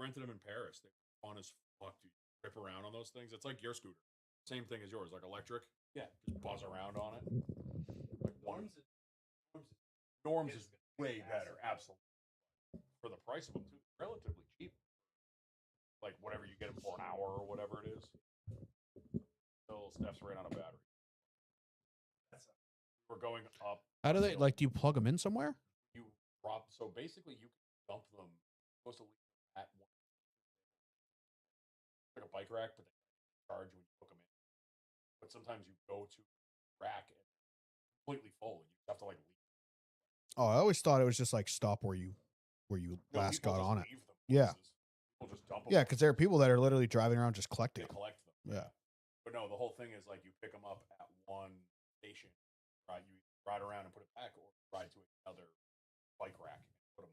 rented them in Paris. They were fun as fuck. You rip around on those things. It's like your scooter. Same thing as yours, like electric. Yeah. Just buzz around on it. Like Norms is way better, absolutely. For the price of them too, relatively cheap. Like whatever you get them for an hour or whatever it is. Still, Steph's ran out of battery. We're going up. How do they like? Do you plug them in somewhere? You drop. So basically, you can dump them. You're supposed to leave them at one, like a bike rack, but they charge when you hook them in. But sometimes you go to rack and it's completely full, and you have to like leave. Oh, I always thought it was just like stop where you last people got just on it. leave them Yeah. places. People just dump them. Yeah, because there are people that are literally driving around just they collecting. collect them. Yeah. But no, the whole thing is like you pick them up at one station, right? You ride around and put it back, or ride to another bike rack and put them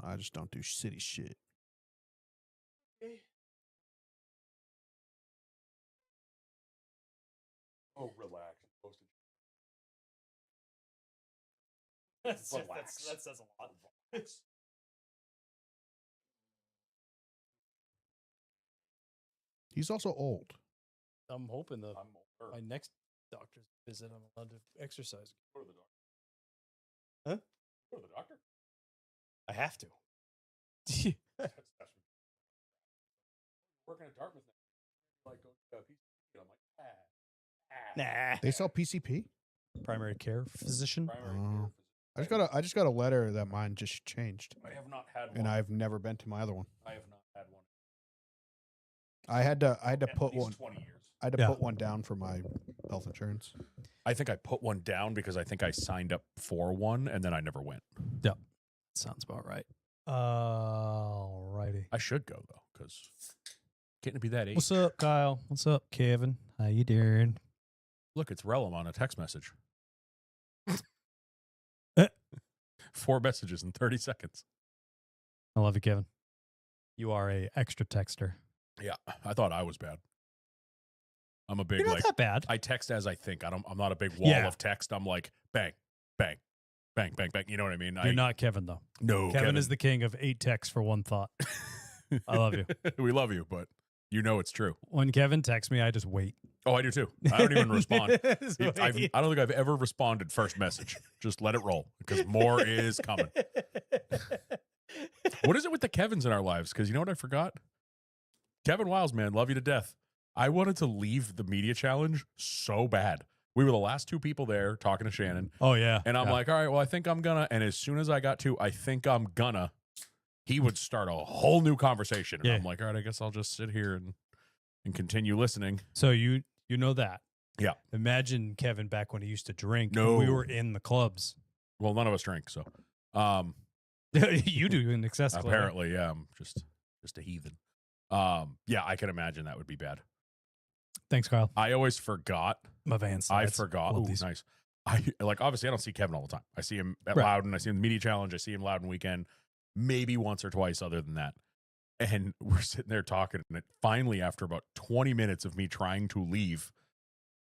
on. I just don't do city shit. Oh, relax. That says a lot. He's also old. I'm hoping I'm my older. next doctor's visit, I'm allowed to exercise. Go to the doctor. Huh? Go to the doctor. I have to. That's working at Dartmouth now. Like, go to PCP. And I'm like, Nah. They sell PCP. Primary care physician. primary Oh. care I just got a letter that mine just changed, I have not had one. and I've never been to my other one. I have not had one. I had to At put least one. 20 years. I had to Yeah. put one down for my health insurance. I think I put one down because I think I signed up for one and then I never went. Sounds about right. Alrighty. I should go though, because getting to be that age. What's up, Kyle? What's up, Kevin? How you doing? Look, it's Relum on a text message. Eh. 4 messages in 30 seconds. I love you, Kevin. You are a extra texter. Yeah, I thought I was bad. I'm a big You're not like that bad. I text as I think. I'm not a big wall Yeah. of text. I'm like bang, bang, bang, bang, bang. You know what I mean? You're not Kevin though. No, Kevin is the king of 8 texts for one thought. I love you. We love you, but you know it's true. When Kevin texts me, I just wait. Oh, I do too. I don't even respond. Just I wait. don't think I've ever responded first message. Just let it roll because more is coming. What is it with the Kevins in our lives? Because you know what I forgot? Kevin Wiles, man, love you to death. I wanted to leave the media challenge so bad. We were the last 2 people there talking to Shannon. Oh yeah. And I'm Yeah. like, all right, well, I think I'm gonna. And as soon as I got to, I think I'm gonna, he would start a whole new conversation. And Yeah. I'm like, all right, I guess I'll just sit here and continue listening. So you know that. Yeah. Imagine Kevin back when he used to drink. No. We were in the clubs. Well, none of us drink, so You do in excess. apparently, yeah, I'm just a heathen. Yeah, I can imagine that would be bad. Thanks, Kyle. I always forgot. My van I slides. forgot. Love Ooh, these. nice. I like obviously I don't see Kevin all the time. I see him at Right. Loudon. I see him in the media challenge. I see him Loudon weekend, maybe once or twice. Other than that, and we're sitting there talking, and it finally, after about 20 minutes of me trying to leave,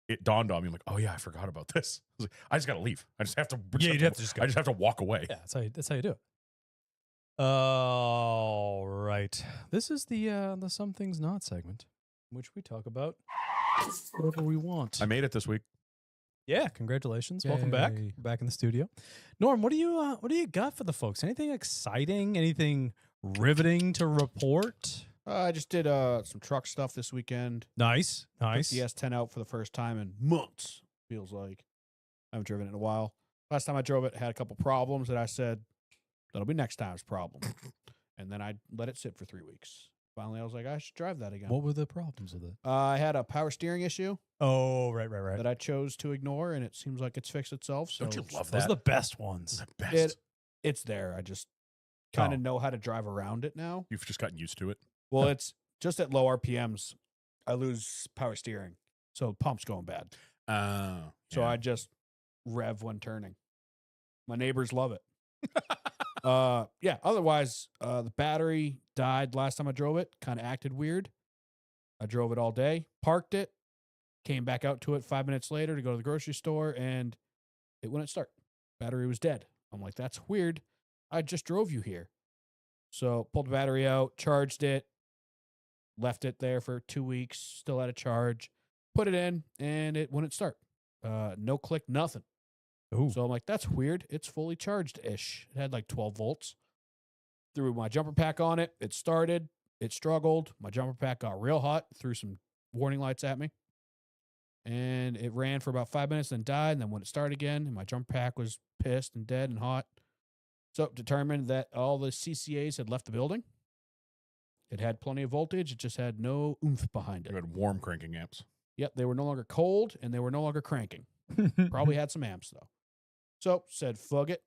it dawned on me. I'm like, oh yeah, I forgot about this. I was like, I just got to leave. I just have to. Yeah, you'd have to just go. I just have to walk away. Yeah, that's how you do it. All right. This is the Some Things Not segment, in which we talk about whatever we want. I made it this week. Yeah, congratulations. Welcome back. Yay. Back in the studio. Norm, what do you got for the folks? Anything exciting? Anything riveting to report? I just did some truck stuff this weekend. Nice. Took Nice. the S10 out for the first time in months. Feels like I haven't driven it in a while. Last time I drove it, had a couple problems that I said that'll be next time's problem, and then I let it sit for 3 weeks. Finally, I was like, I should drive that again. What were the problems with it? I had a power steering issue Oh, right. that I chose to ignore, and it seems like it's fixed itself. So Don't you love Those that? are the best ones. the best. it's there. I just kind Oh. of know how to drive around it now. You've just gotten used to it. Well, it's just at low RPMs, I lose power steering, so the pump's going bad. So I just rev when turning. My neighbors love it. Yeah. Otherwise, the battery died last time I drove it. Kind of acted weird. I drove it all day, parked it, came back out to it 5 minutes later to go to the grocery store, and it wouldn't start. Battery was dead. I'm like, that's weird. I just drove you here. So pulled the battery out, charged it, left it there for 2 weeks, still had a charge, put it in, and it wouldn't start. No click, nothing. Ooh. So I'm like, that's weird. It's fully charged-ish. It had like 12 volts. Threw my jumper pack on it. It started. It struggled. My jumper pack got real hot, threw some warning lights at me. And it ran for about 5 minutes, then died. And then when it started again, and my jumper pack was pissed and dead and hot. So determined that all the CCAs had left the building. It had plenty of voltage. It just had no oomph behind it. You had warm cranking amps. Yep, they were no longer cold, and they were no longer cranking. Probably had some amps, though. So said, fuck it.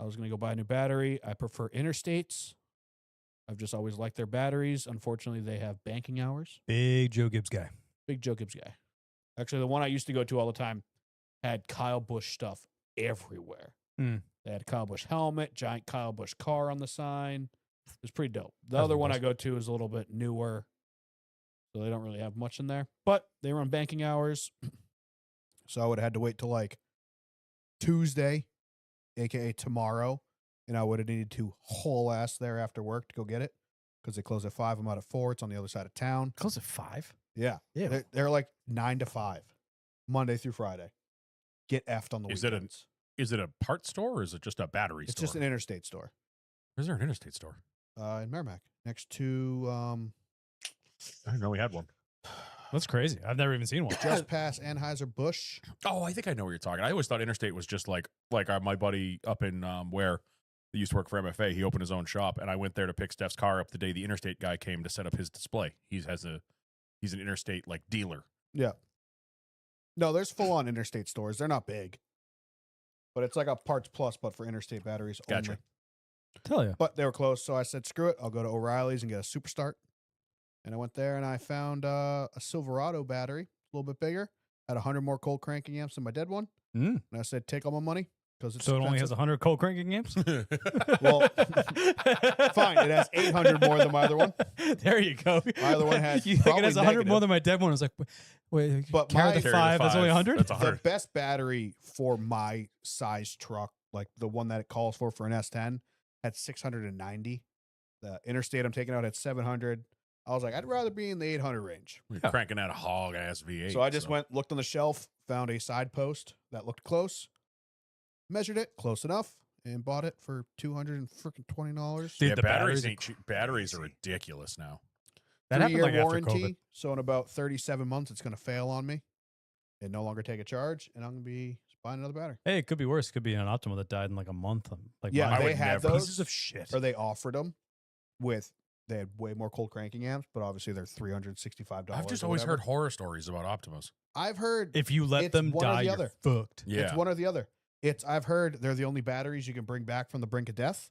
I was going to go buy a new battery. I prefer Interstates. I've just always liked their batteries. Unfortunately, they have banking hours. Big Joe Gibbs guy. Big Joe Gibbs guy. Actually, the one I used to go to all the time had Kyle Busch stuff everywhere. Mm. They had Kyle Busch helmet, giant Kyle Busch car on the sign. It was pretty dope. The That's other the one I best. go to is a little bit newer, so they don't really have much in there. But they run banking hours, so I would have had to wait till like Tuesday, aka tomorrow, and I would have needed to haul ass there after work to go get it because they close at 5. I'm out at 4. It's on the other side of town. Close at 5. Yeah, Yeah. they're like 9 to 5, Monday through Friday. Get effed on the Is it a weekends. Is it a parts store or is it just a battery It's store? just an Interstate store. Is there an Interstate store? In Merrimack, next to I didn't know we had one. That's crazy. I've never even seen one. just past Anheuser-Busch. Oh, I think I know what you're talking. I always thought Interstate was just like my buddy up in where he used to work for MFA. He opened his own shop, and I went there to pick Steph's car up the day the Interstate guy came to set up his display. He's an Interstate like dealer. Yeah. No, there's full-on Interstate stores. They're not big, but it's like a Parts Plus, but for Interstate batteries Gotcha. only. Tell you. But they were closed, so I said, screw it. I'll go to O'Reilly's and get a Super Start. And I went there and I found a Silverado battery, a little bit bigger, had 100 more cold cranking amps than my dead one. Mm. And I said, take all my money because it's So it only has expensive. 100 cold cranking amps? Well, fine. It has 800 more than my other one. There you go. My other one has You think it probably has 100 more negative. than my dead one? I was like, wait, But carry my- the Carry the 5, that's only 100? That's The 100. best battery for my size truck, like the one that it calls for an S10, had 690. The Interstate I'm taking out had 700. I was like, I'd rather be in the 800 range. We're Yeah. cranking out a hog ass V8. So I just went, looked on the shelf, found a side post that looked close, measured it close enough, and bought it for $220. Dude, Yeah, the batteries batteries are ain't cheap. Batteries are crazy. ridiculous now. That happened 3-year like after warranty. COVID. So in about 37 months, it's going to fail on me and no longer take a charge, and I'm going to be buying another battery. Hey, it could be worse. It could be an Optima that died in like a month. Like Yeah, mine. they would had never- those, Pieces of shit. or they offered them with. They had way more cold cranking amps, but obviously they're $365. I've just or always whatever. heard horror stories about Optimus. I've heard If you let It's them one or die, the you're other. fucked. Yeah. it's one or the other. I've heard they're the only batteries you can bring back from the brink of death.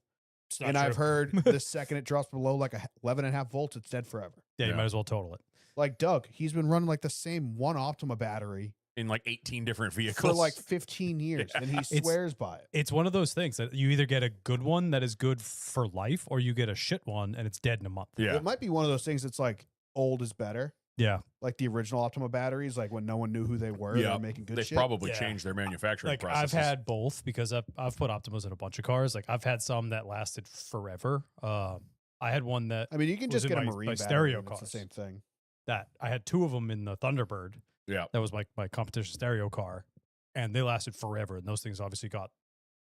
It's not And I've true. heard the second it drops below like 11.5 volts, it's dead forever. Yeah, you Yeah. might as well total it. Like Doug, he's been running like the same one Optima battery In like 18 different vehicles. for like 15 years, and he It's- swears by it. It's one of those things that you either get a good one that is good for life or you get a shit one and it's dead in a month. yeah. It might be one of those things that's like old is better. Yeah. Like the original Optima batteries, like when no one knew who they were, they Yeah, were making good They've shit. probably Yeah. changed their manufacturing Like processes. I've had both because I've put Optimas in a bunch of cars. Like I've had some that lasted forever. I had one that I mean, you can was just in get a my- Marine my battery, stereo and it's the cars. same thing. I had 2 of them in the Thunderbird. Yeah. That was my competition stereo car. And they lasted forever. And those things obviously got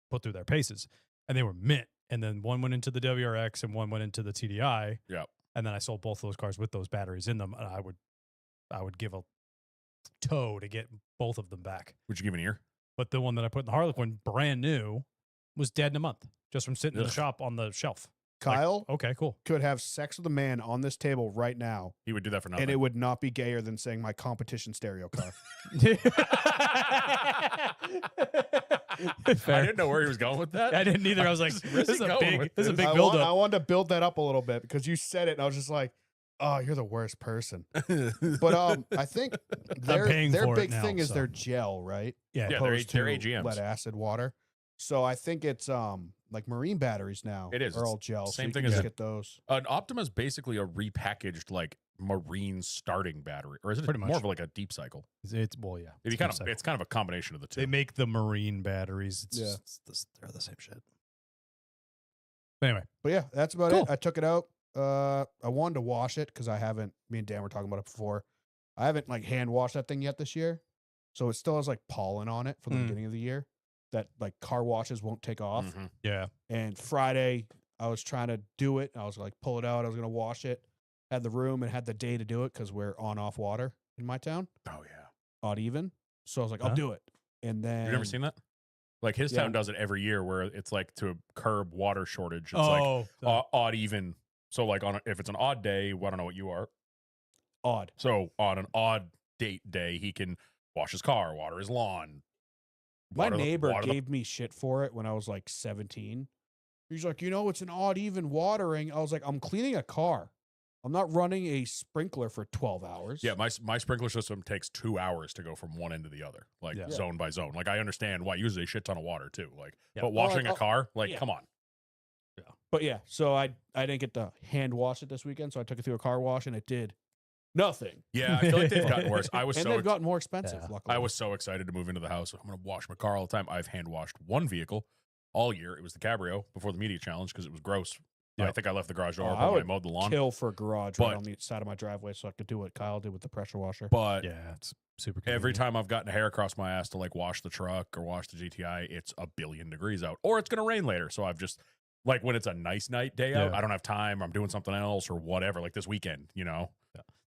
put through their paces. And they were mint. And then one went into the WRX and one went into the TDI. Yeah. And then I sold both those cars with those batteries in them. And I would give a toe to get both of them back. Would you give an ear? But the one that I put in the Harlequin, brand new, was dead in a month just from sitting in the Ugh. shop on the shelf. Like, Kyle okay, cool. could have sex with a man on this table right now, He would do that for nothing. and it would not be gayer than saying my competition stereo car. I Fair. didn't know where he was going with that. I didn't either. I was like, Where's this he is a going big, with this is a this? big build I up. wanted to build that up a little bit because you said it, and I was just like, "Oh, you're the worst person." But I think paying their for it big now, thing is so. their gel, right? Yeah, Yeah, Opposed they're to AGMs. lead acid water. So I think it's like marine batteries now. It is. Are It's all gel. same so you thing can as just a- get those. An Optima is basically a repackaged like marine starting battery, or is it Pretty more much. of like a deep cycle? Well, yeah. It's deep kind of cycle. it's kind of a combination of the two. They make the marine batteries. It's Yeah. they're the same shit. But anyway, But yeah, that's about Cool. it. I took it out. I wanted to wash it because I haven't. Me and Dan were talking about it before. I haven't like hand washed that thing yet this year, so it still has like pollen on it from the Mm. beginning of the year that like car washes won't take off. Mhm. yeah. And Friday, I was trying to do it. I was like, pull it out. I was gonna wash it. Had the room and had the day to do it because we're on off water in my town, Oh yeah, odd even. So I was like, I'll Huh? do it. And then you've never seen that? Like his Yeah. town does it every year, where it's like to curb water shortage. It's Oh, like odd even. So like if it's an odd day, well, I don't know what you are. odd. So on an odd date day, he can wash his car, water his lawn. My water the- neighbor water the- gave me shit for it when I was like 17. He's like, it's an odd even watering. I was like, I'm cleaning a car. I'm not running a sprinkler for 12 hours. Yeah, my sprinkler system takes 2 hours to go from one end to the other, like Yeah. zone by zone. Like I understand why it uses a shit ton of water too. Like, Yeah. but Well, washing like, a car, like, yeah. come on. But yeah, so I didn't get to hand wash it this weekend. So I took it through a car wash and it did nothing. Yeah, I feel like they've gotten worse. I was And so they've gotten more expensive, Yeah. luckily. I was so excited to move into the house. I'm gonna wash my car all the time. I've hand washed one vehicle all year. It was the Cabrio before the media challenge because it was gross. Yeah. I think I left the garage door Oh, open I when I would mowed the lawn. kill for a garage But- right on the side of my driveway so I could do what Kyle did with the pressure washer. But yeah. It's super. every convenient. time I've gotten a hair across my ass to like wash the truck or wash the GTI, it's a billion degrees out, or it's gonna rain later. So I've just like when it's a nice night day out, Yeah. I don't have time. I'm doing something else or whatever. Like this weekend,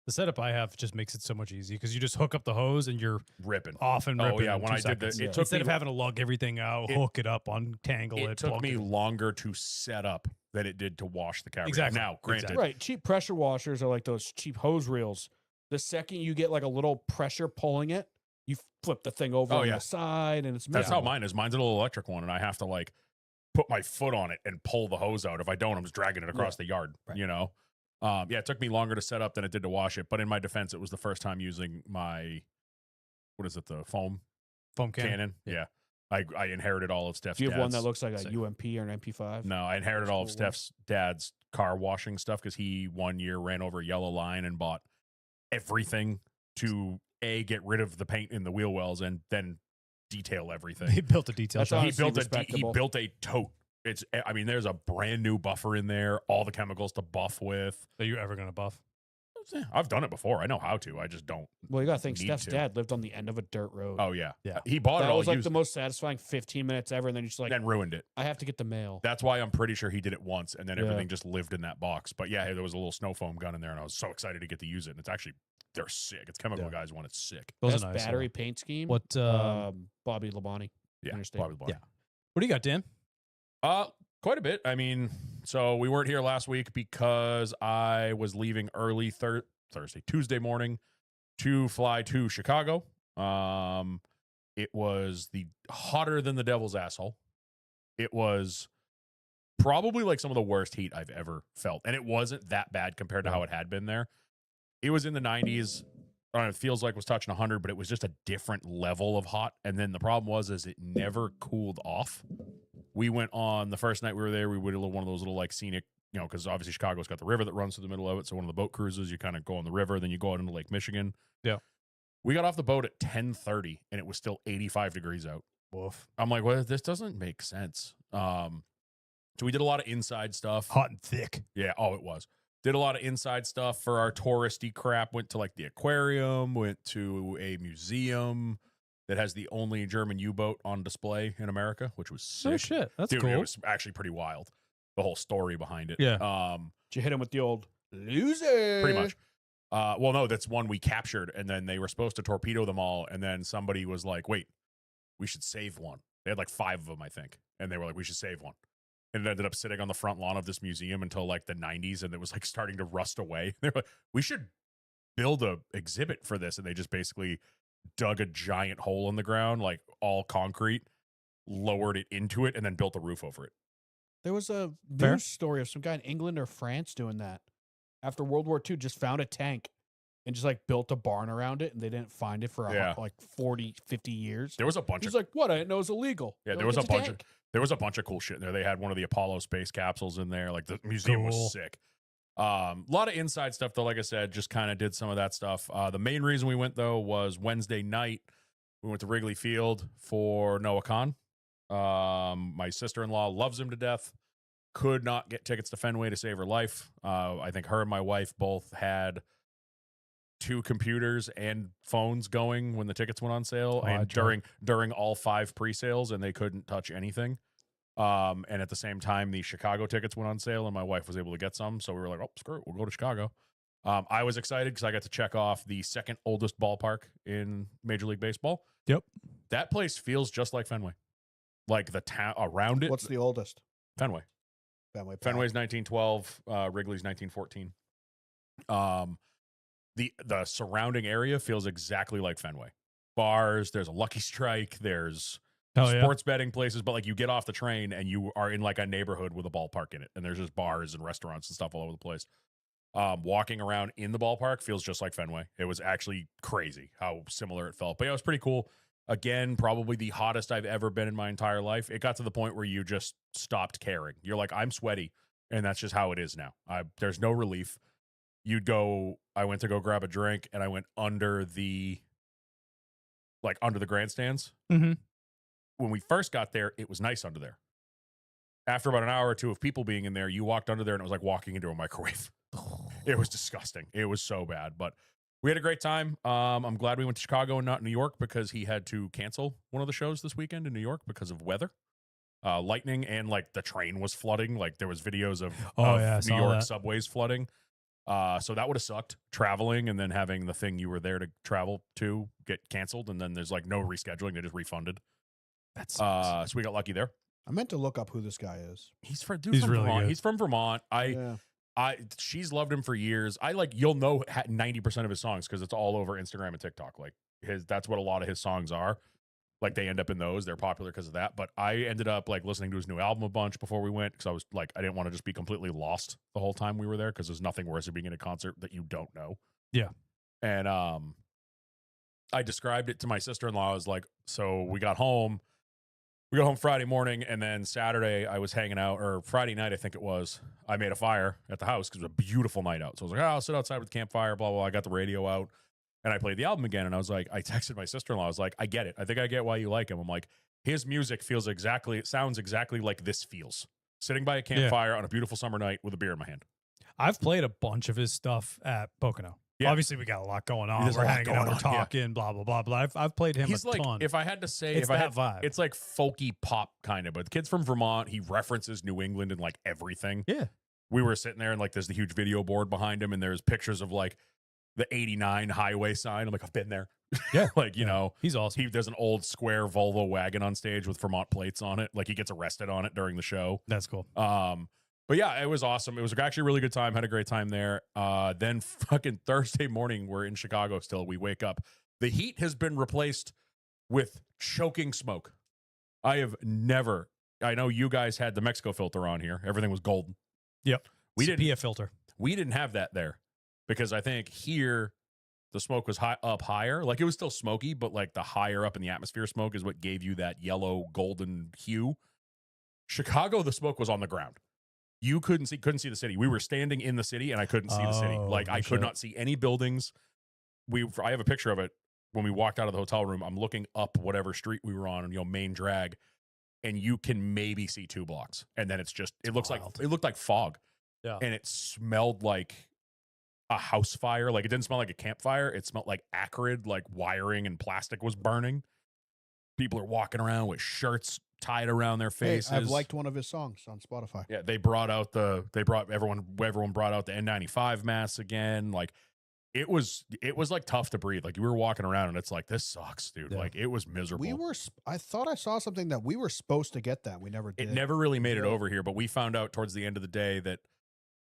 The setup I have just makes it so much easier because you just hook up the hose and you're ripping. off and ripping. Oh yeah, in when 2 I did seconds. this, it Yeah. took Instead me of having to lug everything out, it- hook it up, untangle it. it took plug me it. longer to set up than it did to wash the Cabrio. Exactly. Now, granted, Exactly. Right. Cheap pressure washers are like those cheap hose reels. The second you get like a little pressure pulling it, you flip the thing over Oh, on yeah. the side and it's that's how miserable. mine is. Mine's a little electric one, and I have to like put my foot on it and pull the hose out. If I don't, I'm just dragging it across the yard. Right. Yeah, it took me longer to set up than it did to wash it. But in my defense, it was the first time using my the foam foam cannon. Yeah. I inherited all of Steph's Do you have one dad's- that looks like a Sick. UMP or an MP5? No, I inherited all of That's cool. Steph's dad's car washing stuff because he one year ran over a yellow line and bought everything to get rid of the paint in the wheel wells and then detail everything. They built a detail That's shop. he honestly built he respectable. built a tote. There's a brand new buffer in there, all the chemicals to buff with. Are you ever gonna buff? I've done it before. I know how to. I just don't. Well, you got to think Need Steph's to. did lived on the end of a dirt road. Oh yeah, Yeah. He bought it that all was like used, the most satisfying 15 minutes ever. And then you're just like, then ruined it. I have to get the mail. That's why I'm pretty sure he did it once, and then Yeah. everything just lived in that box. But yeah, there was a little snow foam gun in there, and I was so excited to get to use it. And it's actually they're sick. It's Chemical Yeah. Guys one. It's sick. Those Best are nice. battery paint scheme. What? Bobby Labonte. Yeah, Interstate. probably the one. Yeah. What do you got, Dan? Quite a bit. I mean, so we weren't here last week because I was leaving early Tuesday morning to fly to Chicago. It was the hotter than the devil's asshole. It was probably like some of the worst heat I've ever felt. And it wasn't that bad compared to how it had been there. It was in the 90s. I don't know, it feels like it was touching 100, but it was just a different level of hot. And then the problem was it never cooled off. We went on the first night we were there. We went one of those little like scenic, because obviously Chicago's got the river that runs through the middle of it. So one of the boat cruises, you kind of go on the river, then you go out into Lake Michigan. Yeah. We got off the boat at 10:30 and it was still 85 degrees out. Woof. I'm like, well, this doesn't make sense. So we did a lot of inside stuff. Hot and thick. Yeah. Oh, it was. Did a lot of inside stuff for our touristy crap. Went to like the aquarium, went to a museum that has the only German U-boat on display in America, which was sick. Oh shit, that's Dude, cool. it was actually pretty wild. The whole story behind it. Yeah. Did you hit him with the old loser? Pretty much. Well, no, that's one we captured, and then they were supposed to torpedo them all, and then somebody was like, wait, we should save one. They had like 5 of them, I think, and they were like, we should save one. And it ended up sitting on the front lawn of this museum until like the 90s, and it was like starting to rust away. They were like, we should build a exhibit for this, and they just basically dug a giant hole in the ground, like all concrete, lowered it into it, and then built a roof over it. There was a Fair. news story of some guy in England or France doing that after World War II. Just found a tank and just like built a barn around it, and they didn't find it for Yeah. like 40, 50 years. There was a bunch He's of like, what? I didn't know it was illegal. Yeah, Go there was get a your bunch of tank. there was a bunch of cool shit in there. They had one of the Apollo space capsules in there. Like the museum Cool. was sick. A lot of inside stuff though. Like I said, just kind of did some of that stuff. The main reason we went though was Wednesday night. We went to Wrigley Field for Noah Khan. My sister-in-law loves him to death. Could not get tickets to Fenway to save her life. I think her and my wife both had 2 computers and phones going when the tickets went on sale, and during all 5 pre-sales, and they couldn't touch anything. And at the same time, the Chicago tickets went on sale, and my wife was able to get some. So we were like, "Oh, screw it, we'll go to Chicago." I was excited because I got to check off the second oldest ballpark in Major League Baseball. Yep, that place feels just like Fenway, like the town around it. What's the oldest? Fenway. Fenway's 1912. Wrigley's 1914. The surrounding area feels exactly like Fenway. Bars, there's a Lucky Strike, there's sports betting places, but like you get off the train and you are in like a neighborhood with a ballpark in it, and there's just bars and restaurants and stuff all over the place. Walking around in the ballpark feels just like Fenway. It was actually crazy how similar it felt, but yeah, it was pretty cool. Again, probably the hottest I've ever been in my entire life. It got to the point where you just stopped caring. You're like, I'm sweaty, and that's just how it is now. There's no relief. I went to go grab a drink, and I went under the grandstands. Mm-hmm. When we first got there, it was nice under there. After about an hour or two of people being in there, you walked under there, and it was like walking into a microwave. It was disgusting. It was so bad, but we had a great time. I'm glad we went to Chicago and not New York, because he had to cancel one of the shows this weekend in New York because of weather. Lightning, and like the train was flooding. Like there was videos of New York subways flooding. So that would have sucked, traveling and then having the thing you were there to travel to get canceled, and then there's like no rescheduling. They just refunded. That's so we got lucky there. I meant to look up who this guy is. He's from really Vermont. good. He's from Vermont. She's loved him for years. You'll know 90% of his songs because it's all over Instagram and TikTok. Like that's what a lot of his songs are. Like they end up in those. They're popular because of that. But I ended up like listening to his new album a bunch before we went, because I was like, I didn't want to just be completely lost the whole time we were there, because there's nothing worse than being in a concert that you don't know. Yeah. And I described it to my sister-in-law. I was like, so we got home Friday morning, and then Saturday I was hanging out, or Friday night I think it was. I made a fire at the house because it was a beautiful night out. So I was like, I'll sit outside with the campfire, blah, blah, blah. I got the radio out, and I played the album again. And I was like, I texted my sister-in-law. I was like, I get it. I think I get why you like him. I'm like, his music sounds exactly like this feels. Sitting by a campfire on a beautiful summer night with a beer in my hand. I've played a bunch of his stuff at Pocono. Yeah. Obviously, we got a lot going on. We're hanging out, we're talking, blah, blah, blah, blah. I've played him He's a like, ton. if I had to say, it's that vibe. It's like folky pop kind of, but the kid's from Vermont. He references New England in like everything. Yeah. We were sitting there, and like there's the huge video board behind him, and there's pictures of like the 89 highway sign. I'm like, I've been there. Yeah. Like, you know, he's awesome. There's an old square Volvo wagon on stage with Vermont plates on it. Like he gets arrested on it during the show. That's cool. But yeah, it was awesome. It was actually a really good time. Had a great time there. Then fucking Thursday morning, we're in Chicago still. We wake up. The heat has been replaced with choking smoke. I know you guys had the Mexico filter on here. Everything was golden. Yep. Sepia filter. We didn't have that there, because I think here the smoke was up higher. Like it was still smoky, but like the higher up in the atmosphere smoke is what gave you that yellow golden hue. Chicago, the smoke was on the ground. You couldn't see the city. We were standing in the city, and I couldn't see the city. Like I could not see any buildings. I have a picture of it when we walked out of the hotel room. I'm looking up whatever street we were on, main drag, and you can maybe see 2 blocks, and then it looked like fog. Yeah, and it smelled like a house fire. Like it didn't smell like a campfire. It smelled like acrid, like wiring and plastic was burning. People are walking around with shirts tied around their faces. Hey, I've liked one of his songs on Spotify. Yeah, everyone brought out the N95 masks again. Like it was like tough to breathe. Like we were walking around, and it's like, this sucks, dude. Yeah. Like it was miserable. I thought I saw something that we were supposed to get that. We never did. It never really made it over here, but we found out towards the end of the day that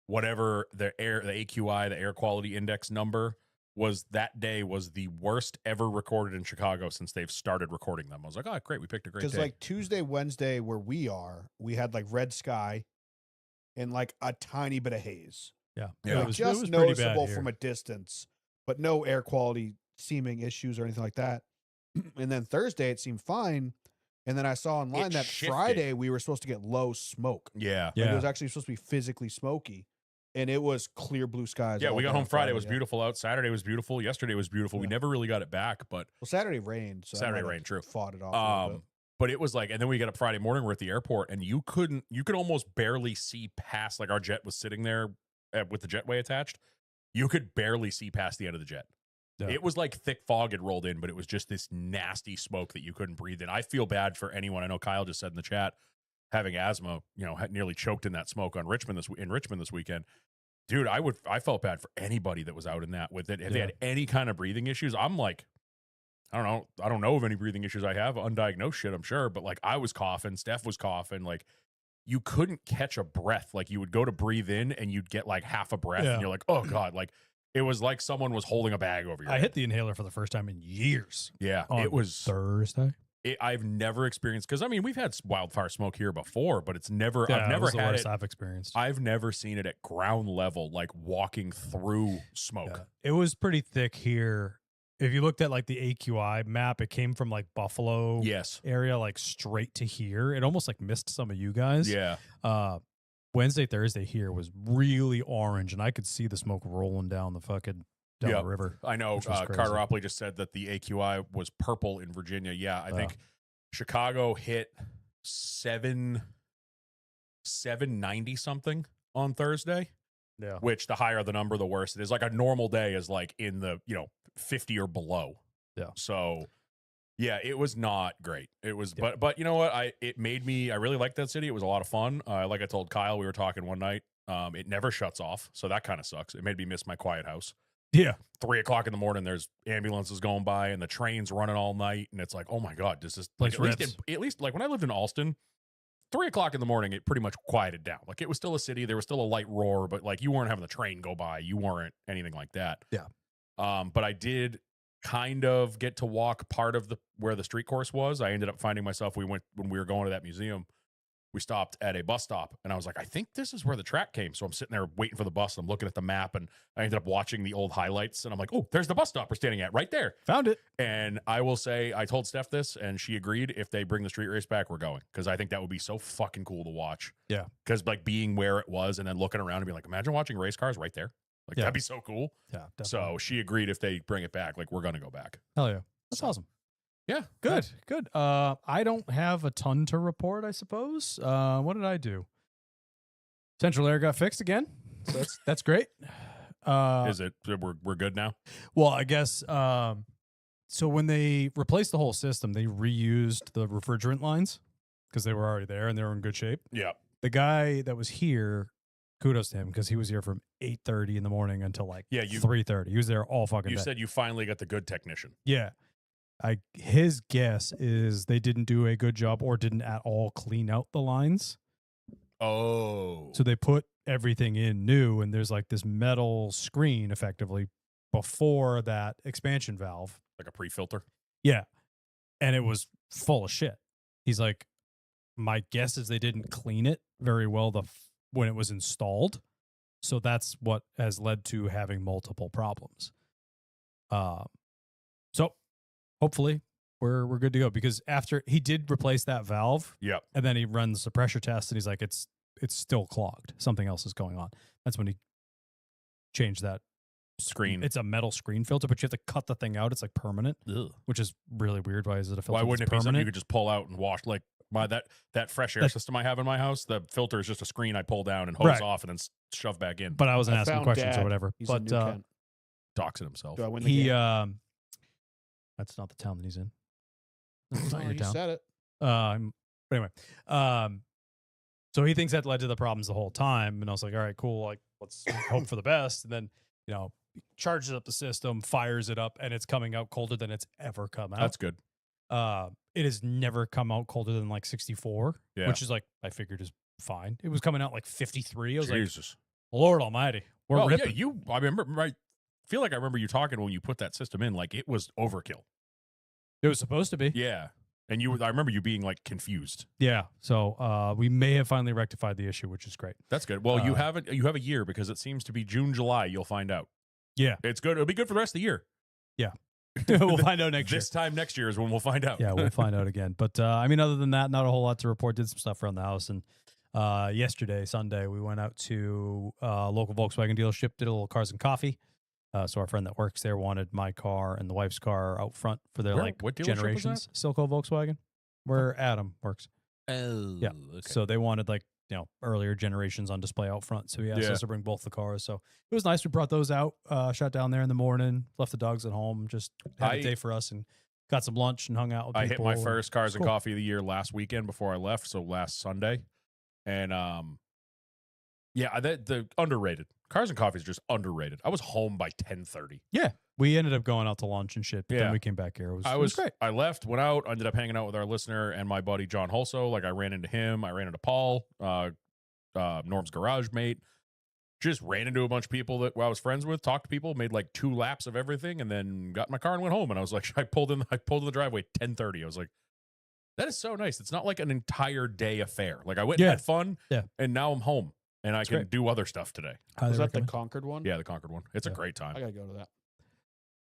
whatever the AQI, the air quality index number was that day, was the worst ever recorded in Chicago since they've started recording them. I was like, oh, great. We picked a great day. Because like Tuesday, Wednesday, where we had like red sky and like a tiny bit of haze. Yeah. Like, it was noticeable from a distance, but no air quality seeming issues or anything like that. And then Thursday, it seemed fine. And then I saw online that Friday we were supposed to get low smoke. Yeah. Like it was actually supposed to be physically smoky. and it was clear blue skies. Yeah, all we got day home on Friday. It was yeah. beautiful out. Saturday was beautiful. Yesterday was beautiful. We Yeah. never really got it back, but Well, Saturday rained. So Saturday rained, true. Fought it off a little bit. But it was like, and then we got up Friday morning. We're at the airport, and you could almost barely see past. Like our jet was sitting there with the jetway attached. You could barely see past the end of the jet. Yeah. It was like thick fog had rolled in, but it was just this nasty smoke that you couldn't breathe in. I feel bad for anyone. I know Kyle just said in the chat, having asthma, had nearly choked in that smoke in Richmond this weekend. Dude, I felt bad for anybody that was out in that with it. If they had any kind of breathing issues, I'm like, I don't know of any breathing issues I have, undiagnosed shit, I'm sure, but like I was coughing, Steph was coughing, like you couldn't catch a breath. Like you would go to breathe in and you'd get like half a breath and you're like, oh God, like it was like someone was holding a bag over your head. I hit the inhaler for the first time in years. Yeah, it was Thursday. I've never experienced, because I mean we've had wildfire smoke here before, but it's never Yeah, I've never it was had the worst it. I've experienced. I've never seen it at ground level, like walking through smoke. Yeah. It was pretty thick here. If you looked at like the AQI map, it came from like Buffalo Yes. area, like straight to here. It almost like missed some of you guys. Yeah. Wednesday, Thursday here was really orange, and I could see the smoke rolling down the fucking down the river. I know. which was crazy. Carter Opley just said that the AQI was purple in Virginia. Yeah, I think Chicago hit 790 something on Thursday. Yeah. Which the higher the number, the worse it is. Like a normal day is like in the 50 or below. Yeah. So yeah, it was not great. It was, but you know what? It made me. I really liked that city. It was a lot of fun. Like I told Kyle, we were talking one night. It never shuts off, so that kind of sucks. It made me miss my quiet house. Yeah. 3 o'clock in the morning, there's ambulances going by and the train's running all night, and it's like, oh my God, does this like at least like when I lived in Alston, 3 o'clock in the morning, it pretty much quieted down. Like it was still a city, there was still a light roar, but like you weren't having the train go by, you weren't anything like that. Yeah. But I did kind of get to walk part of where the street course was. I ended up finding myself, when we were going to that museum, we stopped at a bus stop and I was like, I think this is where the track came. So I'm sitting there waiting for the bus. And I'm looking at the map and I ended up watching the old highlights and I'm like, oh, there's the bus stop we're standing at right there. Found it. And I will say, I told Steph this and she agreed. If they bring the street race back, we're going. Cause I think that would be so fucking cool to watch. Yeah. Cause like being where it was and then looking around and being like, imagine watching race cars right there. Like that'd be so cool. Yeah. Definitely. So she agreed if they bring it back, like we're going to go back. Hell yeah. That's awesome. Yeah. Good. I don't have a ton to report, I suppose. What did I do? Central Air got fixed again. So that's great. Is it, we're good now? Well, I guess, so when they replaced the whole system, they reused the refrigerant lines because they were already there and they were in good shape. Yeah. The guy that was here, kudos to him because he was here from 8:30 in the morning until like 3:30. He was there all fucking day. You said you finally got the good technician. Yeah. His guess is they didn't do a good job or didn't at all clean out the lines. Oh. So they put everything in new and there's like this metal screen effectively before that expansion valve. Like a pre-filter? Yeah. And it was full of shit. He's like, my guess is they didn't clean it very well when it was installed. So that's what has led to having multiple problems. So hopefully we're good to go because after he did replace that valve, and then he runs the pressure test and he's like, it's still clogged. Something else is going on. That's when he changed that screen. It's a metal screen filter, but you have to cut the thing out. It's like permanent, which is really weird. Why is it a filter? Why wouldn't it permanent? be something you could just pull out and wash? Like that fresh air system I have in my house, the filter is just a screen I pull down and hose off and then shove back in. But I wasn't asking questions or whatever. He's but doxing himself. Do I win the game? That's not the town that he's in. That's not your You town. said it. But anyway, so he thinks that led to the problems the whole time, and I was like, all right, cool. Like, let's hope for the best. And then, charges up the system, fires it up, and it's coming out colder than it's ever come out. That's good. It has never come out colder than like 64, which is like I figured is fine. It was coming out like 53. I was Jesus. like, Lord Almighty, we're ripping. Yeah, I remember. I feel like I remember you talking when you put that system in, like it was overkill. It was supposed to be. Yeah. And I remember you being like confused. Yeah. So we may have finally rectified the issue, which is great. That's good. Well, you have a year because it seems to be June, July. You'll find out. Yeah. It's good. It'll be good for the rest of the year. Yeah. We'll find out next year. This time next year is when we'll find out. Yeah, we'll find out again. But other than that, not a whole lot to report. Did some stuff around the house and Yesterday, Sunday, we went out to a local Volkswagen dealership, did a little cars and coffee. So our friend that works there wanted my car and the wife's car out front for their What dealership was generations. Silco Volkswagen, where Adam works. Oh, Yeah. okay. So they wanted earlier generations on display out front. So he asked us to bring both the cars. So it was nice. We brought those out, shot down there in the morning, left the dogs at home, just had a day for us and got some lunch and hung out with people. I hit my first cars and coffee of the year last weekend before I left. So last Sunday. And the underrated. Cars and coffee is just underrated. I was home by 10:30. Yeah. We ended up going out to lunch and shit. But Yeah. then we came back here. It was great. I left, went out, ended up hanging out with our listener and my buddy John Holso. Like I ran into him. I ran into Paul, Norm's garage mate. Just ran into a bunch of people that I was friends with, talked to people, made like 2 laps of everything, and then got in my car and went home. And I was like, I pulled in the driveway at 10:30. I was like, that is so nice. It's not like an entire day affair. Like I went and had fun, and now I'm home and I can do other stuff today. Was that the Concord one? Yeah, the Concord one. It's a great time. I gotta go to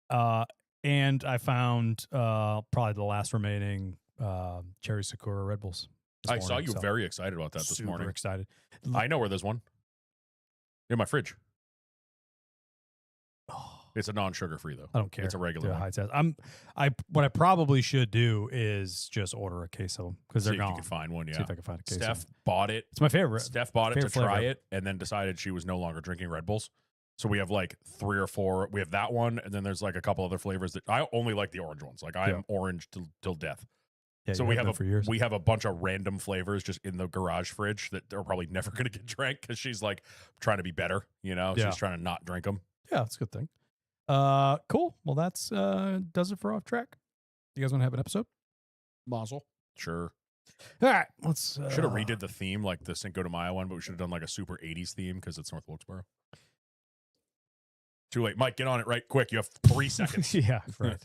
that. And I found probably the last remaining Cherry Sakura Red Bulls. I saw you very excited about that this morning. Super excited. I know where there's one. In my fridge. It's a non-sugar free though. I don't care. It's a regular one. High test. What I probably should do is just order a case of them because they're See if gone. you can find one. Yeah. See if I can find a case. Steph bought it. It's my favorite. Steph bought it to try flavor. it and then decided she was no longer drinking Red Bulls. So we have like 3 or 4. We have that one, and then there's like a couple other flavors that I only like the orange ones. Like I am orange till death. Yeah, so we have a bunch of random flavors just in the garage fridge that are probably never going to get drank because she's like trying to be better. She's trying to not drink them. Yeah, that's a good thing. Cool. Well, that's does it for Off Track. You guys want to have an episode? Mazel. Sure. All right, let's. Should have redid the theme like the Cinco de Mayo one, but we should have done like a super 80s theme because it's North Wilkesboro. Too late. Mike, get on it right quick. You have 3 seconds. Yeah, right.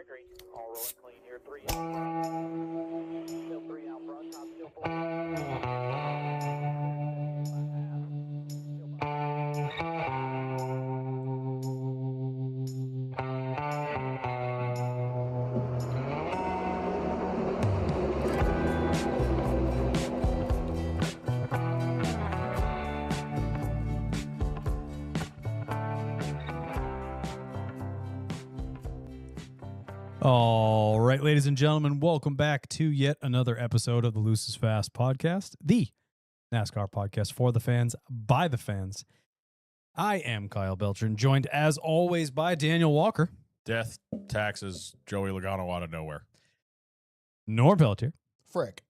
Green. All rolling clean here. 3 out front. Still 3 out front. Top still 4. All right, ladies and gentlemen, welcome back to yet another episode of the Loose is Fast podcast, the NASCAR podcast for the fans, by the fans. I am Kyle Beltran, joined as always by Daniel Walker. Death, taxes, Joey Logano out of nowhere. Norm Pelletier. Frick.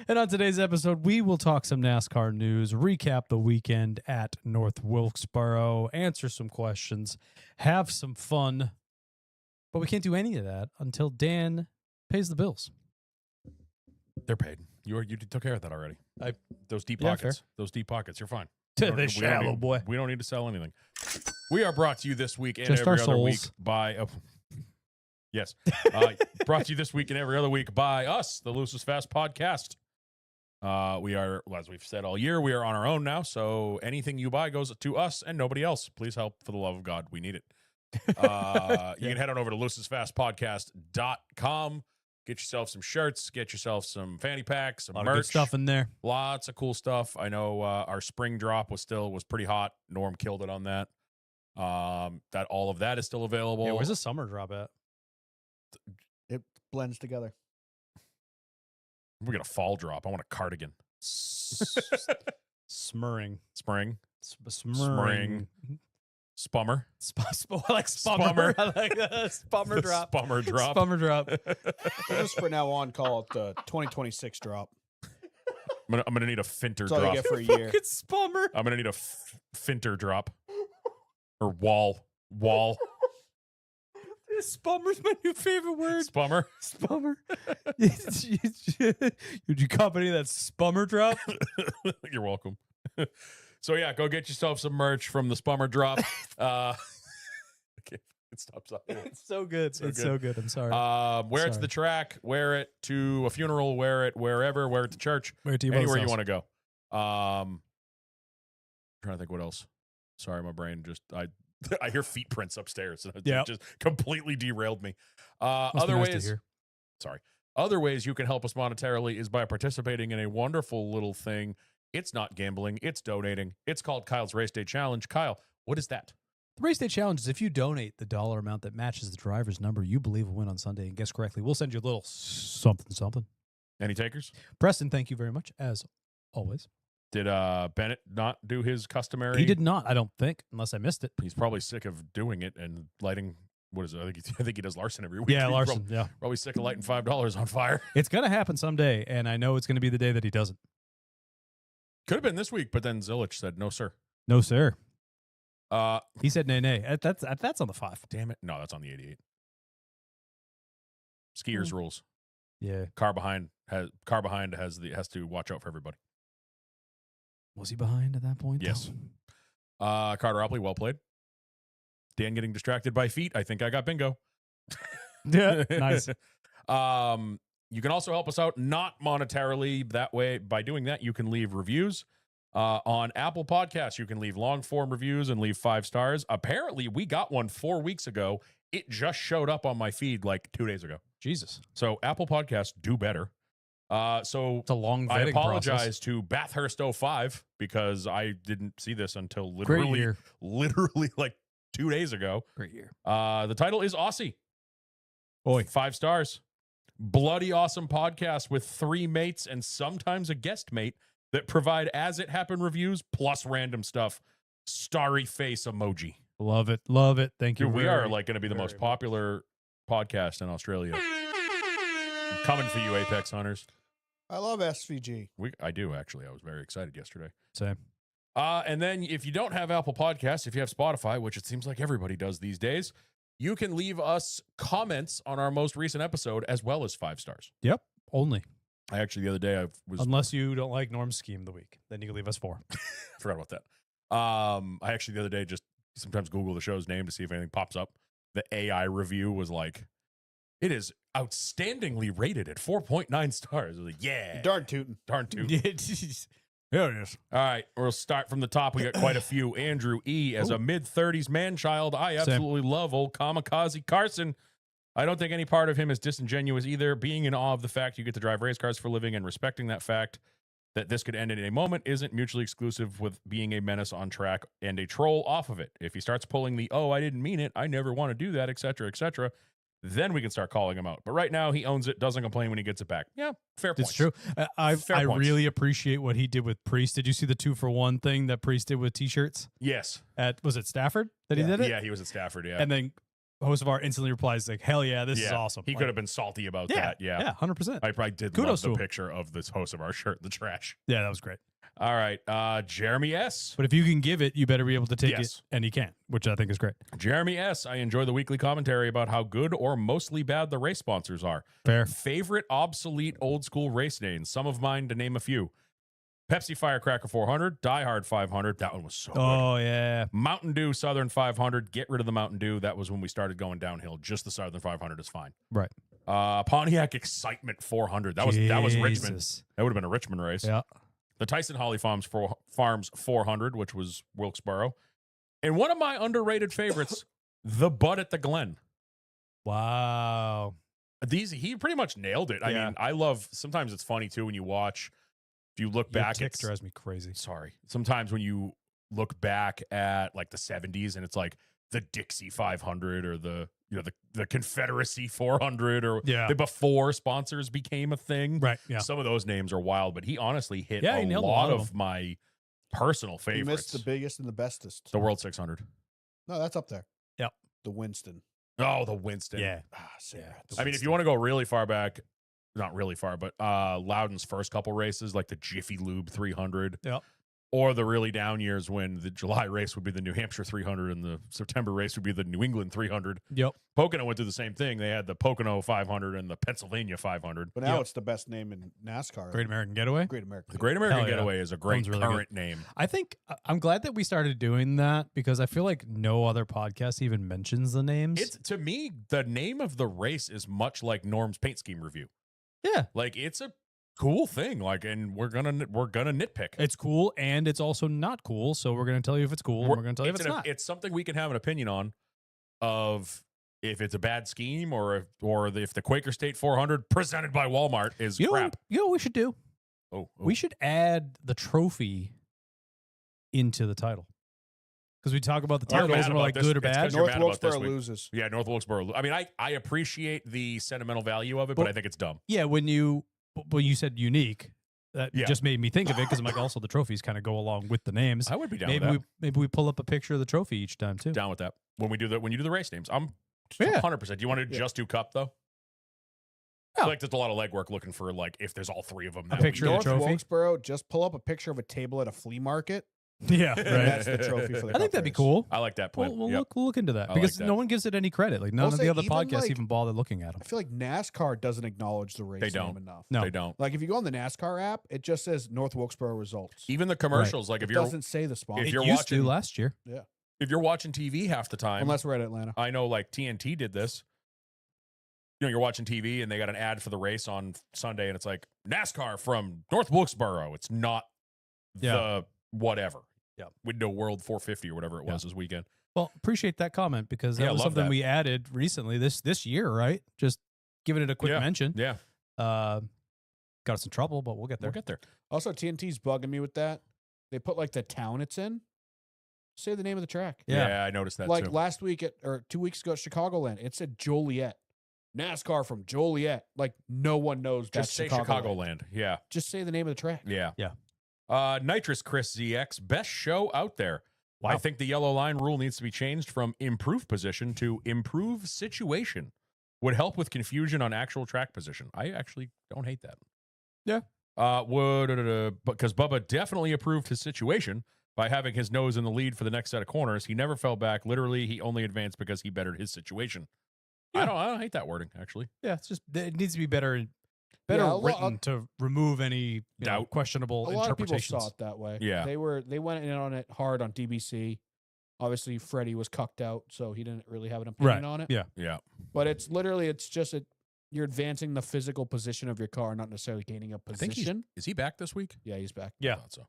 And on today's episode, we will talk some NASCAR news, recap the weekend at North Wilkesboro, answer some questions, have some fun. But we can't do any of that until Dan pays the bills. They're paid. You took care of that already. Those deep Yeah, pockets. Those deep pockets. You're fine. The shallow boy. We don't need to sell anything. We are brought to you this week and Just every our other week souls. by. Yes. Brought to you this week and every other week by us, the Loose is Fast podcast. We are, as we've said all year, we are on our own now. So anything you buy goes to us and nobody else. Please help for the love of God. We need it. You can head on over to loosesfastpodcast.com. Get yourself some shirts. Get yourself some fanny packs, some A lot merch. of good stuff in there. Lots of cool stuff. I know our spring drop was pretty hot. Norm killed it on that. That all of that is still available. Yeah, where's the summer drop at? It blends together. We got a fall drop. I want a cardigan. Smurring. Spring. Smurring. Spummer. I like spummer. I like spummer The drop. Spummer drop. Spummer drop. We'll just for now on call it the 2026 drop. I'm gonna need a Finter That's all you drop. get for a year. Fucking spummer. I'm gonna need a Finter drop. Or wall. Spummer's my new favorite word. Spummer. Spummer. Would you company that spummer drop? You're welcome. So yeah, go get yourself some merch from the Spummer drop. Okay, it stops up. It's so good. It's so good. I'm sorry. Wear it to Sorry. the track, wear it to a funeral, wear it wherever, wear it to church, Where do anywhere you want to go. Trying to think what else. Sorry, my brain I hear feet prints upstairs. And it Yep. just completely derailed me. Must be Other nice to ways, hear. sorry. Other ways you can help us monetarily is by participating in a wonderful little thing. It's not gambling. It's donating. It's called Kyle's Race Day Challenge. Kyle, what is that? The Race Day Challenge is if you donate the dollar amount that matches the driver's number you believe will win on Sunday and guess correctly, we'll send you a little something. Any takers? Preston, thank you very much, as always. Did Bennett not do his customary? He did not, I don't think, unless I missed it. He's probably sick of doing it and lighting. What is it? I think he does Larson every week. Yeah, He's Larson, yeah. Probably sick of lighting $5 on fire. It's going to happen someday, and I know it's going to be the day that he doesn't. Could have been this week, but then Zilich said, no, sir. No, sir. Uh, He said nay. That's on the 5. damn it. No, that's on the 88. Skiers rules. Yeah. Car behind has to watch out for everybody. Was he behind at that point? Yes. Carter Opley, well played. Dan getting distracted by feet. I think I got bingo. Yeah, nice. You can also help us out, not monetarily. That way, by doing that, you can leave reviews. On Apple Podcasts, you can leave long form reviews and leave 5 stars. Apparently, we got one 4 weeks ago. It just showed up on my feed like 2 days ago. Jesus. So Apple Podcasts, do better. So It's a long I vetting apologize process. to Bathurst 05 because I didn't see this until Great year. literally like 2 days ago. Great year. The title is Aussie. Boy. 5 stars. Bloody awesome podcast with 3 mates and sometimes a guest mate that provide as it happened reviews plus random stuff. Starry face emoji. Love it. Love it. Thank you. Dude, we very, are like going to be the most very popular podcast in Australia. Coming for you, Apex Hunters. I love SVG. I do, actually. I was very excited yesterday. Same. And then if you don't have Apple Podcasts, if you have Spotify, which it seems like everybody does these days, you can leave us comments on our most recent episode as well as 5 stars. Yep. Only. I actually, the other day, I was Unless you don't like Norm's scheme of the week. Then you can leave us 4. forgot about that. I actually, the other day, just sometimes Google the show's name to see if anything pops up. The AI review was like, it is outstandingly rated at 4.9 stars. I was like, yeah. Darn tootin'. Darn too. Yeah, jeez. There it is. All right, we'll start from the top. We got quite a few. Andrew E. As a mid-30s man-child, I absolutely love old Kamikaze Carson. I don't think any part of him is disingenuous either. Being in awe of the fact you get to drive race cars for a living and respecting that fact that this could end at any moment isn't mutually exclusive with being a menace on track and a troll off of it. If he starts pulling the, oh, I didn't mean it, I never want to do that, etc., then we can start calling him out. But right now, he owns it, doesn't complain when he gets it back. Yeah, fair point. It's true. I Fair points. really appreciate what he did with Priest. Did you see the 2-for-1 thing that Priest did with T-shirts? Yes. Was it Stafford that he did it? Yeah, he was at Stafford, yeah. And then Hocevar instantly replies like, hell yeah, this is awesome. He Like, could have been salty about yeah, that. Yeah. Yeah, 100%. I probably did Kudos to love him. the picture of this host of our shirt, the trash. Yeah, that was great. All right. Jeremy S. But if you can give it, you better be able to take Yes. it. And he can, which I think is great. Jeremy S. I enjoy the weekly commentary about how good or mostly bad the race sponsors are. Fair. Favorite obsolete old school race names. Some of mine to name a few. Pepsi Firecracker 400, Die Hard 500. That one was so good. Oh, yeah. Mountain Dew Southern 500. Get rid of the Mountain Dew. That was when we started going downhill. Just the Southern 500 is fine. Right. Pontiac Excitement 400. That was Richmond. Jesus. That would have been a Richmond race. Yeah. The Tyson Holly Farms 400, which was Wilkesboro. And one of my underrated favorites, the Bud at the Glen. Wow. He pretty much nailed it. I Yeah. mean, I love, sometimes it's funny too when you watch, if you look Your back, tick drives me crazy. sorry. Sometimes when you look back at like the 70s and it's like the Dixie 500 or the Confederacy 400 or Yeah. the before sponsors became a thing. Right. Yeah. Some of those names are wild, but he honestly hit Yeah, he a nailed lot of of my personal He favorites. missed the biggest and the bestest. The World 600. No, that's up there. Yep. The Winston. Oh, the Winston. Yeah. Sarah. I mean, if you want to go really far back, not really far, but Loudon's first couple races, like the Jiffy Lube 300. Yep. Or the really down years when the July race would be the New Hampshire 300 and the September race would be the New England 300. Yep. Pocono went through the same thing. They had the Pocono 500 and the Pennsylvania 500. But now Yep. it's the best name in NASCAR. Great American Getaway. Great American. The Great American Hell yeah. Getaway is a great Sounds really current name. I think I'm glad that we started doing that because I feel like no other podcast even mentions the names. It's, to me, the name of the race is much like Norm's paint scheme review. Yeah. Like it's a cool thing. Like, and we're gonna nitpick. It's cool, and it's also not cool. So we're going to tell you if it's cool, and we're going to tell you if it's not. It's something we can have an opinion on, of if it's a bad scheme or if the Quaker State 400 presented by Walmart is crap. You know what we should do? Oh, We should add the trophy into the title. Because we talk about the You're titles mad and we're about like this. good or It's bad. 'cause you're North mad about this Wilkesboro week. loses. Yeah, North Wilkesboro. I mean, I appreciate the sentimental value of it, but Well, I think it's dumb. Yeah, when you said unique, that Yeah. just made me think of it because I'm like, also the trophies kind of go along with the names. I would be down Maybe with that. maybe we pull up a picture of the trophy each time too. Down with that. When you do the race names, I'm Yeah. 100%. Do you want to just do Cup though? I feel like there's a lot of legwork looking for like if there's all three of them. A picture of the North trophy. Wilkesboro, just pull up a picture of a table at a flea market. Yeah, And right. that's the trophy for the I Cup think that'd be race. cool. I like that plan. We'll Yep. look into that I because like no that. one gives it any credit. Like none I'll of the say other even, podcasts like- even bother looking at them. I feel like NASCAR doesn't acknowledge the race They don't. name enough. No. They don't. Like if you go on the NASCAR app, it just says North Wilkesboro results. Even the commercials, like It if you're doesn't say the sponsor if It you're used watching to last year. if you're watching TV half the time, unless we're at Atlanta. I know like TNT did this. You know, you're watching TV and they got an ad for the race on Sunday, and it's like NASCAR from North Wilkesboro. It's not the whatever. Yeah. Window World 450 or whatever it was this weekend. Well, appreciate that comment because that Yeah, was love something that. we added recently this year, right? Just giving it a quick Yeah. mention. Yeah, Got us in trouble, but we'll get there. we'll get there. Also, TNT's bugging me with that. They put like the town it's in. Say the name of the track. Yeah. I noticed that Like too. last week or 2 weeks ago at Chicagoland, it said Joliet. NASCAR from Joliet. Like no one knows that's Just say Chicagoland. Chicagoland. Yeah, Just say the name of the track. yeah, Yeah. Nitrous Chris ZX, best show out there. Wow. I think the yellow line rule needs to be changed from improve position to improve situation. Would help with confusion on actual track position. I actually don't hate that. Yeah. Because Bubba definitely improved his situation by having his nose in the lead for the next set of corners. He never fell back. Literally, he only advanced because he bettered his situation. Yeah. I don't hate that wording, actually. Yeah, it's just it needs to be better Yeah, a lot- written to remove any Doubt. questionable A lot of people interpretations. saw it that way. Yeah. They went in on it hard on DBC. Obviously, Freddie was cucked out, so he didn't really have an opinion Right. on it. Yeah. Yeah. But it's just you're advancing the physical position of your car, not necessarily gaining a I think position. is he back this week? Yeah, he's back. Yeah. I thought so.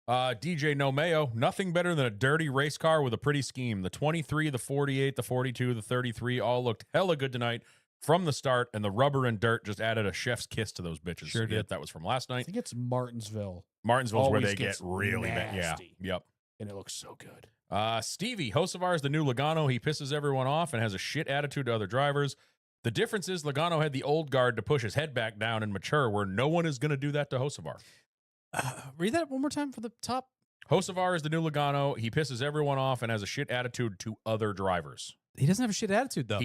DJ No Mayo, nothing better than a dirty race car with a pretty scheme. The 23, the 48, the 42, the 33 all looked hella good tonight from the start, and the rubber and dirt just added a chef's kiss to those bitches. Sure did. That was from last I night. think it's Martinsville, Martinsville's where always they get gets really bad. Yeah. nasty. Yep. and it looks so good. Stevie, Hocevar's the new Logano. He pisses everyone off and has a shit attitude to other drivers. The difference is Logano had the old guard to push his head back down and mature, where no one is going to do that to Hocevar. Read that one more time for the top. Hocevar is the new Logano. He pisses everyone off and has a shit attitude to other drivers. He doesn't have a shit attitude though.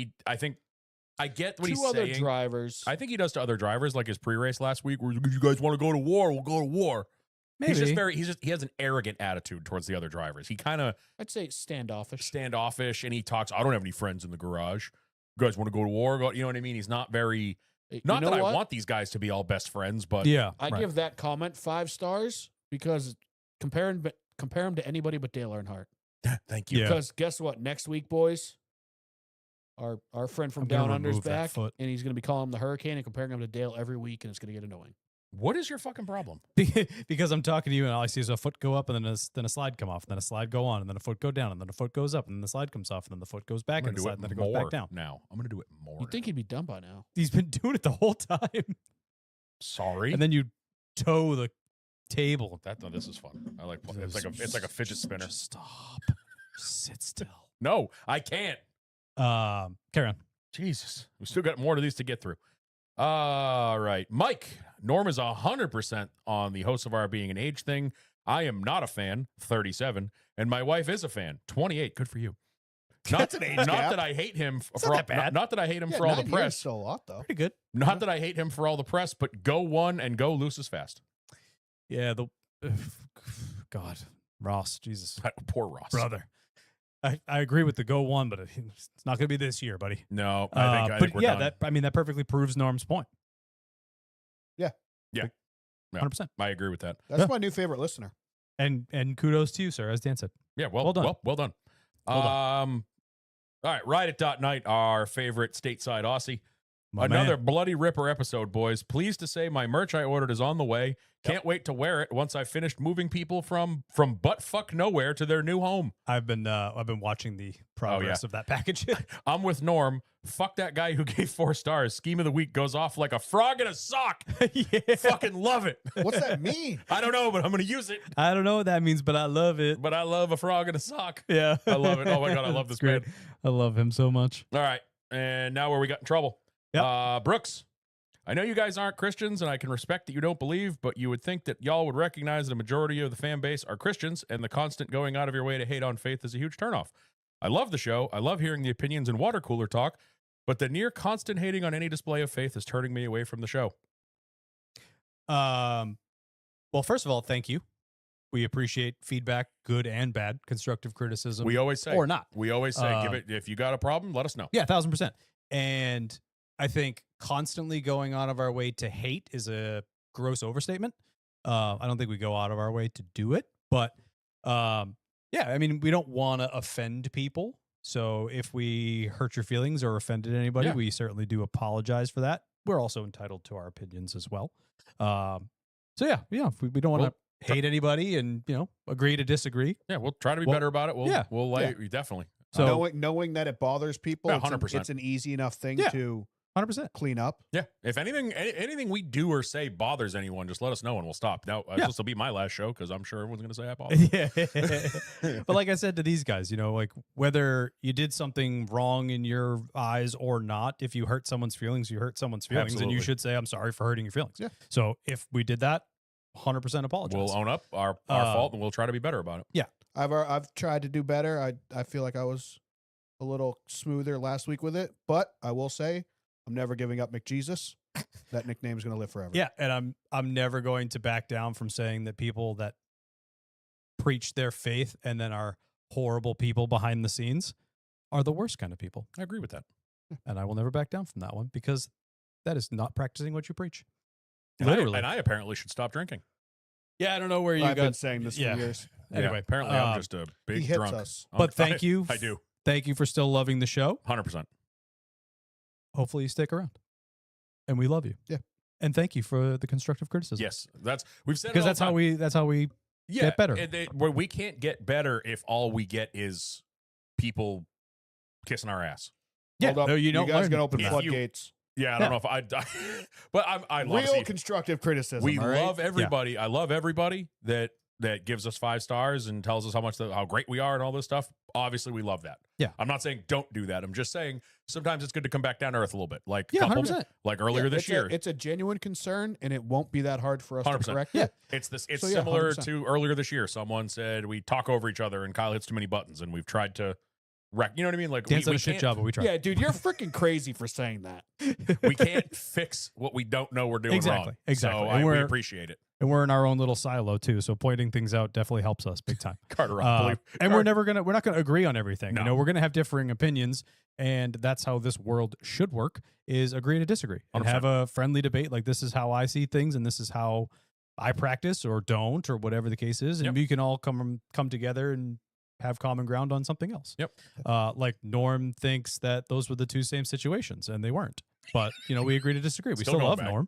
I get what Two he's other saying. drivers. I think he does to other drivers, like his pre-race last week, where you guys want to go to war, we'll go to war. Maybe. He has an arrogant attitude towards the other drivers. He kind of I'd say standoffish. standoffish, and he talks, I don't have any friends in the garage. You guys want to go to war? You know what I mean? He's not very, You not know that I what? want these guys to be all best friends, but Yeah. I right. give that comment 5 stars because compare him to anybody but Dale Earnhardt. thank you. Yeah. Because guess what? Next week, boys, our friend from I'm gonna Down Under's remove that back, foot. and he's going to be calling him the Hurricane and comparing him to Dale every week, and it's going to get annoying. What is your fucking problem? Because I'm talking to you and all I see is a foot go up and then a slide come off, and then a slide go on, and then a foot go down, and then a foot goes up, and then the slide comes off, and then the foot goes back I'm and the going to slide, do and it then it goes more back down. now. I'm going to do it more. You'd think he'd be done by now. He's been doing it the whole time. Sorry. And then you tow the table. This is fun. I like it's like a fidget spinner. Just stop. Just sit still. No, I can't. Carry on. Jesus. We still got more of these to get through. All right. Mike, Norm is 100% on the Hocevar being an age thing. I am not a fan, 37, and my wife is a fan, 28. Good for you. That's an age Not gap. that I hate him for not all, that bad. Not that I hate him for all the 9 years, press. still a lot though. Pretty good. Not that I hate him for all the press, but go one and go loose as fast. Yeah, God. Ross, Jesus. Poor Ross. Brother. I agree with the go one, but it's not going to be this year, buddy. No, I think we're yeah, done. that perfectly proves Norm's point. Yeah. 100%. I agree with that. That's my new favorite listener. And kudos to you, sir, as Dan said. Yeah, well Well done. Well done. Well done. All right, Ride It Night, our favorite stateside Aussie. My Another man. bloody ripper episode, boys. Pleased to say my merch I ordered is on the way. Can't wait to wear it once I finished moving people from buttfuck nowhere to their new home. I've been watching the progress of that package. I'm with Norm. Fuck that guy who gave 4 stars. Scheme of the week goes off like a frog in a sock. Yeah. Fucking love it. What's that mean? I don't know, but I'm going to use it. I don't know what that means, but I love it. But I love a frog in a sock. Yeah. I love it. Oh my God, I love this It's great. man. I love him so much. All right. And now where we got in trouble. Yep. Brooks, I know you guys aren't Christians, and I can respect that you don't believe, but you would think that y'all would recognize that a majority of the fan base are Christians, and the constant going out of your way to hate on faith is a huge turnoff. I love the show. I love hearing the opinions and water cooler talk, but the near constant hating on any display of faith is turning me away from the show. Well, first of all, thank you. We appreciate feedback, good and bad, constructive criticism, We always say, or not. we always say, give it, if you got a problem, let us know. Yeah, 1,000%. And I think constantly going out of our way to hate is a gross overstatement. I don't think we go out of our way to do it, but yeah, I mean, we don't want to offend people. So if we hurt your feelings or offended anybody, Yeah. we certainly do apologize for that. We're also entitled to our opinions as well. So yeah, if we don't want to hate anybody and, agree to disagree. Yeah, we'll try to be Well, better about it. We'll yeah. Definitely. So knowing that it bothers people, Yeah, it's 100%. it's an easy enough thing Yeah. to 100%. clean up. Yeah. If anything we do or say bothers anyone, just let us know and we'll stop. Now, Yeah. this will be my last show because I'm sure everyone's going to say I bother. Yeah. But like I said to these guys, like whether you did something wrong in your eyes or not, if you hurt someone's feelings, you hurt someone's feelings, and you Absolutely. should say, I'm sorry for hurting your feelings. Yeah. So if we did that, 100% apologize. We'll own up our fault and we'll try to be better about it. I've tried to do better. I feel like I was a little smoother last week with it, but I will say I'm never giving up McJesus. That nickname is going to live forever. Yeah, and I'm never going to back down from saying that people that preach their faith and then are horrible people behind the scenes are the worst kind of people. I agree with that. And I will never back down from that one because that is not practicing what you preach. And Literally. I apparently should stop drinking. Yeah, I don't know where you I've been got. saying this yeah. for years. Anyway, Yeah, apparently I'm just a big He hits drunk. us. But thank you. I do. Thank you for still loving the show. 100%. Hopefully you stick around. And we love you. Yeah. And thank you for the constructive criticism. Yes. We've said it Because all that's the how time. we get better. Where we can't get better if all we get is people kissing our ass. yeah. Hold up. No, you don't guys learn. going to open If you- floodgates. Yeah, I don't know if I but I love Real seeing- constructive criticism. we all right? love everybody. I love everybody that gives us 5 stars and tells us how great we are and all this stuff. Obviously, we love that. Yeah. I'm not saying don't do that. I'm just saying sometimes it's good to come back down to earth a little bit. Like Yeah, couple- 100%. like earlier Yeah, this year. It's a genuine concern, and it won't be that hard for us 100%. to correct. Yeah. it. It's So, yeah, similar 100%. to earlier this year. Someone said we talk over each other and Kyle hits too many buttons, and we've tried to you know what I mean? Like Dan's done we a shit can't- job, but we try. Yeah, dude, you're freaking crazy for saying that. We can't fix what we don't know we're doing Exactly, wrong. exactly. So And we we're- appreciate it. And we're in our own little silo too. So pointing things out definitely helps us big time. Carter, I believe. And we're not gonna agree on everything. No. We're gonna have differing opinions, and that's how this world should work: is agree to disagree and 100%. have a friendly debate. Like, this is how I see things, and this is how I practice or don't, or whatever the case is, and Yep. we can all come together and have common ground on something else. Yep. Like Norm thinks that those were the two same situations, and they weren't. But we agree to disagree. We Still still going love back. Norm.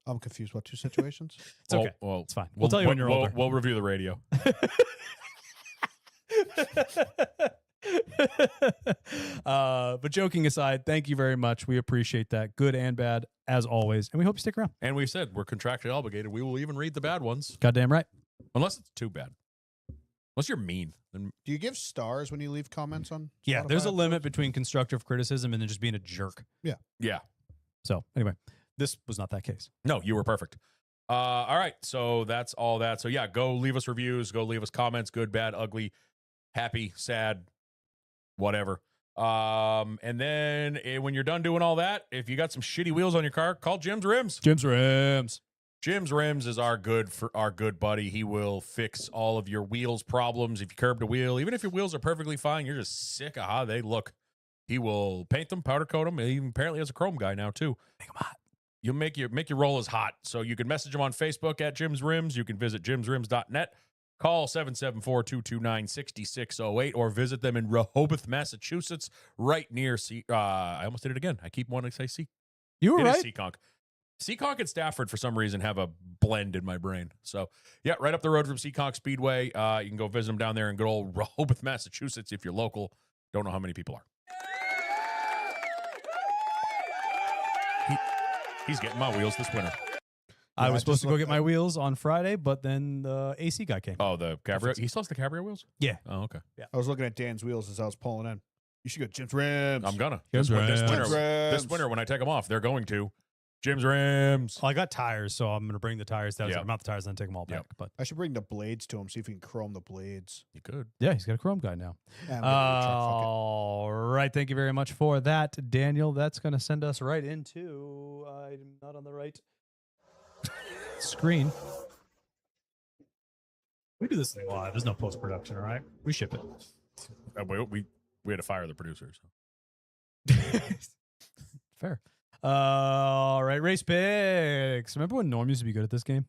I'm confused. What 2 situations? It's okay. Well, It's fine. We'll tell you when you're older. We'll review the radio. But joking aside, thank you very much. We appreciate that, good and bad, as always, and we hope you stick around. And we've said we're contractually obligated. We will even read the bad ones, Goddamn right. unless it's too bad. Unless you're mean. Then Do you give stars when you leave comments on? Yeah, there's a Spotify limit episodes? between constructive criticism and then just being a jerk. yeah. So anyway, this was not that case. No, you were perfect. All right. So that's all that. So yeah, go leave us reviews. Go leave us comments. Good, bad, ugly, happy, sad, whatever. And then when you're done doing all that, if you got some shitty wheels on your car, call Jim's Rims. Jim's Rims. Jim's Rims is our good buddy. He will fix all of your wheels problems. If you curbed a wheel, even if your wheels are perfectly fine, you're just sick of how they look. He will paint them, powder coat them. He even apparently has a chrome guy now too. Make 'em hot. You'll make your rollers hot. So you can message him on Facebook at Jim's Rims. You can visit jimsrims.net. Call 774-229-6608 or visit them in Rehoboth, Massachusetts, right near I almost did it again. I keep wanting to say You were It right. is Seekonk. Seekonk and Stafford, for some reason, have a blend in my brain. So, yeah, right up the road from Seekonk Speedway. You can go visit them down there in good old Rehoboth, Massachusetts, if you're local. Don't know how many people are. He's getting my wheels this winter. I Yeah, was I supposed just to go looked get my wheels on Friday, but then the AC guy came. Oh, the Cabrio. He still has the Cabrio wheels? Yeah. Oh, okay. I was looking at Dan's wheels as I was pulling in. You should go Jim's rims. I'm gonna. Jim's This Rims. winter, when I take them off, they're going to Jim's Rims. Well, I got tires, so I'm going to bring the tires down. Yeah. I'm out the tires and then take them all back. Yep. But I should bring the blades to him, see if we can chrome the blades. You could. yeah, he's got a Chrome guy now. Yeah, I'm gonna do a truck, fuck it. All right. Thank you very much for that, Daniel. That's going to send us right into, I'm not on the right screen. We do this thing live. There's no post production, all right? We ship it. We had to fire the producer. So. Fair. All right, race picks. Remember when Norm used to be good at this game?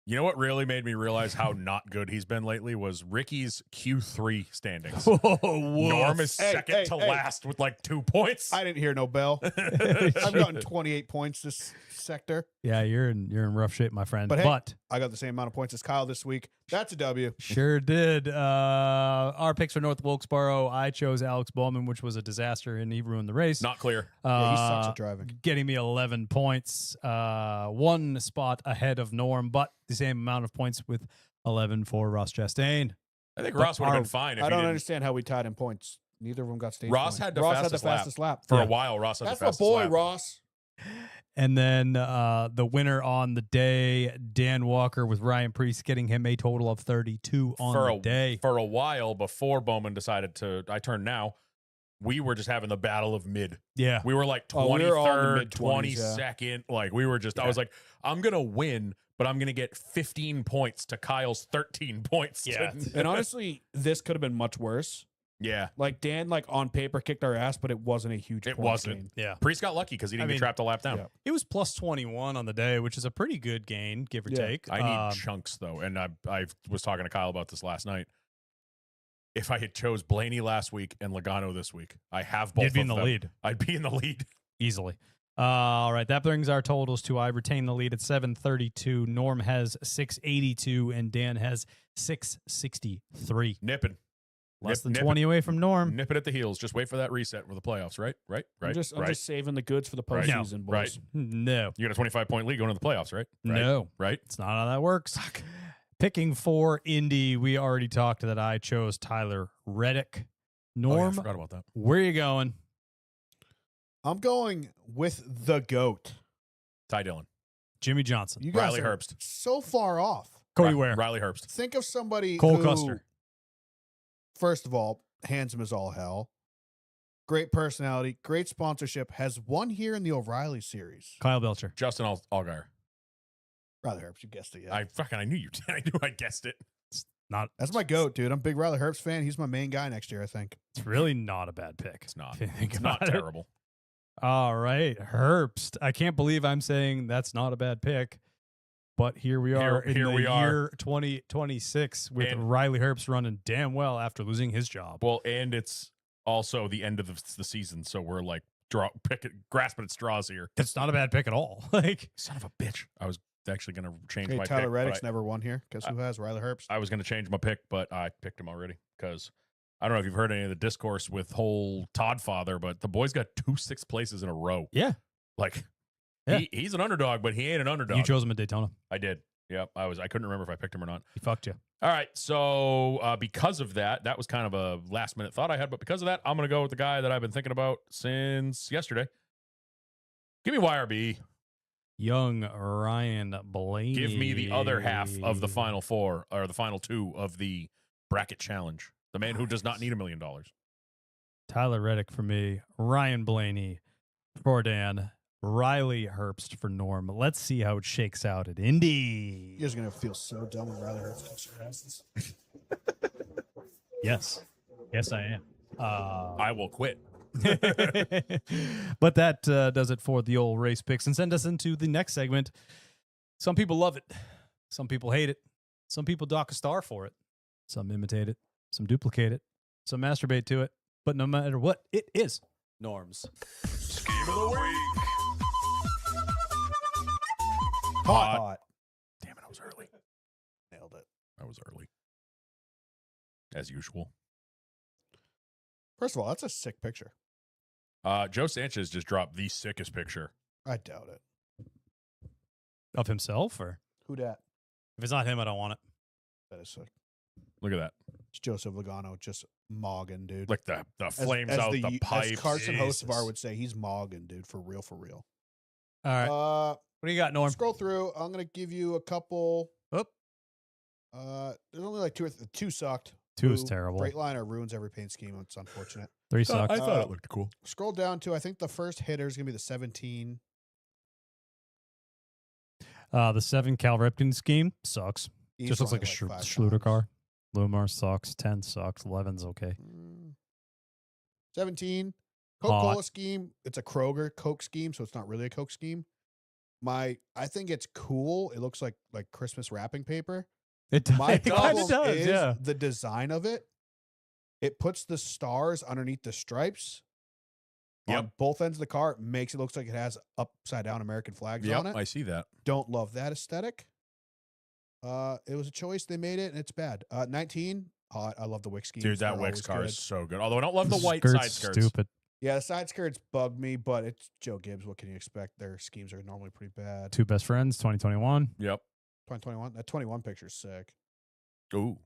You know what really made me realize how not good he's been lately was Ricky's Q3 standings. Norm is Hey, second hey, to hey. last with like 2 points. I didn't hear no bell. I've gotten 28 points this sector. Yeah, you're in rough shape, my friend. But hey- But I got the same amount of points as Kyle this week. That's a W. sure did. Our picks for North Wilkesboro. I chose Alex Bowman, which was a disaster, and he ruined the race. Not clear. Yeah, he sucks at driving. Getting me 11 points, 1 spot ahead of Norm, but the same amount of points with 11 for Ross Chastain. I think But Ross would have our- been fine if I he don't didn't. understand how we tied in points. Neither of them got stage Ross points. had the Ross fastest had the fastest lap. For Yeah. a while, Ross had That's the my fastest boy, lap. Ross. And then the winner on the day, Dan Walker, with Ryan Priest getting him a total of 32 on For the a day. For a while before Bowman decided to, I turn now, we were just having the battle of mid. Yeah. We were like Oh, we were all in the 23rd, mid-20s, yeah. 22nd. Like we were just, I was like, I'm going to win, but I'm going to get 15 points to Kyle's 13 points. Yeah. And honestly, this could have been much worse. Yeah. Like Dan, like on paper, kicked our ass, but it wasn't a huge. It point wasn't. gain. Yeah. Priest got lucky because he didn't I get mean, trapped a lap down. yeah. It was plus 21 on the day, which is a pretty good gain, give or Yeah. take. I need chunks though, and I was talking to Kyle about this last night. If I had chose Blaney last week and Logano this week, I have both. You'd be of in the them. lead I'd be in the lead. easily. All right. That brings our totals to I retain the lead at 732. Norm has 682, and Dan has 663. Nipping. Less than Nip 20 away from Norm. Nip it at the heels. Just wait for that reset for the playoffs, right? Right? I'm just saving the goods for the Right. postseason, boys. Right. No. You got a 25-point lead going to the playoffs, right? Right? No. Right? It's not how that works. Picking for Indy, we already talked that I chose Tyler Reddick. Oh, yeah, I Norm, forgot about that. where are you going? I'm going with the GOAT. Ty Dillon. Jimmy Johnson. You guys Riley are Herbst. so far off. Cody Ri- Ware. Riley Herbst. Think of somebody Cole who, Custer. first of all, handsome as all hell. Great personality, great sponsorship, has won here in the O'Reilly series. Kyle Belcher. Justin Allgaier. Riley Herbst, you guessed it, yeah. I knew you did. I knew I guessed it. Not. That's my GOAT, dude. I'm a big Riley Herbst fan. He's my main guy next year, I think. It's really not a bad pick. It's not. if you think It's not about it. terrible. All right, Herbst. I can't believe I'm saying that's not a bad pick, but here we are in Here the we are. year 2026 with And- Riley Herbst running damn well after losing his job. Well, and it's also the end of the season, so we're like grasping at straws here. That's not a bad pick at all. Like, Son of a bitch. I was actually going to change Hey, my Tyler pick. but Reddick's never won here. Guess who has? Riley Herbst. I was going to change my pick, but I picked him already because I don't know if you've heard any of the discourse with whole Todd Father, but the boy's got 2 6th places in a row. yeah, Like, Yeah. he's an underdog, but he ain't an underdog. you chose him at Daytona. I did. Yep. I couldn't remember if I picked him or not. He fucked you. All right. So because of that, that was kind of a last minute thought I had, but because of that, I'm going to go with the guy that I've been thinking about since yesterday. Give me YRB. Young Ryan Blaney. Give me the other half of the final 4 or the final 2 of the bracket challenge. The man who does not need $1 million. Tyler Reddick for me. Ryan Blaney for Dan. Riley Herbst for Norm. Let's see how it shakes out at Indy. You guys are going to feel so dumb when Riley Herbst kicks your asses. Yes. Yes, I am. I will quit. But that does it for the old race picks and send us into the next segment. Some people love it. Some people hate it. Some people dock a star for it. Some imitate it. Some duplicate it. Some masturbate to it. But no matter what it is, Norm's Scheme of the week. Hot. Damn it, I was early. Nailed it. I was early. As usual. First of all, that's a sick picture. Joe Sanchez just dropped the sickest picture. I doubt it. Of himself, or Who dat? if it's not him, I don't want it. That is sick. Look at that. It's Joseph Logano just mogging, dude. Like the flames out the pipes. As Carson Hocevar Jesus. would say, he's mogging, dude, for real, for real. All right. Uh, What do you got, Norm? scroll through. I'm gonna give you a couple. Oop. There's only like two sucked. Two is Boo. terrible. Freightliner ruins every paint scheme. It's unfortunate. 3 sucks. I thought Uh, it looked cool. Scroll down to I think the first hitter is gonna be the 17. The 7 Cal Ripken scheme sucks. He's Just looks won like a it 5 Schluter times. car. Lumar sucks. 10 sucks. 11's okay. 17 Hot. Coca-Cola scheme. It's a Kroger Coke scheme, so it's not really a Coke scheme. I think it's cool. It looks like Christmas wrapping paper. It does. My It kind problem of does. is Yeah. the design of it. It puts the stars underneath the stripes on Yep. both ends of the car. It makes it look like it has upside down American flags on Yep, it. I see that. Don't love that aesthetic. It was a choice. They made it, and it's bad. 19 hot. I love the Wix scheme. Dude, that Wix car is so good. Although I don't love the white side skirts. Stupid. Yeah, the side skirts bug me, but it's Joe Gibbs. What can you expect? Their schemes are normally pretty bad. 2 best friends, 2021. Yep. 2021. That 21 picture's sick. Ooh,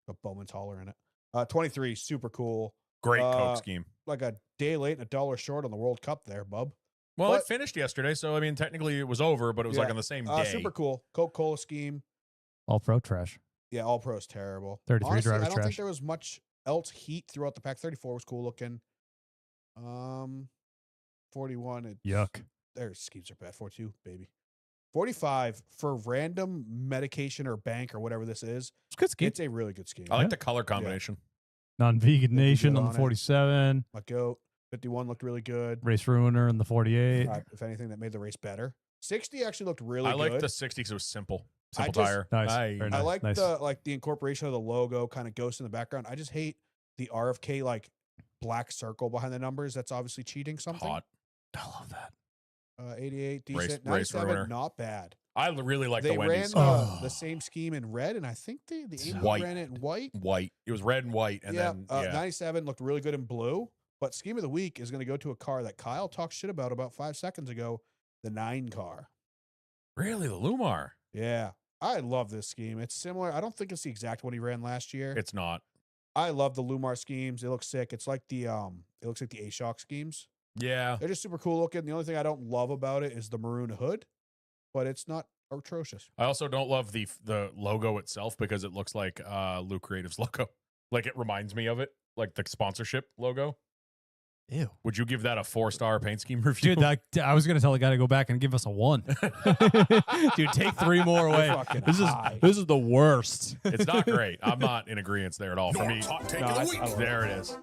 Got Bowman's Holler in it. 23, super cool. great Uh, Coke scheme. Like a day late and $1 short on the World Cup there, bub. Well, it but- finished yesterday, so I mean, technically it was over, but it was like Yeah. on the same day. Super cool. Coca-Cola scheme. All pro trash. Yeah, all pros terrible. 33 Honestly, drivers I don't trash. think there was much else heat throughout the pack. 34 was cool looking. 41. Yuck. Their schemes are bad. 42, baby. 45 for random medication or bank or whatever this is. It's a good scheme. It's a really good scheme. I like Yeah. the color combination. Non-vegan nation on on the it. 47. My goat. 51 looked really good. Race ruiner in the 48. If anything, that made the race better. 60 actually looked really I like good. the 60 because it was simple. I Simple just- tire. Nice. Aye. Very I nice. like nice. the incorporation of the logo, kind of ghost in the background. I just hate the RFK black circle behind the numbers. That's obviously cheating something. Hot. I love that. 88 Race- decent. race 97 ruiner. not bad. I really like They the ran Wendy's. Oh. the same scheme in red, and I think the Indy White. ran it in white. White. It was red and white, and then 97 looked really good in blue. But scheme of the week is going to go to a car that Kyle talked shit about 5 seconds ago, the 9 car. really the Lumar. Yeah, I love this scheme. It's similar. I don't think it's the exact one he ran last year. It's not. I love the Lumar schemes. They look sick. It's like the it looks like the A-Shock schemes. Yeah. They're just super cool looking. The only thing I don't love about it is the maroon hood, but it's not atrocious. I also don't love the logo itself because it looks like Luke Creative's logo. Like it reminds me of it, like the sponsorship logo. Ew. Would you give that a 4-star paint scheme review? Dude, I was gonna tell the guy to go back and give us a 1. Dude, take 3 more away. fucking This high. is the worst. It's not great. I'm not in agreement there at all. For me, No, I love there it is.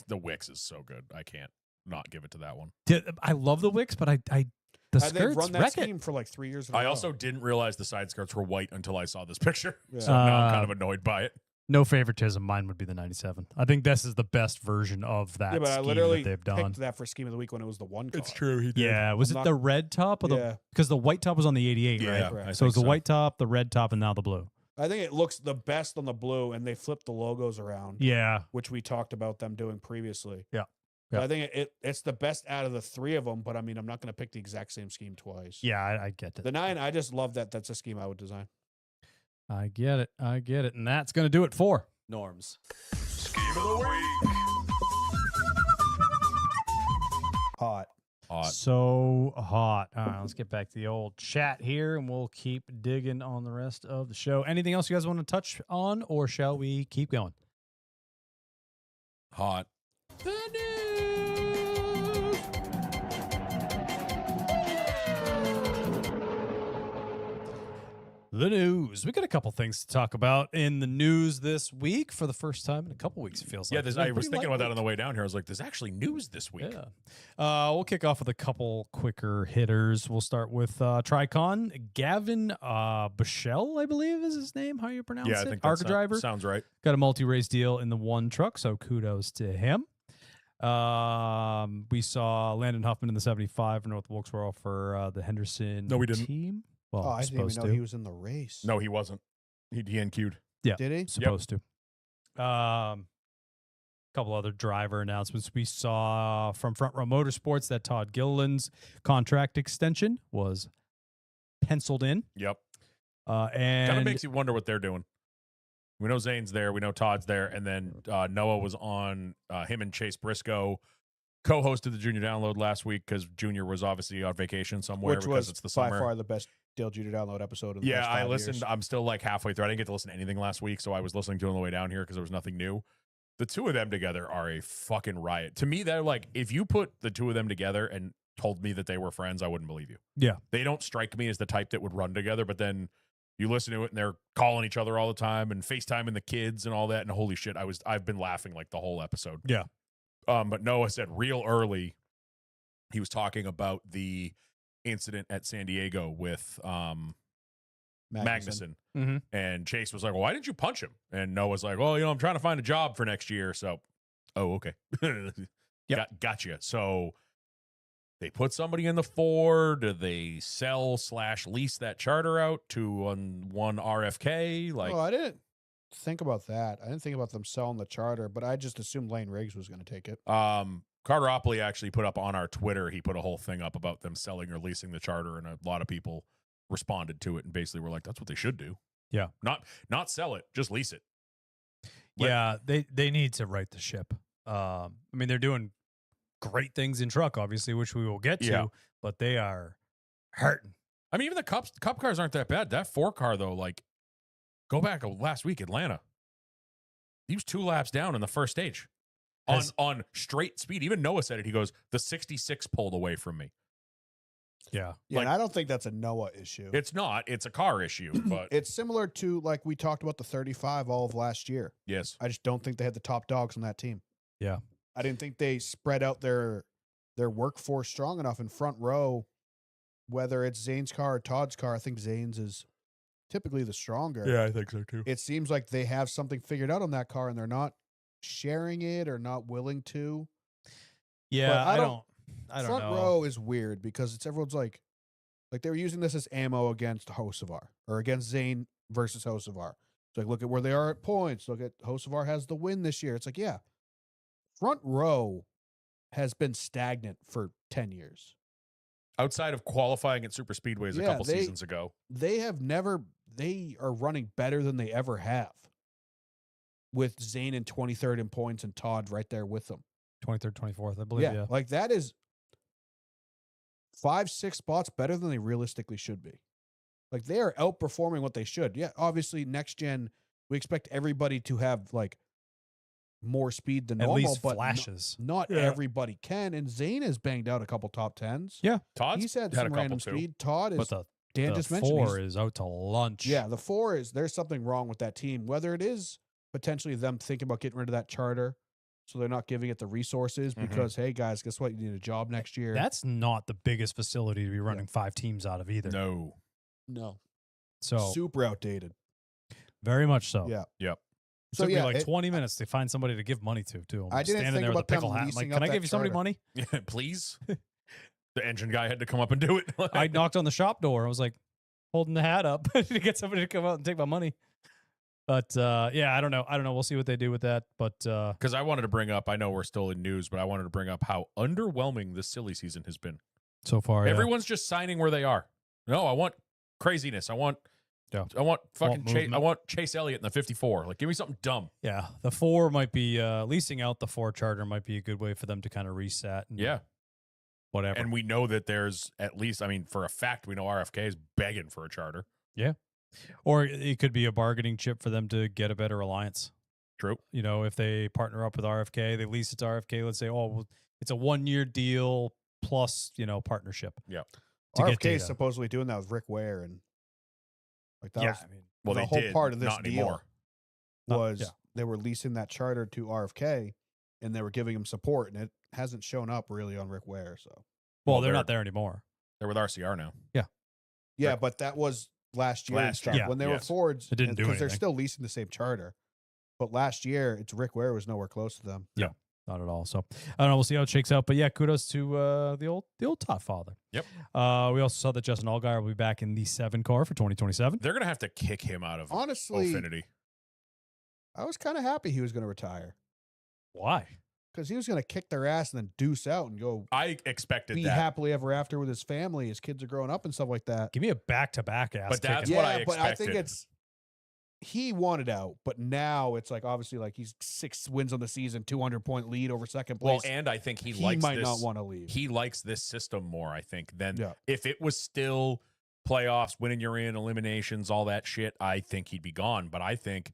The Wix is so good. I can't not give it to that one. Dude, I love the Wix, but the They've skirts run that wreck it. scheme for like 3 years. In a I row. also didn't realize the side skirts were white until I saw this picture. Yeah. So now I'm kind of annoyed by it. No favoritism. Mine would be the 97. I think this is the best version of that yeah, but I scheme literally that they've done. picked that for scheme of the week when it was the 1 car. true. He Yeah, was I'm it not- the red top or the Yeah. because the white top was on the 88, Yeah, right? Correct. I So it's think the white top, the red top, and now the blue. I think it looks the best on the blue, and they flipped the logos around, Yeah, which we talked about them doing previously. Yeah. So Yeah. I think it's the best out of the 3 of them, but I mean, I'm not going to pick the exact same scheme twice. yeah, I get it. The 9, I just love that. That's a scheme I would design. I get it. And that's gonna do it for Norms. Hot. Hot. so hot. All right, let's get back to the old chat here, and we'll keep digging on the rest of the show. Anything else you guys want to touch on, or shall we keep going? Hot. The news. We got a couple things to talk about in the news this week for the first time in a couple weeks. It feels Yeah, like It's I been was pretty thinking light about that on week. the way down here. I was like, there's actually news this week. Yeah. We'll kick off with a couple quicker hitters. We'll start with Tricon. Gavin Bichelle, I believe is his name. How you pronounce Yeah, I it? think that ARCA driver. sounds right. Got a multi-race deal in the 1 truck, so kudos to him. We saw Landon Huffman in the 75 for North Wilkesboro for the Henderson No, we didn't. team. Well, Oh, I didn't even supposed know to. he was in the race. No, he wasn't. He DNQ'd. Yeah. Did he? Supposed to. Couple other driver announcements we saw from Front Row Motorsports that Todd Gilliland's contract extension was penciled in. Yep. And Kind of makes you wonder what they're doing. We know Zane's there. We know Todd's there. And then Noah was on, him and Chase Briscoe co-hosted the Junior Download last week because Junior was obviously on vacation somewhere Which because was it's the by summer. far the best Dale Junior Download episode. In the Yeah, past I 5 listened. years. I'm still like halfway through. I didn't get to listen to anything last week, so I was listening to it on the way down here because there was nothing new. The two of them together are a fucking riot. To me, they're like, if you put the two of them together and told me that they were friends, I wouldn't believe you. Yeah. They don't strike me as the type that would run together, but then you listen to it and they're calling each other all the time and FaceTiming the kids and all that. And holy shit, I've been laughing like the whole episode. Yeah. But Noah said real early, he was talking about the incident at San Diego with Magnuson. Mhm. And Chase was like, well, why didn't you punch him? And Noah's like, well, I'm trying to find a job for next year. So, oh, okay. Yep. Gotcha. So they put somebody in the Ford. Do they sell/lease that charter out to one RFK? Like, Oh, I didn't think about that. I didn't think about them selling the charter, but I just assumed Lane Riggs was going to take it. Carter Opley actually put up on our Twitter, he put a whole thing up about them selling or leasing the charter, and a lot of people responded to it and basically were like, that's what they should do. Yeah. Not sell it, just lease it. Yeah, they need to right the ship. I mean, they're doing great things in truck, obviously, which we will get to, Yeah. but they are hurting. I mean, even the Cup cars aren't that bad. That 4 car, though, like, go back last week, Atlanta. He was 2 laps down in the first stage on straight speed. Even Noah said it. He goes, the 66 pulled away from me. Yeah. Yeah, Like- and I don't think that's a Noah issue. It's not. It's a car issue, but It's similar to like we talked about the 35 all of last year. yes. I just don't think they had the top dogs on that team. Yeah. I didn't think they spread out their workforce strong enough in front row. Whether it's Zane's car or Todd's car, I think Zane's is typically the stronger. I think so, too. It seems like they have something figured out on that car and they're not sharing it or not willing to. Yeah, I I don't- don't front know. row is weird because it's everyone's like they were using this as ammo against Hocevar or against Zane versus Hocevar. It's like, look at where they are at points. Look at Hocevar has the win this year. It's like, yeah, front row has been stagnant for 10 years. Outside of qualifying at super speedways a Yeah, couple they- seasons ago. They are running better than they ever have with Zane in 23rd in points and Todd right there with them. 23rd, 24th, I believe. Yeah. Like that is 5-6 spots better than they realistically should be. Like they are outperforming what they should. Yeah, obviously next gen we expect everybody to have like more speed than At normal, least but flashes. not Yeah. everybody can. And Zane has banged out a couple top 10s. Yeah. Todd's He's had a some couple random too. speed. Todd is But the Dan just mentioned. 4 he's- is out to lunch. Yeah, the 4 is there's something wrong with that team. Whether it is potentially them thinking about getting rid of that charter, so they're not giving it the resources Mhm. because hey guys, guess what? You need a job next year. That's not the biggest facility to be running 5 teams out of either. No. no So super outdated. very much so. Yeah. Yep. It So took yeah, me like it- 20 minutes to find somebody to give money to, too. I'm I didn't standing think there with a about them pickle hat. I'm leasing like, out can I that give you somebody charter." money? Please. The engine guy had to come up and do it. I knocked on the shop door. I was like holding the hat up to get somebody to come out and take my money. But yeah, I don't know. We'll see what they do with that. But Because I wanted to bring up, I know we're still in news, but I wanted to bring up how underwhelming this silly season has been. so far, Everyone's just signing where they are. No, I want craziness. I want fucking Chase. movement. I want Chase Elliott in the 54. Like, give me something dumb. yeah, the 4 might be leasing out the 4 charter might be a good way for them to kind of reset. And Yeah. whatever. And we know that there's at least, I mean, for a fact, we know RFK is begging for a charter. Or it could be a bargaining chip for them to get a better alliance. True. You know, if they partner up with RFK, they lease it to RFK. Let's say, oh, well, it's a 1-year deal plus, partnership. Yeah. To get RFK is data. supposedly doing that with Rick Ware and like that I mean, Well, The they whole did. part of this not deal. anymore. was yeah. they were leasing that charter to RFK and they were giving him support and it hasn't shown up really on Rick Ware. So well, Well, they're they're- not there anymore. They're with RCR now. yeah, Rick- but that was last year and Last stuff. year, When they yes. were Fords. It didn't do because they're anything. still leasing the same charter. But last year, it's Rick Ware was nowhere close to them. Yeah. Not at all. So I don't know. We'll see how it shakes out. But yeah, kudos to the old Top Father. Yep. We also saw that Justin Allgaier will be back in the 7 car for 2027. They're gonna have to kick him out of Honestly, Ofinity. I was kind of happy he was going to retire Why? because he was going to kick their ass and then deuce out and go I expected be that. happily ever after with his family. His kids are growing up and stuff like that. Give me a back-to-back ass. But that's kicking. what I but I think expected. it's he wanted out, but now it's like obviously like he's 6 wins on the season, 200-point lead over second Well, place. and I think he he likes might this. not want to leave. He likes this system more, I think, than Yeah. if it was still playoffs, winning you're in, eliminations, all that shit. I think he'd be gone. But I think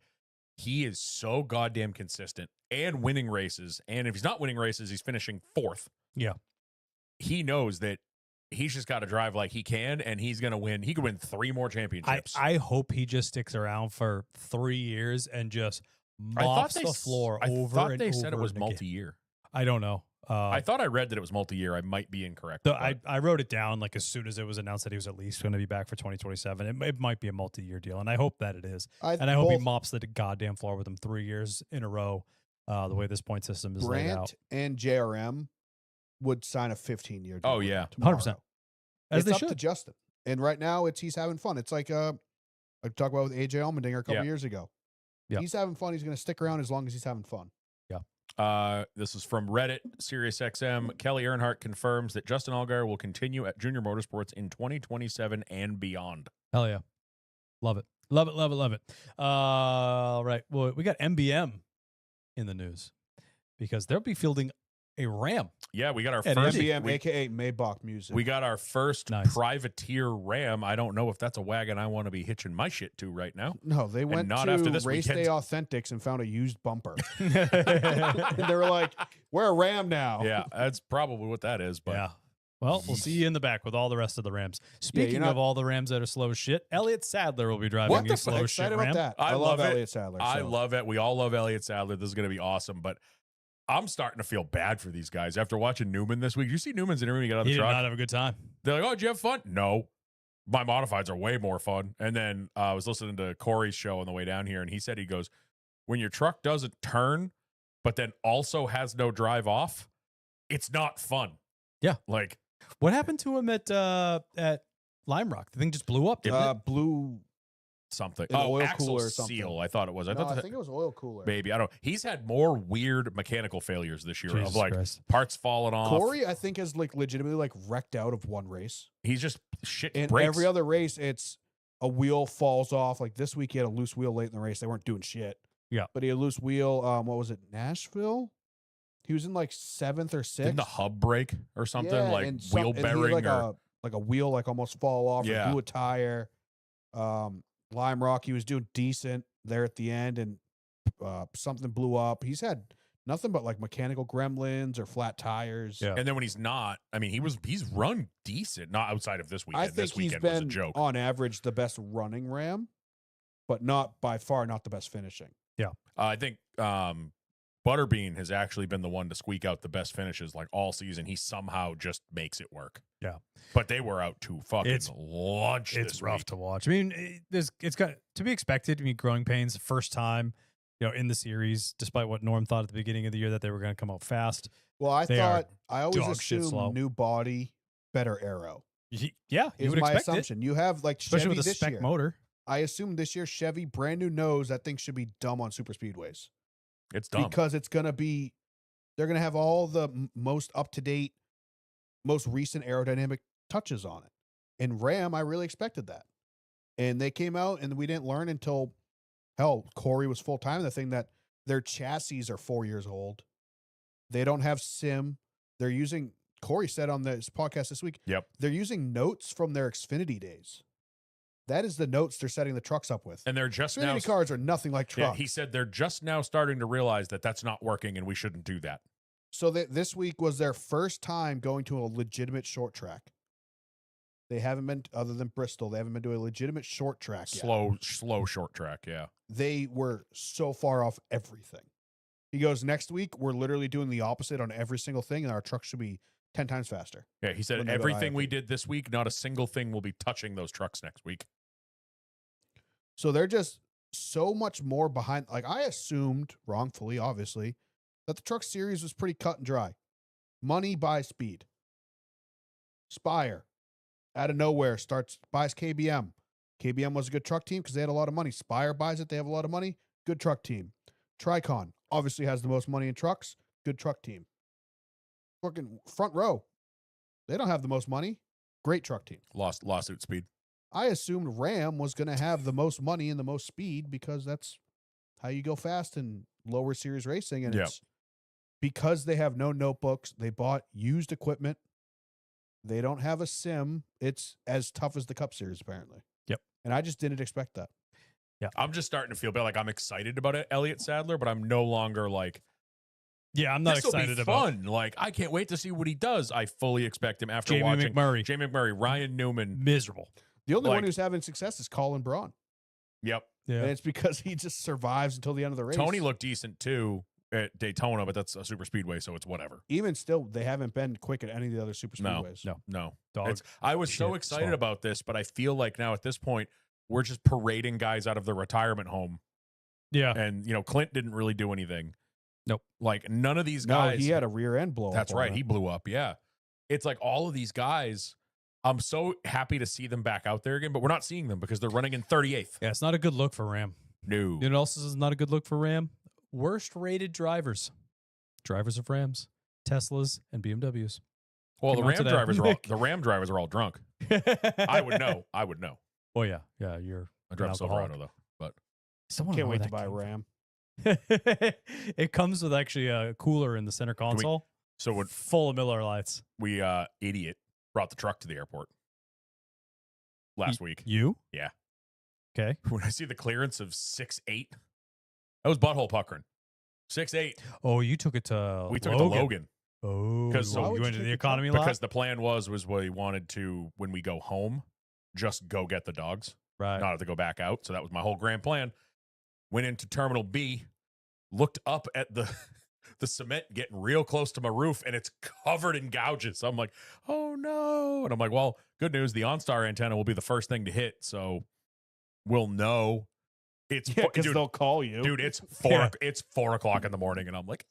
he is so goddamn consistent and winning races. And if he's not winning races, he's finishing 4th. Yeah. He knows that he's just got to drive like he can, and he's going to win. He could win 3 more championships. I hope he just sticks around for 3 years and just mops the floor over thought and they over said it was and again. multi-year. I don't know. I thought I read that it was multi-year. I might be incorrect. So but I wrote it down like as soon as it was announced that he was at least going to be back for 2027. It might be a multi-year deal, and I hope that it is. And I hope he both mops the goddamn floor with them 3 years in a row. The way this point system is laid out, Grant and JRM would sign a 15-year deal. Oh, with yeah. him tomorrow. 100%. As It's they up should. to Justin. And right now he's having fun. It's like I talked about with AJ Allmendinger a couple Yeah. years ago. Yeah. He's having fun. He's going to stick around as long as he's having fun. This is from Reddit, SiriusXM. Kelly Earnhardt confirms that Justin Allgaier will continue at Junior Motorsports in 2027 and beyond. Hell yeah. Love it. Love it, love it, love it. All right. Well, we got MBM in the news because they'll be fielding a Ram. Yeah, we got our And first. MBM, We, a.k.a. Maybach Music. we got our first Nice. privateer Ram. I don't know if that's a wagon I want to be hitching my shit to right now. No, they went not to after this Race weekend. Day Authentics and found a used bumper. And they were like, we're a Ram now. Yeah, that's probably what that is. But Yeah. Well, we'll see you in the back with all the rest of the Rams. Speaking not- of all the Rams that are slow as shit, Elliott Sadler will be driving What a the slow fuck? shit Excited Ram. about that. I love love it. Elliott Sadler. I so- love it. We all love Elliott Sadler. This is going to be awesome. But I'm starting to feel bad for these guys after watching Newman this week. Did you see Newman's interview when he got out of He the did truck? not have a good time. They're like, "Oh, did you have fun?" No, my modifieds are way more fun. And then I was listening to Corey's show on the way down here, and he said, he goes, "When your truck doesn't turn, but then also has no drive off, it's not fun." Yeah. Like What happened to him at Lime Rock? The thing just blew up, didn't it? Blue. something. An oil axle cooler or something. seal. I thought it was. I No, thought I that, think it was oil cooler. maybe I don't. He's had more weird mechanical failures this year Jesus of like Christ. parts falling off. Corey, I think, is like legitimately like wrecked out of one race. He's just shit. In breaks. every other race, it's a wheel falls off. Like this week, he had a loose wheel late in the race. They weren't doing shit. Yeah. But he had a loose wheel. What was it? Nashville? He was in like 7th or 6th. Didn't the hub break or something Yeah, like and wheel and he had bearing like or a wheel like almost fall off Yeah. or blew a tire. Lime Rock, he was doing decent there at the end, and something blew up. He's had nothing but like mechanical gremlins or flat tires. Yeah. and then when he's not, I mean, he's run decent, not outside of this weekend. I think This he's weekend was a been joke. on average the best running Ram, but not by far not the best finishing. I think Butterbean has actually been the one to squeak out the best finishes like all season. He somehow just makes it work. Yeah. But they were out to fucking It's- lunch. It's this rough week. to watch. I mean, it's got to be expected. I mean, growing pains, first time, in the series, despite what Norm thought at the beginning of the year that they were going to come out fast. Well, I They are thought I always dog shit slow. assume new body, better arrow Yeah, you is would my expect assumption. You have like it, especially Chevy with a this spec year. motor. I assume this year Chevy brand new nose that thing should be dumb on super speedways. It's dumb. Because it's going to be, they're going to have all the most up to date, most recent aerodynamic touches on it. In Ram, I really expected that. And they came out and we didn't learn until, Corey was full time. The thing that their chassis are 4 years old. They don't have sim. They're using, Corey said on this podcast this week, Yep. they're using notes from their Xfinity days. That is the notes they're setting the trucks up with. And they're just now. Xfinity cars are nothing like Yeah, trucks. he said they're just now starting to realize that that's not working and we shouldn't do that. So this week was their first time going to a legitimate short track. They haven't been, other than Bristol, they haven't been to a legitimate short track yet. Slow short track. Yeah. They were so far off everything. He goes, next week, we're literally doing the opposite on every single thing, and our truck should be 10 times faster. Yeah. He said When they go to everything we IFP. did this week, not a single thing will be touching those trucks next week. So they're just so much more behind. Like I assumed, wrongfully, obviously, that the Truck Series was pretty cut and dry. Money buys speed. Spire, out of nowhere, buys KBM. KBM was a good truck team because they had a lot of money. Spire buys it. They have a lot of money. Good truck team. Tricon obviously has the most money in trucks. Good truck team. Fucking Front Row, they don't have the most money. Great truck team. Lawsuit speed. I assumed Ram was going to have the most money and the most speed because that's how you go fast in lower series racing. And it's because they have no notebooks. They bought used equipment. They don't have a sim. It's as tough as the Cup Series, apparently. Yep. And I just didn't expect that. Yeah. I'm just starting to feel bad. Like I'm excited about it, Elliott Sadler, but I'm no longer like, Yeah, I'm not this'll excited be about fun. Like I can't wait to see what he does. I fully expect him after Jamie watching McMurray. Ryan Newman. Miserable. The only one Like- who's having success is Colin Braun. Yep. Yeah. And it's because he just survives until the end of the race. Tony looked decent too at Daytona, but that's a super speedway, so it's whatever. Even still, they haven't been quick at any of the other super No, speedways. No. Dog. It's- I was so shit, excited slow. about this, but I feel like now at this point, we're just parading guys out of the retirement home. Yeah. And, Clint didn't really do anything. Nope. Like none of these No, guys. he had a rear end blow. That's up on right. it. He blew up. Yeah. It's like all of these guys, I'm so happy to see them back out there again, but we're not seeing them because they're running in 38th. Yeah, it's not a good look for Ram. No. You know what else is not a good look for Ram? Worst rated drivers. Drivers of Rams, Teslas, and BMWs. Well, Came the out today. Ram drivers are all drunk. I would know. Oh, yeah. Yeah, you're I drive an a Silverado alcoholic. though. Still wanna Can't know wait where to that buy a came Ram. from. It comes with actually a cooler in the center console So when full of Miller Lights. we idiot brought the truck to the airport last week. You? Yeah. Okay. When I see the clearance of 6'8", that was butthole puckering. 6'8". Oh, you took it to We took it to Logan Oh, 'Cause so- you Why would went you to the take the truck? economy lot? because the plan was we wanted to, when we go home, just go get the dogs, Right. not have to go back out. So that was my whole grand plan. Went into Terminal B, looked up at the the cement getting real close to my roof, and it's covered in gouges. I'm like, oh no. And I'm like, well, good news. The OnStar antenna will be the first thing to hit. So we'll know. It's Yeah, because dude, they'll call you. dude, it's Yeah. it's 4:00 in the morning, and I'm like,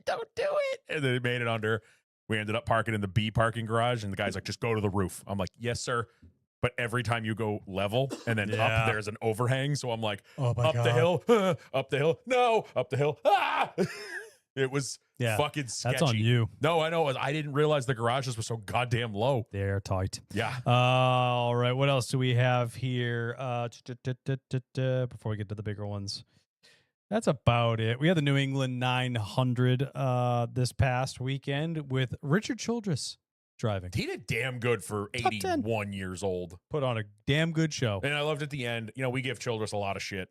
don't do it. And then it made it under. We ended up parking in the B parking garage, and the guy's like, just go to the roof. I'm like, yes, sir. But every time you go level and then Yeah. up, there's an overhang. So I'm like, Oh, my up God. the hill, up the hill, no, up the hill. Ah! It was Yeah. fucking sketchy. That's on you. No, I know. I didn't realize the garages were so goddamn low. They're tight. Yeah. All right. What else do we have here? Before we get to the bigger ones. That's about it. We had the New England 900 this past weekend with Richard Childress driving. He did damn good for Top 10. 81 years old. Put on a damn good show. And I loved at the end, we give Childress a lot of shit.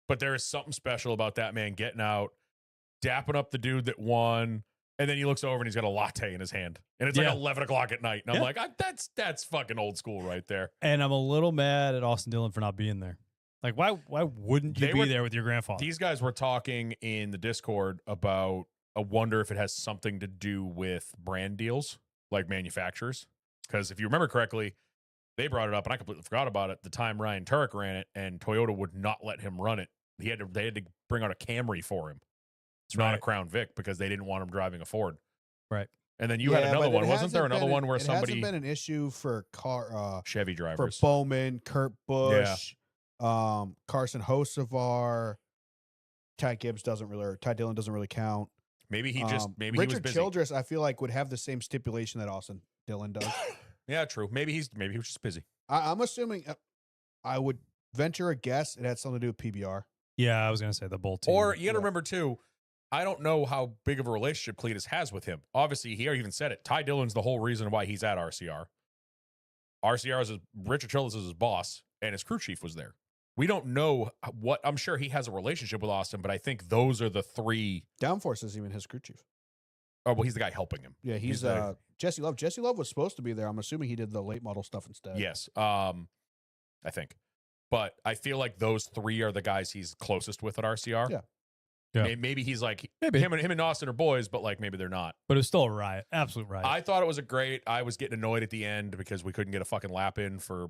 But there is something special about that man getting out, dapping up the dude that won, and then he looks over and he's got a latte in his hand. And it's Yeah. like 11 o'clock at night. And I'm Yeah. like, that's fucking old school right there. And I'm a little mad at Austin Dillon for not being there. Like, why wouldn't you They be were- there with your grandfather? These guys were talking in the Discord about, I wonder if it has something to do with brand deals, like manufacturers. Because if you remember correctly, they brought it up, and I completely forgot about it. The time Ryan Turek ran it, and Toyota would not let him run it. They had to bring out a Camry for him. It's not a Right. Crown Vic because they didn't want him driving a Ford. Right. And then you had another but one, it wasn't there? hasn't Another been one where it somebody hasn't been an issue for Chevy for drivers. Bowman, Kurt Busch, Carson Hocevar. Ty Gibbs doesn't really, or Ty Dillon doesn't really count. Maybe he just maybe Richard he was busy. Childress, I feel like would have the same stipulation that Austin Dillon does. Yeah, true. Maybe he was just busy. I'm assuming. I would venture a guess it had something to do with PBR. Yeah, I was going to say the Bull team. Or you got to Yeah. remember too, I don't know how big of a relationship Cletus has with him. Obviously, he even said it. Ty Dillon's the whole reason why he's at RCR. RCR is Richard Childress is his boss, and his crew chief was there. We don't know what. I'm sure he has a relationship with Austin, but I think those are the three. Downforce is even his crew chief. Oh, well, he's the guy helping him. Yeah, he's the- Jesse Love. Jesse Love was supposed to be there. I'm assuming he did the late model stuff instead. Yes, I think. But I feel like those three are the guys he's closest with at RCR. Yeah. Yeah. Maybe he's like Maybe. him and Austin are boys, but like maybe they're not. But it was still a riot. Absolute riot. I thought it was a great. I was getting annoyed at the end because we couldn't get a fucking lap in for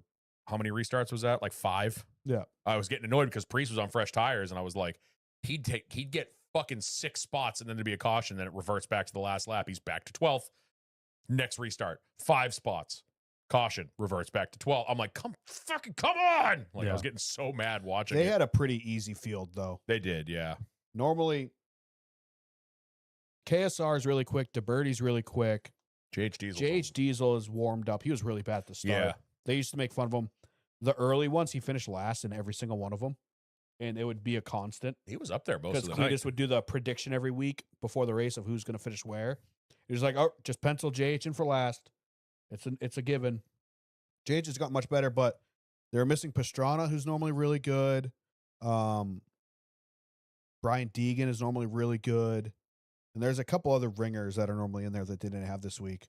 how many restarts was that? Like 5. Yeah. I was getting annoyed because Priest was on fresh tires, and I was like, he'd get fucking 6 spots, and then there'd be a caution. Then it reverts back to the last lap. He's back to 12th. Next restart, 5 spots. Caution, reverts back to 12. I'm like, come on. Like, I was getting so mad watching They it. had a pretty easy field, though. They did, yeah. Normally, KSR is really quick. DeBerdy's really quick. JH Diesel. JH Diesel is warmed up. He was really bad at the start. Yeah. They used to make fun of him. The early ones, he finished last in every single one of them. And it would be a constant. He was up there most Because of the night. Cletus would do the prediction every week before the race of who's going to finish where. He was like, oh, just pencil JH in for last. It's a given. JH has got much better, but they're missing Pastrana, who's normally really good. Brian Deegan is normally really good. And there's a couple other ringers that are normally in there that didn't have this week.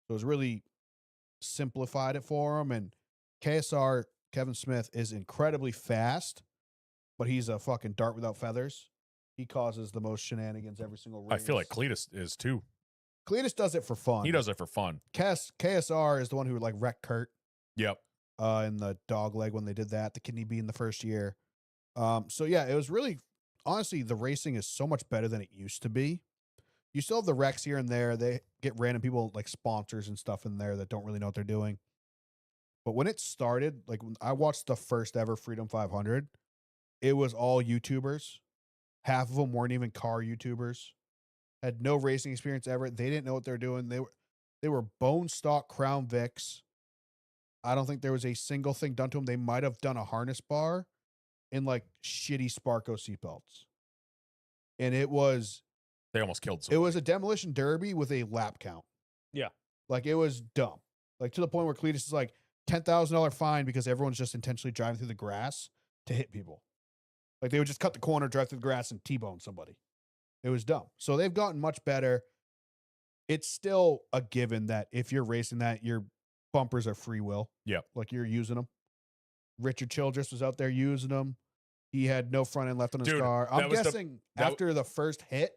So it was really simplified it for them. And KSR, Kevin Smith, is incredibly fast, but he's a fucking dart without feathers. He causes the most shenanigans every single race. I feel like Cletus is too. Cletus does it for fun. He does it for fun. KSR is the one who like wrecked Kurt Yep. in the dog leg when they did that, the kidney bean the first year. So yeah, it was really, honestly, the racing is so much better than it used to be. You still have the wrecks here and there. They get random people like sponsors and stuff in there that don't really know what they're doing. But when it started, like when I watched the first ever Freedom 500, it was all YouTubers. Half of them weren't even car YouTubers. Had no racing experience ever. They didn't know what they're doing. They were bone stock Crown Vics. I don't think there was a single thing done to them. They might have done a harness bar and like shitty Sparco seatbelts. And it was They almost killed it someone. was a demolition derby with a lap count. Yeah. Like it was dumb. Like to the point where Cletus is like $10,000 fine because everyone's just intentionally driving through the grass to hit people. Like they would just cut the corner, drive through the grass, and T-bone somebody. It was dumb. So they've gotten much better. It's still a given that if you're racing that, your bumpers are free will. Yep. Like you're using them. Richard Childress was out there using them. He had no front end left on his Dude, car. that I'm was the- guessing after the first hit,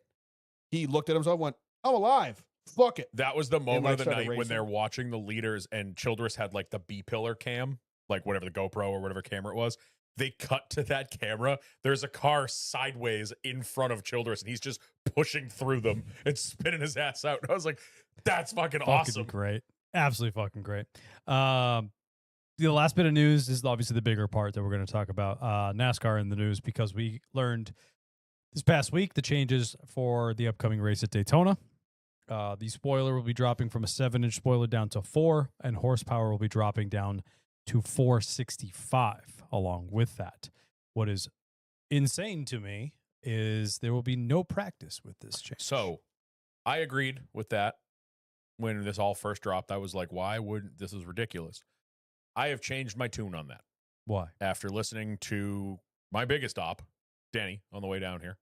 he looked at himself and went, I'm alive. Fuck it. That was the moment like, of the started night when racing. they're watching the leaders and Childress had like the B-pillar cam, like whatever the GoPro or whatever camera it was. They cut to that camera. There's a car sideways in front of Childress, and he's just pushing through them and spinning his ass out. And I was like, that's fucking awesome. Great. Absolutely fucking great. The last bit of news is obviously the bigger part that we're going to talk about. NASCAR in the news because we learned this past week the changes for the upcoming race at Daytona. The spoiler will be dropping from a 7-inch spoiler down to 4, and horsepower will be dropping down to 465 along with that. What is insane to me is there will be no practice with this change. So I agreed with that when this all first dropped. I was like, why wouldn't this is ridiculous? I have changed my tune on that Why? after listening to my biggest op, Danny, on the way down here.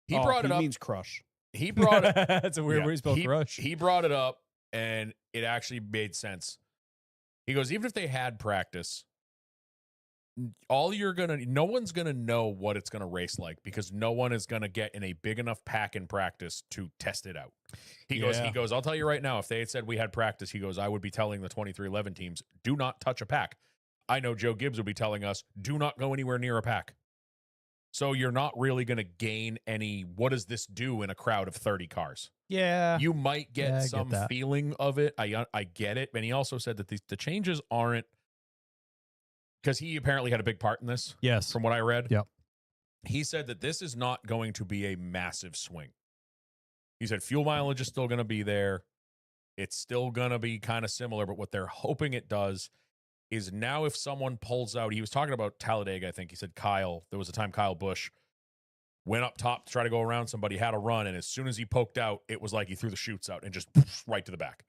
He Oh, brought it up. means crush. He brought it. That's a weird Yeah, way to spell crush. He brought it up, and it actually made sense. He goes, even if they had practice, no one's gonna know what it's gonna race like because no one is gonna get in a big enough pack in practice to test it out. He goes, I'll tell you right now, if they had said we had practice, he goes, I would be telling the 2311 teams, do not touch a pack. I know Joe Gibbs would be telling us, do not go anywhere near a pack. So you're not really going to gain any, what does this do in a crowd of 30 cars? Yeah. You might Yeah, I get get some that. feeling of it. I get it. And he also said that the changes aren't, because he apparently had a big part in this, Yes. from what I read. Yep. He said that this is not going to be a massive swing. He said fuel mileage is still going to be there. It's still going to be kind of similar, but what they're hoping it does is now if someone pulls out, he was talking about Talladega, I think. He said there was a time Kyle Busch went up top to try to go around somebody, had a run, and as soon as he poked out, it was like he threw the chutes out and just right to the back.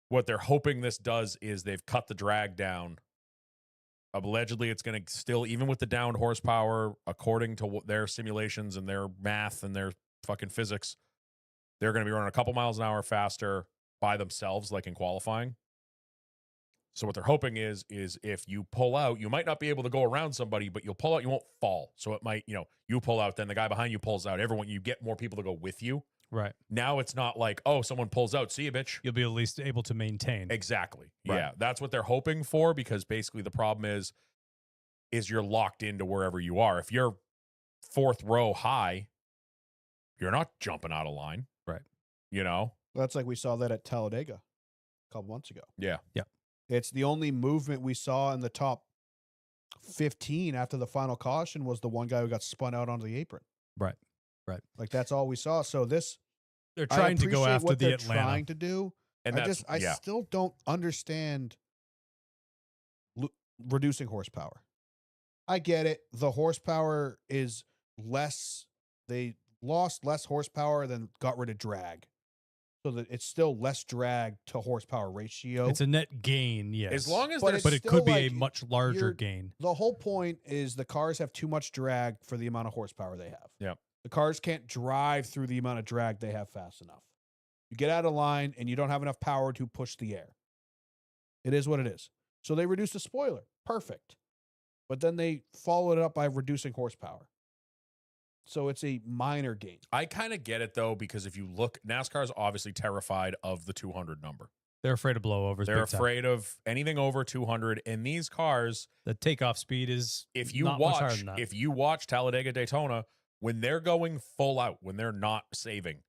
What they're hoping this does is they've cut the drag down. Allegedly, it's going to still, even with the downed horsepower, according to their simulations and their math and their fucking physics, they're going to be running a couple miles an hour faster by themselves, like in qualifying. So what they're hoping is if you pull out, you might not be able to go around somebody, but you'll pull out, you won't fall. So it might, you pull out, then the guy behind you pulls out. You get more people to go with you. Right. Now it's not like, oh, someone pulls out, see you, bitch. You'll be at least able to maintain. Exactly. Right. Yeah, that's what they're hoping for, because basically the problem is you're locked into wherever you are. If you're fourth row high you're not jumping out of line. Right. You know? That's like we saw that at Talladega a couple months ago. Yeah. It's the only movement we saw in the top 15 after the final caution was the one guy who got spun out onto the apron. Right. Like that's all we saw. So this They're I trying to go appreciate after what the they're Atlanta. trying to do. And I still don't understand reducing horsepower. I get it. The horsepower is less. They lost less horsepower than got rid of drag. So that it's still less drag to horsepower ratio. It's a net gain, yes. As long as But there's but it still could be a like much larger you're- gain. The whole point is the cars have too much drag for the amount of horsepower they have. Yep. The cars can't drive through the amount of drag they have fast enough. You get out of line and you don't have enough power to push the air. It is what it is. So they reduced the spoiler. Perfect. But then they followed it up by reducing horsepower. So it's a minor gain. I kind of get it though, because if you look, NASCAR is obviously terrified of the 200 number. They're afraid of blowovers. They're big time. afraid of anything over 200. And these cars, The takeoff speed is if you not much higher watch, than that. if you watch Talladega Daytona, when they're going full out, when they're not saving,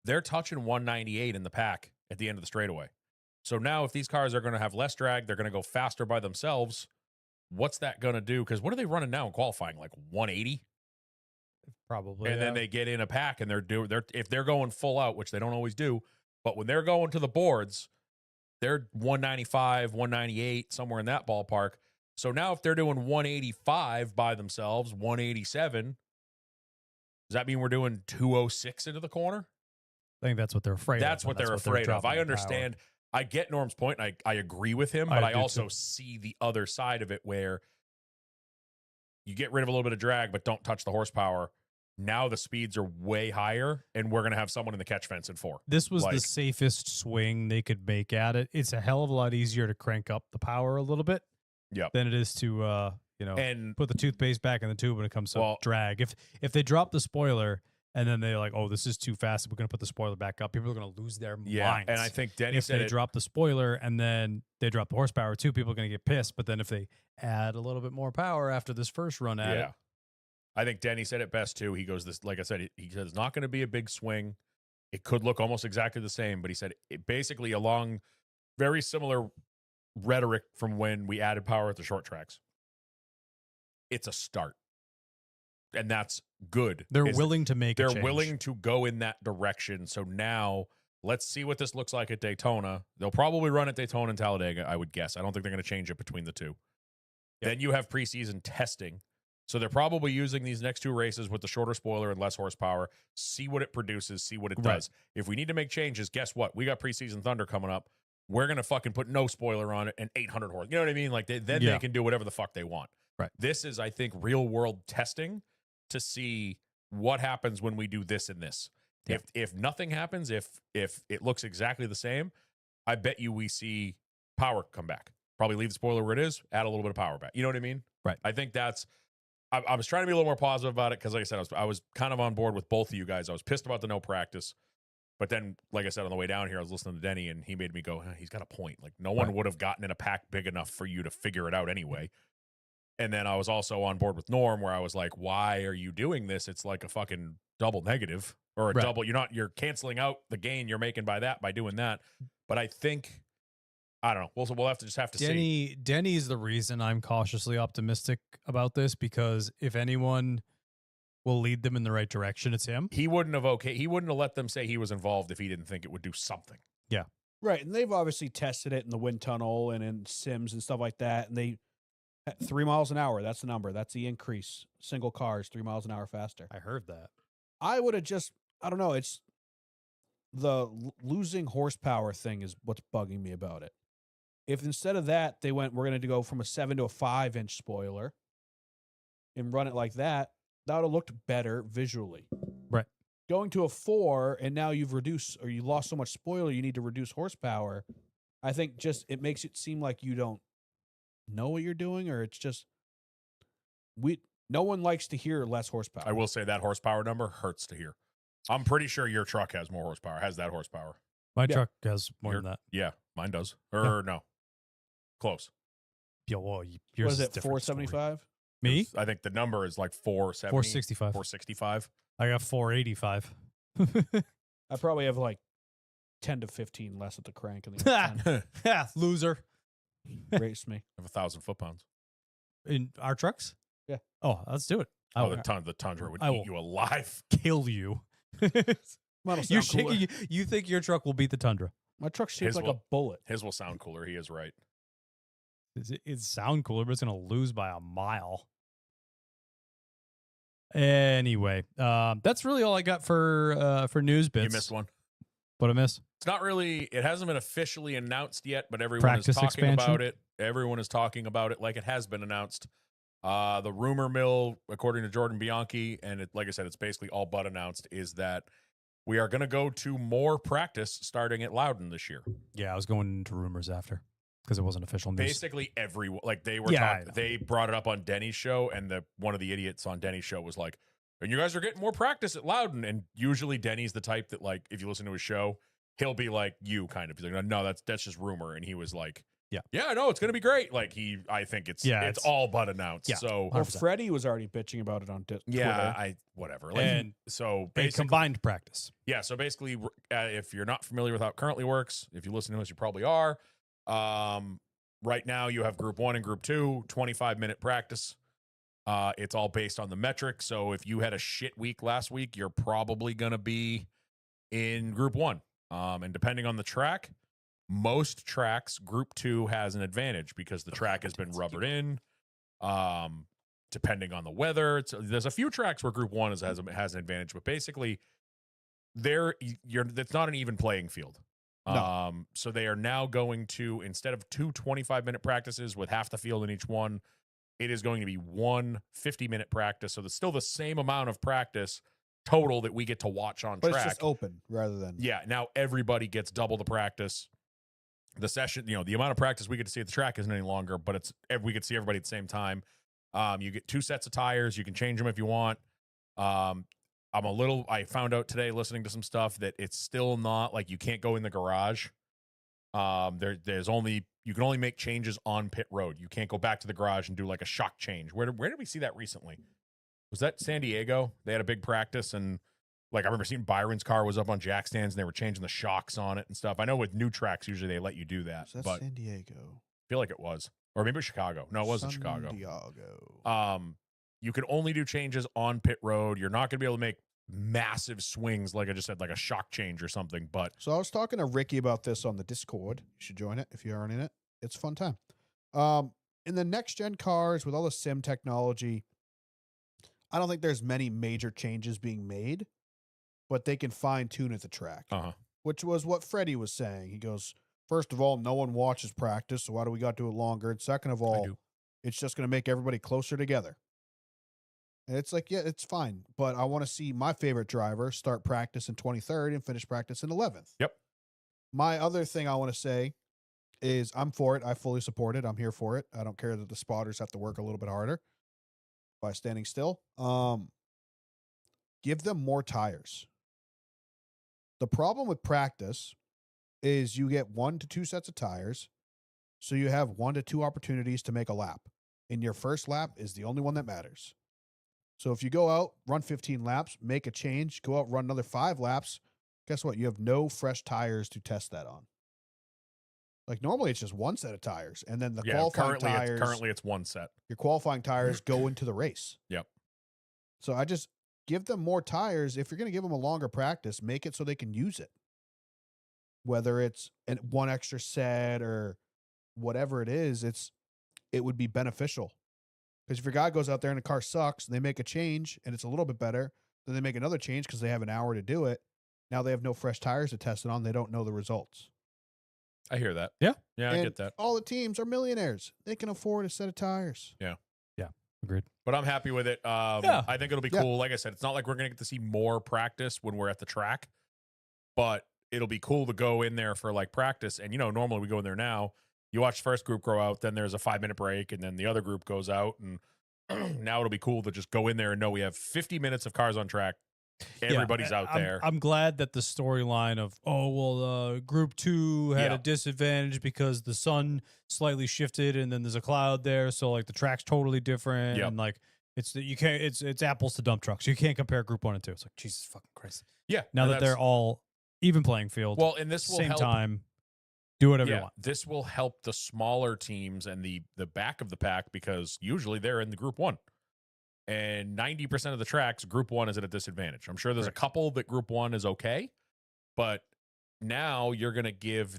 they're touching 198 in the pack at the end of the straightaway. So now if these cars are going to have less drag, they're going to go faster by themselves. What's that going to do? Because what are they running now in qualifying? Like 180? Probably. And then they get in a pack and if they're going full out, which they don't always do, but when they're going to the boards, they're 195, 198, somewhere in that ballpark. So now if they're doing 185 by themselves, 187, does that mean we're doing 206 into the corner? I think that's what they're afraid That's of. what they're afraid of. I understand. I get Norm's point. And I agree with him, but I do also too. see the other side of it where you get rid of a little bit of drag, but don't touch the horsepower. Now the speeds are way higher, and we're going to have someone in the catch fence in 4. This was the Like- safest swing they could make at it. It's a hell of a lot easier to crank up the power a little bit Yep. than it is to And put the toothpaste back in the tube when it comes to Well- drag. If they drop the spoiler and then they're like, oh, this is too fast, we're going to put the spoiler back up, people are going to lose their yeah, minds. and I think Denny if said they it. drop the spoiler and then they drop the horsepower too, people are going to get pissed. But then if they add a little bit more power after this first run at Yeah. it, I think Denny said it best too. He goes, this, like I said, he said it's not going to be a big swing. It could look almost exactly the same, but he said it basically along very similar rhetoric from when we added power at the short tracks. It's a start. And that's good. they're Is willing to make a They're change. willing to go in that direction. So now let's see what this looks like at Daytona. They'll probably run at Daytona and Talladega, I would guess. I don't think they're going to change it between the two. Yep. Then you have preseason testing. So they're probably using these next 2 races with the shorter spoiler and less horsepower, see what it produces, see what it Right. does. If we need to make changes, guess what? We got preseason Thunder coming up. We're going to fucking put no spoiler on it and 800 horse. You know what I mean? Like then Yeah. they can do whatever the fuck they want. Right. This is, I think, real world testing to see what happens when we do this and this. Yeah. If nothing happens, if it looks exactly the same, I bet you we see power come back. Probably leave the spoiler where it is, add a little bit of power back. You know what I mean? Right. I think that's. I was trying to be a little more positive about it because, like I said, I was kind of on board with both of you guys. I was pissed about the no practice, but then, like I said, on the way down here, I was listening to Denny, and he made me go, he's got a point. Like no one Right. would have gotten in a pack big enough for you to figure it out anyway. And then I was also on board with Norm, where I was like, why are you doing this? It's like a fucking double negative or a Right. double. You're canceling out the gain you're making by doing that. But I think, I don't know. We'll have to see. Denny is the reason I'm cautiously optimistic about this, because if anyone will lead them in the right direction, it's him. He wouldn't have let them say he was involved if he didn't think it would do something. Right. And they've obviously tested it in the wind tunnel and in sims and stuff like that. And they, at 3 miles an hour, that's the number. That's the increase. Single cars, 3 miles an hour faster. I heard that. I would have just, I don't know. It's the losing horsepower thing is what's bugging me about it. If instead of that, they went, we're going to go from a 7 to a 5-inch spoiler and run it like that, that would have looked better visually. Right. Going to a 4 and now you've reduced or you lost so much spoiler, you need to reduce horsepower. I think just it makes it seem like you don't know what you're doing, or it's just no one likes to hear less horsepower. I will say that horsepower number hurts to hear. I'm pretty sure your truck has more horsepower, has that horsepower. My Yeah. truck has more Your- than that. Yeah, mine does. Or no. Close. Yeah, well, What yours is it, different story. 475? Me? I think the number is like 470. 465. 465. I got 485. I probably have like 10 to 15 less at the crank in the other 10. Yeah, loser. Race me. Have 1,000 foot-pounds. In our trucks? Yeah. Oh, let's do it. I Oh, will the Tundra would I eat will. you alive. kill you. Mine will You're sound cooler. shaking. You think your truck will beat the Tundra? My truck's shaped His like will. a bullet. His will sound cooler. He is right. It sound cooler, but it's going to lose by a mile. Anyway, that's really all I got for news bits. You missed one. What I missed? It's not really. It hasn't been officially announced yet, but everyone Practice is talking expansion? about it. Everyone is talking about it like it has been announced. The rumor mill, according to Jordan Bianchi, and it, like I said, it's basically all but announced, is that we are going to go to more practice starting at Loudon this year. Yeah, I was going into rumors after because it wasn't official news. Basically, everyone, like they were, Yeah, I know. they brought it up on Denny's show, and one of the idiots on Denny's show was like, "And you guys are getting more practice at Loudon." And usually, Denny's the type that, like, if you listen to his show, he'll be like you kind of. He's like, "No, that's just rumor," and he was like, yeah, no, it's gonna be great." Like I think it's all but announced. Yeah. So Well, 100%. Freddie was already bitching about it on yeah, Twitter. whatever. Like, And so a basically, combined practice. yeah. So basically, if you're not familiar with how it currently works, if you listen to us, you probably are. Right now, you have Group 1 and Group 2, 25-minute practice. It's all based on the metric. So if you had a shit week last week, you're probably gonna be in Group 1. And depending on the track, most tracks, Group 2 has an advantage because the track has been rubbered in. Depending on the weather, there's a few tracks where Group 1 has an advantage, but basically, that's not an even playing field. No. So they are now going to, instead of 2 25-minute practices with half the field in each one, it is going to be one 50-minute practice. So there's still the same amount of practice total that we get to watch on But track. it's just open rather than Yeah, now everybody gets double the practice. The session, the amount of practice we get to see at the track isn't any longer, but we get to see everybody at the same time. You get 2 sets of tires. You can change them if you want. I found out today listening to some stuff that it's still not like you can't go in the garage. You can only make changes on pit road. You can't go back to the garage and do like a shock change. Where did we see that recently? Was that San Diego? They had a big practice, and like I remember seeing Byron's car was up on jack stands and they were changing the shocks on it and stuff. I know with new tracks usually they let you do that, So that's but San Diego. I feel like it was, or maybe it was Chicago. No, it wasn't San Chicago. Diego. You can only do changes on pit road. You're not going to be able to make massive swings, like I just said, like a shock change or something. But So I was talking to Ricky about this on the Discord. You should join it if you aren't in it. It's a fun time. In the next gen cars with all the sim technology, I don't think there's many major changes being made, but they can fine tune at the track, which was what Freddie was saying. He goes, first of all, no one watches practice, so why do we got to do it longer? And second of all, it's just going to make everybody closer together. And it's like, yeah, it's fine, but I want to see my favorite driver start practice in 23rd and finish practice in 11th. Yep. My other thing I want to say is I'm for it. I fully support it. I'm here for it. I don't care that the spotters have to work a little bit harder by standing still. Give them more tires. The problem with practice is you get 1 to 2 sets of tires, so you have 1 to 2 opportunities to make a lap. And your first lap is the only one that matters. So if you go out, run 15 laps, make a change, go out, run another 5 laps, guess what? You have no fresh tires to test that on. Like normally it's just 1 set of tires, and then the qualifying tires. Currently it's 1 set. Your qualifying tires go into the race. Yep. So I just give them more tires. If you're going to give them a longer practice, make it so they can use it. Whether it's one extra set or whatever it is, it would be beneficial. Because if your guy goes out there and the car sucks and they make a change and it's a little bit better, then they make another change because they have an hour to do it. Now they have no fresh tires to test it on. They don't know the results. I hear that. Yeah. Yeah, I And get that. all the teams are millionaires. They can afford a set of tires. Agreed. But I'm happy with it. Yeah. I think it'll be Yeah. cool. Like I said, it's not like we're going to get to see more practice when we're at the track, but it'll be cool to go in there for like practice. And, normally we go in there now, you watch the first group go out, then there's a 5-minute break, and then the other group goes out. And now it'll be cool to just go in there and know we have 50 minutes of cars on track. Everybody's out there. I'm glad that the storyline of Group 2 had a disadvantage because the sun slightly shifted and then there's a cloud there, so like the track's totally different. Yep. And like it's apples to dump trucks. You can't compare Group 1 and 2. It's like Jesus fucking Christ. Yeah. Now and that they're that's- all even playing field, well, and this will same help. time, do whatever you Yeah, want. this will help the smaller teams and the back of the pack because usually they're in the Group 1. And 90% of the tracks, Group 1 is at a disadvantage. I'm sure there's a couple that Group 1 is okay, but now you're going to give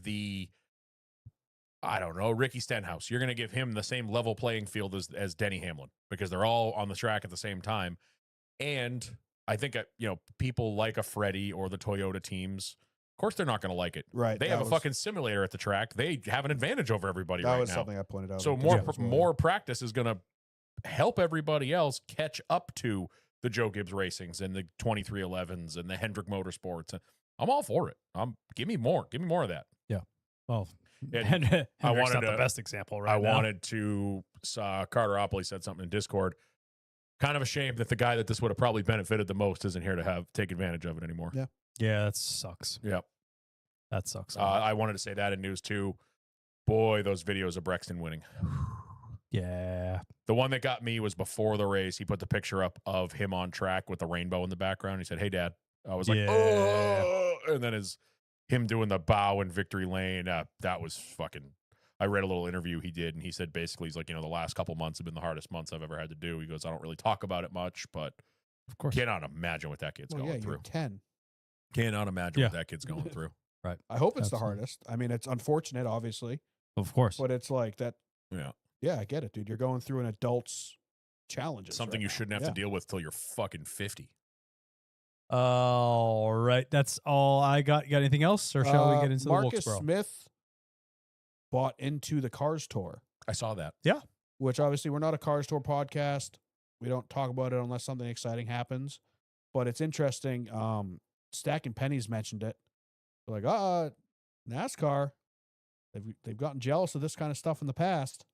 I don't know, Ricky Stenhouse. You're going to give him the same level playing field as Denny Hamlin because they're all on the track at the same time. And I think, people like a Freddie or the Toyota teams. Of course, they're not going to like it. Right. They have a fucking simulator at the track. They have an advantage over everybody right now. That was something I pointed out. So with more this as well. more practice is going to help everybody else catch up to the Joe Gibbs Racings and the 2311s and the Hendrick Motorsports. I'm all for it. Give me more. Give me more of that. Well, And Hendrick's wanted not the to- best example right I now. wanted to. Carter Opley said something in Discord. Kind of a shame that the guy that this would have probably benefited the most isn't here to take advantage of it anymore. Yeah. Yeah, that sucks. Yep. That sucks. I wanted to say that in news too. Boy, those videos of Brexton winning. yeah. The one that got me was before the race. He put the picture up of him on track with the rainbow in the background. He said, "Hey, Dad." I was like, Yeah. "Oh!" And then him doing the bow in victory lane. That was fucking. I read a little interview he did, and he said basically, he's like, the last couple months have been the hardest months I've ever had to do. He goes, I don't really talk about it much, but Of course. cannot imagine what that kid's Well, going yeah, through. you're 10. Cannot imagine Yeah. what that kid's going through. I hope it's the Absolutely. hardest. I mean, it's unfortunate, obviously, Of course. but it's like that. Yeah, Yeah, I get it, dude. You're going through an adult's challenges. something right you now. shouldn't have Yeah. to deal with till you're fucking 50. All right. That's all I got. You got anything else, or shall we get into Marcus the Wilkesboro? Smith bought into the Cars Tour, I saw that. which obviously we're not a Cars Tour podcast. We don't talk about it unless something exciting happens. But it's interesting. Stacking Pennies mentioned it. They're like, NASCAR. They've gotten jealous of this kind of stuff in the past.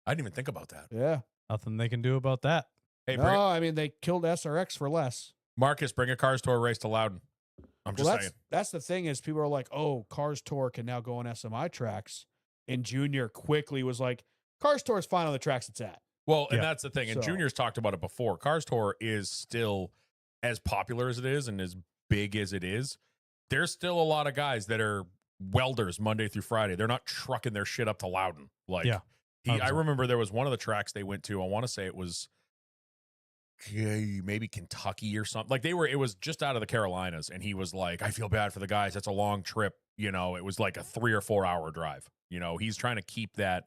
I didn't even think about that. Yeah. Nothing they can do about that. Hey, No, I mean they killed SRX for less. Marcus, bring a Cars Tour race to Loudon. I'm just Well, saying. that's the thing is people are like, oh, Cars Tour can now go on SMI tracks. And Junior quickly was like, Cars Tour is fine on the tracks it's at. Well, and Yeah. that's the thing. And So- Junior's talked about it before. Cars Tour is still as popular as it is and as big as it is. There's still a lot of guys that are welders Monday through Friday. They're not trucking their shit up to Loudon. Like, Yeah, I 100%. remember there was one of the tracks they went to. I want to say it was maybe Kentucky or something. Like it was just out of the Carolinas. And he was like, I feel bad for the guys. That's a long trip. It was like a 3 or 4 hour drive. He's trying to keep that.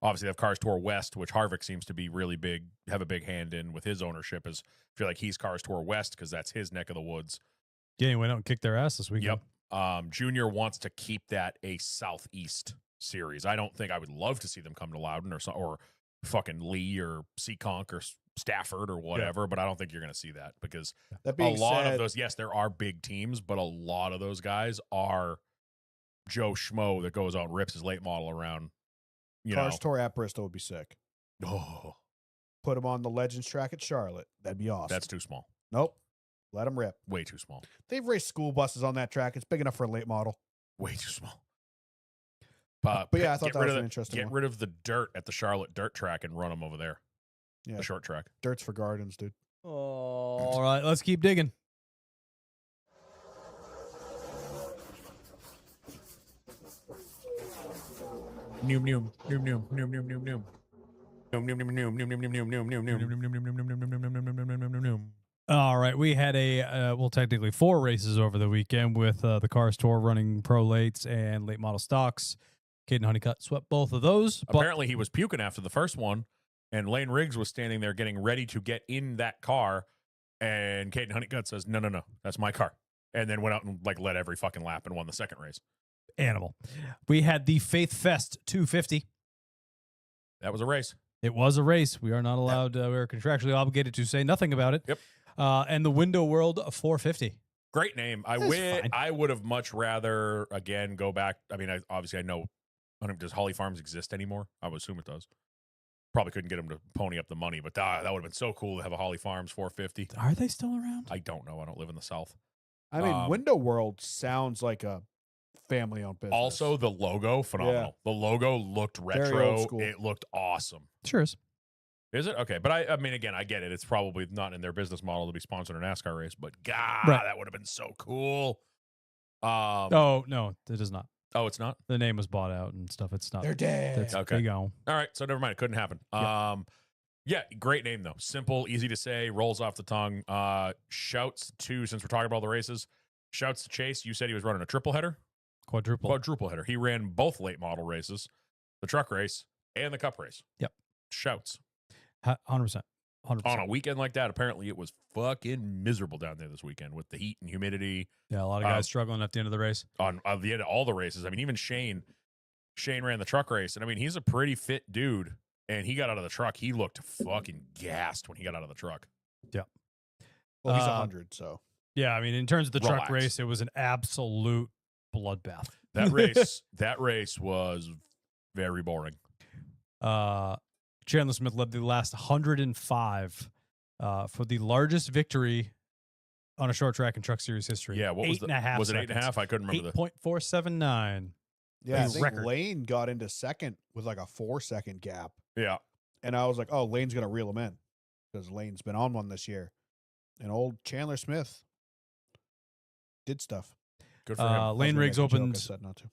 Obviously, they have Cars Tour West, which Harvick seems to be really big, have a big hand in with his ownership. I feel like he's Cars Tour West because that's his neck of the woods. Yeah, he went out and kicked their ass this weekend. Yep. Junior wants to keep that a Southeast series. I don't think I would love to see them come to Loudon or fucking Lee or Seekonk or Stafford or whatever, but I don't think you're going to see that because That a being lot said, of those, yes, there are big teams, but a lot of those guys are Joe Schmo that goes out and rips his late model around. Cars Tour at Bristol would be sick. Oh, Put him on the Legends track at Charlotte. That'd be awesome. that's too small. Nope. Let them rip. Way too small. They've raced school buses on that track. It's big enough for a late model. Way too small. But yeah, I thought get that rid was of an interesting Get one. rid of the dirt at the Charlotte dirt track and run them over there. Yeah. The short track. Dirt's for gardens, dude. All right, let's keep digging. Noom noom noom noom noom noom noom noom. Noom noom noom noom noom noom noom noom noom. All right, we had technically 4 races over the weekend with the Cars Tour running pro lates and late model stocks. Caden Honeycutt swept both of those. But Apparently, he was puking after the first one, and Lane Riggs was standing there getting ready to get in that car, and Caden Honeycutt says, "No, that's my car," and then went out and led every fucking lap and won the second race. animal. We had the Faith Fest 250. That was a race. It was a race. We are not allowed. We are contractually obligated to say nothing about it. Yep. And the Window World 450. Great name. That's fine. I would have much rather again go back. I mean, I know. Does Holly Farms exist anymore? I would assume it does. Probably couldn't get them to pony up the money, but that would have been so cool to have a Holly Farms 450. Are they still around? I don't know. I don't live in the South. I mean, Window World sounds like a family-owned business. Also, the logo, phenomenal. The logo looked Very retro. old school. It looked awesome. Sure is. Is it? Okay. But I mean, again, I get it. It's probably not in their business model to be sponsored a NASCAR race, but God, Right. that would have been so cool. Oh, no, it is not. Oh, it's not? The name was bought out and stuff. It's not. They're dead. That's Okay. They go. All right. So never mind. It couldn't happen. Yeah. Yeah, great name, though. Simple, easy to say, rolls off the tongue. Shouts to, since we're talking about the races, shouts to Chase. You said he was running a triple header? Quadruple. Header. He ran both late model races, the truck race and the cup race. Yep. Shouts. 100%. 100%. On a weekend like that, apparently it was fucking miserable down there this weekend with the heat and humidity. Yeah, a lot of guys struggling at the end of the race. On the end of all the races. I mean, even Shane ran the truck race, and I mean, he's a pretty fit dude, and he got out of the truck. He looked fucking gassed when he got out of the truck. Well, he's 100, so. Yeah, I mean, in terms of the truck Relax. race, it was an absolute bloodbath. That race was very boring. Chandler Smith led the last 105 for the largest victory on a short track in Truck Series history. Yeah, what was 8.5 was it 8.5? I couldn't remember 8.479. Yeah, I His think record. Lane got into second with like a 4-second gap. Yeah. And I was like, oh, Lane's going to reel him in because Lane's been on one this year. And old Chandler Smith did stuff. Good for him. Lane Riggs opened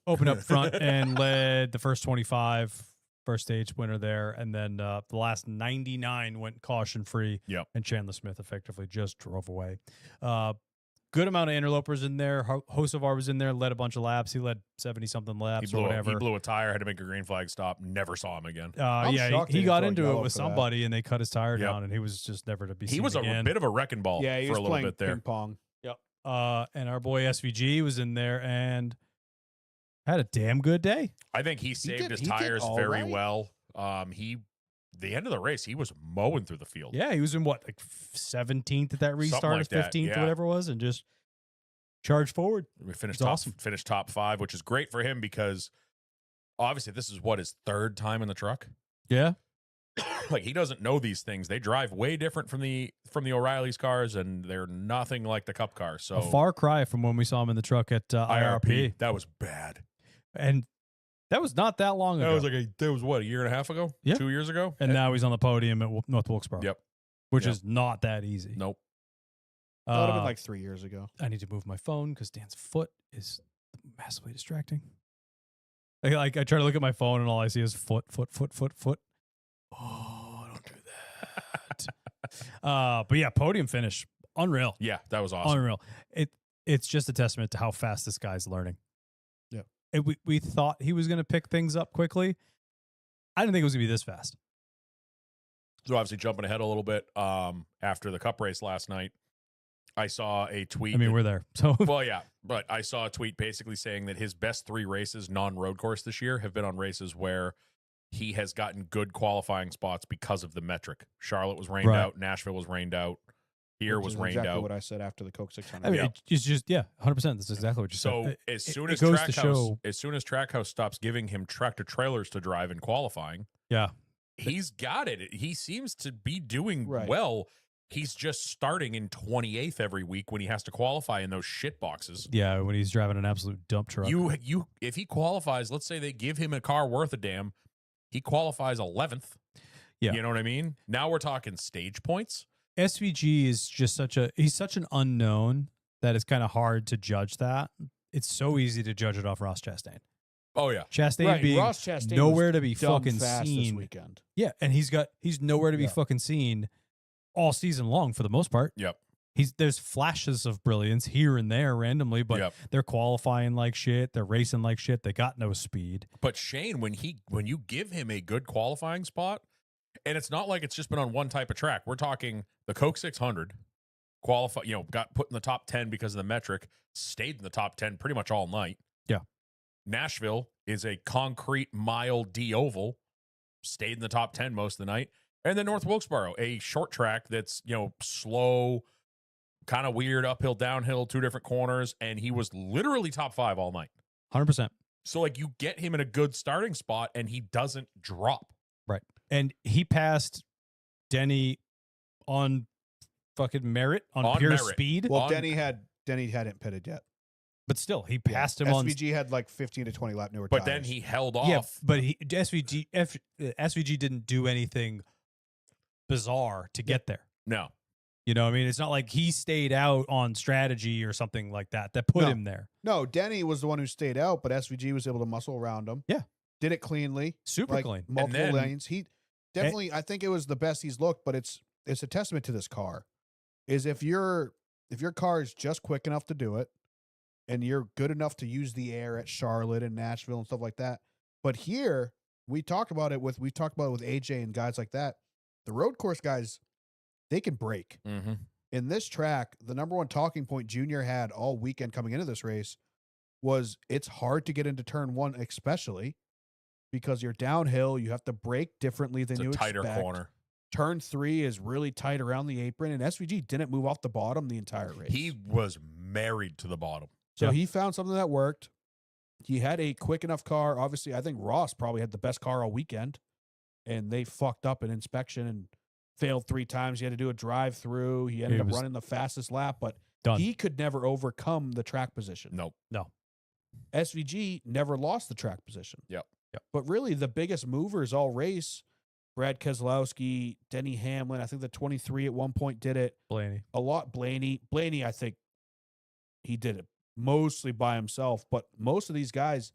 Opened up front and led the first 25, first stage winner there. And then the last 99 went caution free. Yep. And Chandler Smith effectively just drove away. Good amount of interlopers in there. Hocevar was in there, led a bunch of laps. He led 70-something laps or whatever. He blew a tire, had to make a green flag stop. Never saw him again. I'm Yeah, shocked he they got didn't throw into it yellow with for that. somebody, and they cut his tire Yep. down, and he was just never to be seen He was a again. bit of a wrecking ball Yeah, he for was a little playing bit there. ping pong. And our boy SVG was in there and had a damn good day. I think he saved his he did tires all very right. well. The end of the race, he was mowing through the field. Yeah, he was in what, like 17th at that restart, like that, 15th, yeah. whatever it was, and just charged forward. We finished It's top, awesome. finished top 5, which is great for him because obviously this is what his third time in the truck. Yeah. Like he doesn't know these things. They drive way different from the O'Reilly's cars, and they're nothing like the Cup cars. So A far cry from when we saw him in the truck at IRP. that was bad. And that was not that long ago. That was what, a year and a half ago? Yeah. 2 years ago? and now he's on the podium at North Wilkesboro. Yep. Which Yep. is not that easy. Nope. That would have been Uh, like 3 years ago. I need to move my phone because Dan's foot is massively distracting. Like I try to look at my phone and all I see is foot. Oh, don't do that. But yeah, podium finish, unreal, Yeah, that was awesome. unreal. It's just a testament to how fast this guy's learning. Yeah. We thought he was going to pick things up quickly. I didn't think it was going to be this fast. So obviously jumping ahead a little bit, after the Cup race last night, I saw a tweet. I mean, that- we're there. So well, yeah, but I saw a tweet basically saying that his best 3 races non-road course this year have been on races where he has gotten good qualifying spots because of the metric. Charlotte was rained Right. out. Nashville was rained out. Here Which was is rained exactly out. what I said after the Coke 600. I mean, Yeah. it's just 100%. That's exactly what you So said. as soon it as goes to Trackhouse, show- as soon as Trackhouse stops giving him tractor trailers to drive in qualifying, Yeah. he's got it. He seems to be doing Right. well. He's just starting in 28th every week when he has to qualify in those shit boxes. Yeah, when he's driving an absolute dump truck. You if he qualifies, let's say they give him a car worth a damn, he qualifies 11th. Yeah. You know what I mean? Now we're talking stage points. SVG is just he's such an unknown that it's kind of hard to judge that. It's so easy to judge it off Ross Chastain. Oh yeah. Chastain Right, being Ross Chastain nowhere was to be dumb fucking fast this seen. weekend. Yeah, and he's nowhere to be Yeah. fucking seen all season long for the most part. Yep. There's flashes of brilliance here and there randomly, but Yep. they're qualifying like shit, they're racing like shit, they got no speed. But Shane, when you give him a good qualifying spot, and it's not like it's just been on one type of track. We're talking the Coke 600 qualify, got put in the top 10 because of the metric, stayed in the top 10 pretty much all night. Yeah. Nashville is a concrete mile D oval, stayed in the top 10 most of the night. And then North Wilkesboro, a short track that's, slow, kind of weird, uphill, downhill, 2 different corners, and he was literally top 5 all night. 100%. So like you get him in a good starting spot and he doesn't drop. And he passed Denny on fucking merit, on pure merit. speed. Well, On- Denny hadn't pitted yet. But still, he passed him on. SVG had like 15 to 20 lap newer But tires. then he held off. Yeah, but SVG didn't do anything bizarre to get there. No. You know what I mean? It's not like he stayed out on strategy or something like that put No. him there. No, Denny was the one who stayed out, but SVG was able to muscle around him. Yeah. Did it cleanly. Super like clean. multiple then- lanes. He definitely, I think it was the best he's looked, but it's a testament to this car. Is if your car is just quick enough to do it, and you're good enough to use the air at Charlotte and Nashville and stuff like that. But here, we talked about it with AJ and guys like that. The road course guys, they can break. Mm-hmm. In this track, the number one talking point Junior had all weekend coming into this race was it's hard to get into turn one, especially because you're downhill. You have to brake differently than It's you a tighter expect. corner. Turn 3 is really tight around the apron, and SVG didn't move off the bottom the entire race. He was married to the bottom. So Yeah. he found something that worked. He had a quick enough car. Obviously, I think Ross probably had the best car all weekend, and they fucked up an inspection and failed 3 times. He had to do a drive through. He ended He up was running the fastest lap, but Done. he could never overcome the track position. Nope. SVG never lost the track position. Yep. But really, the biggest movers all race, Brad Keselowski, Denny Hamlin. I think the 23 at one point did it Blaney. a lot. Blaney, I think he did it mostly by himself, but most of these guys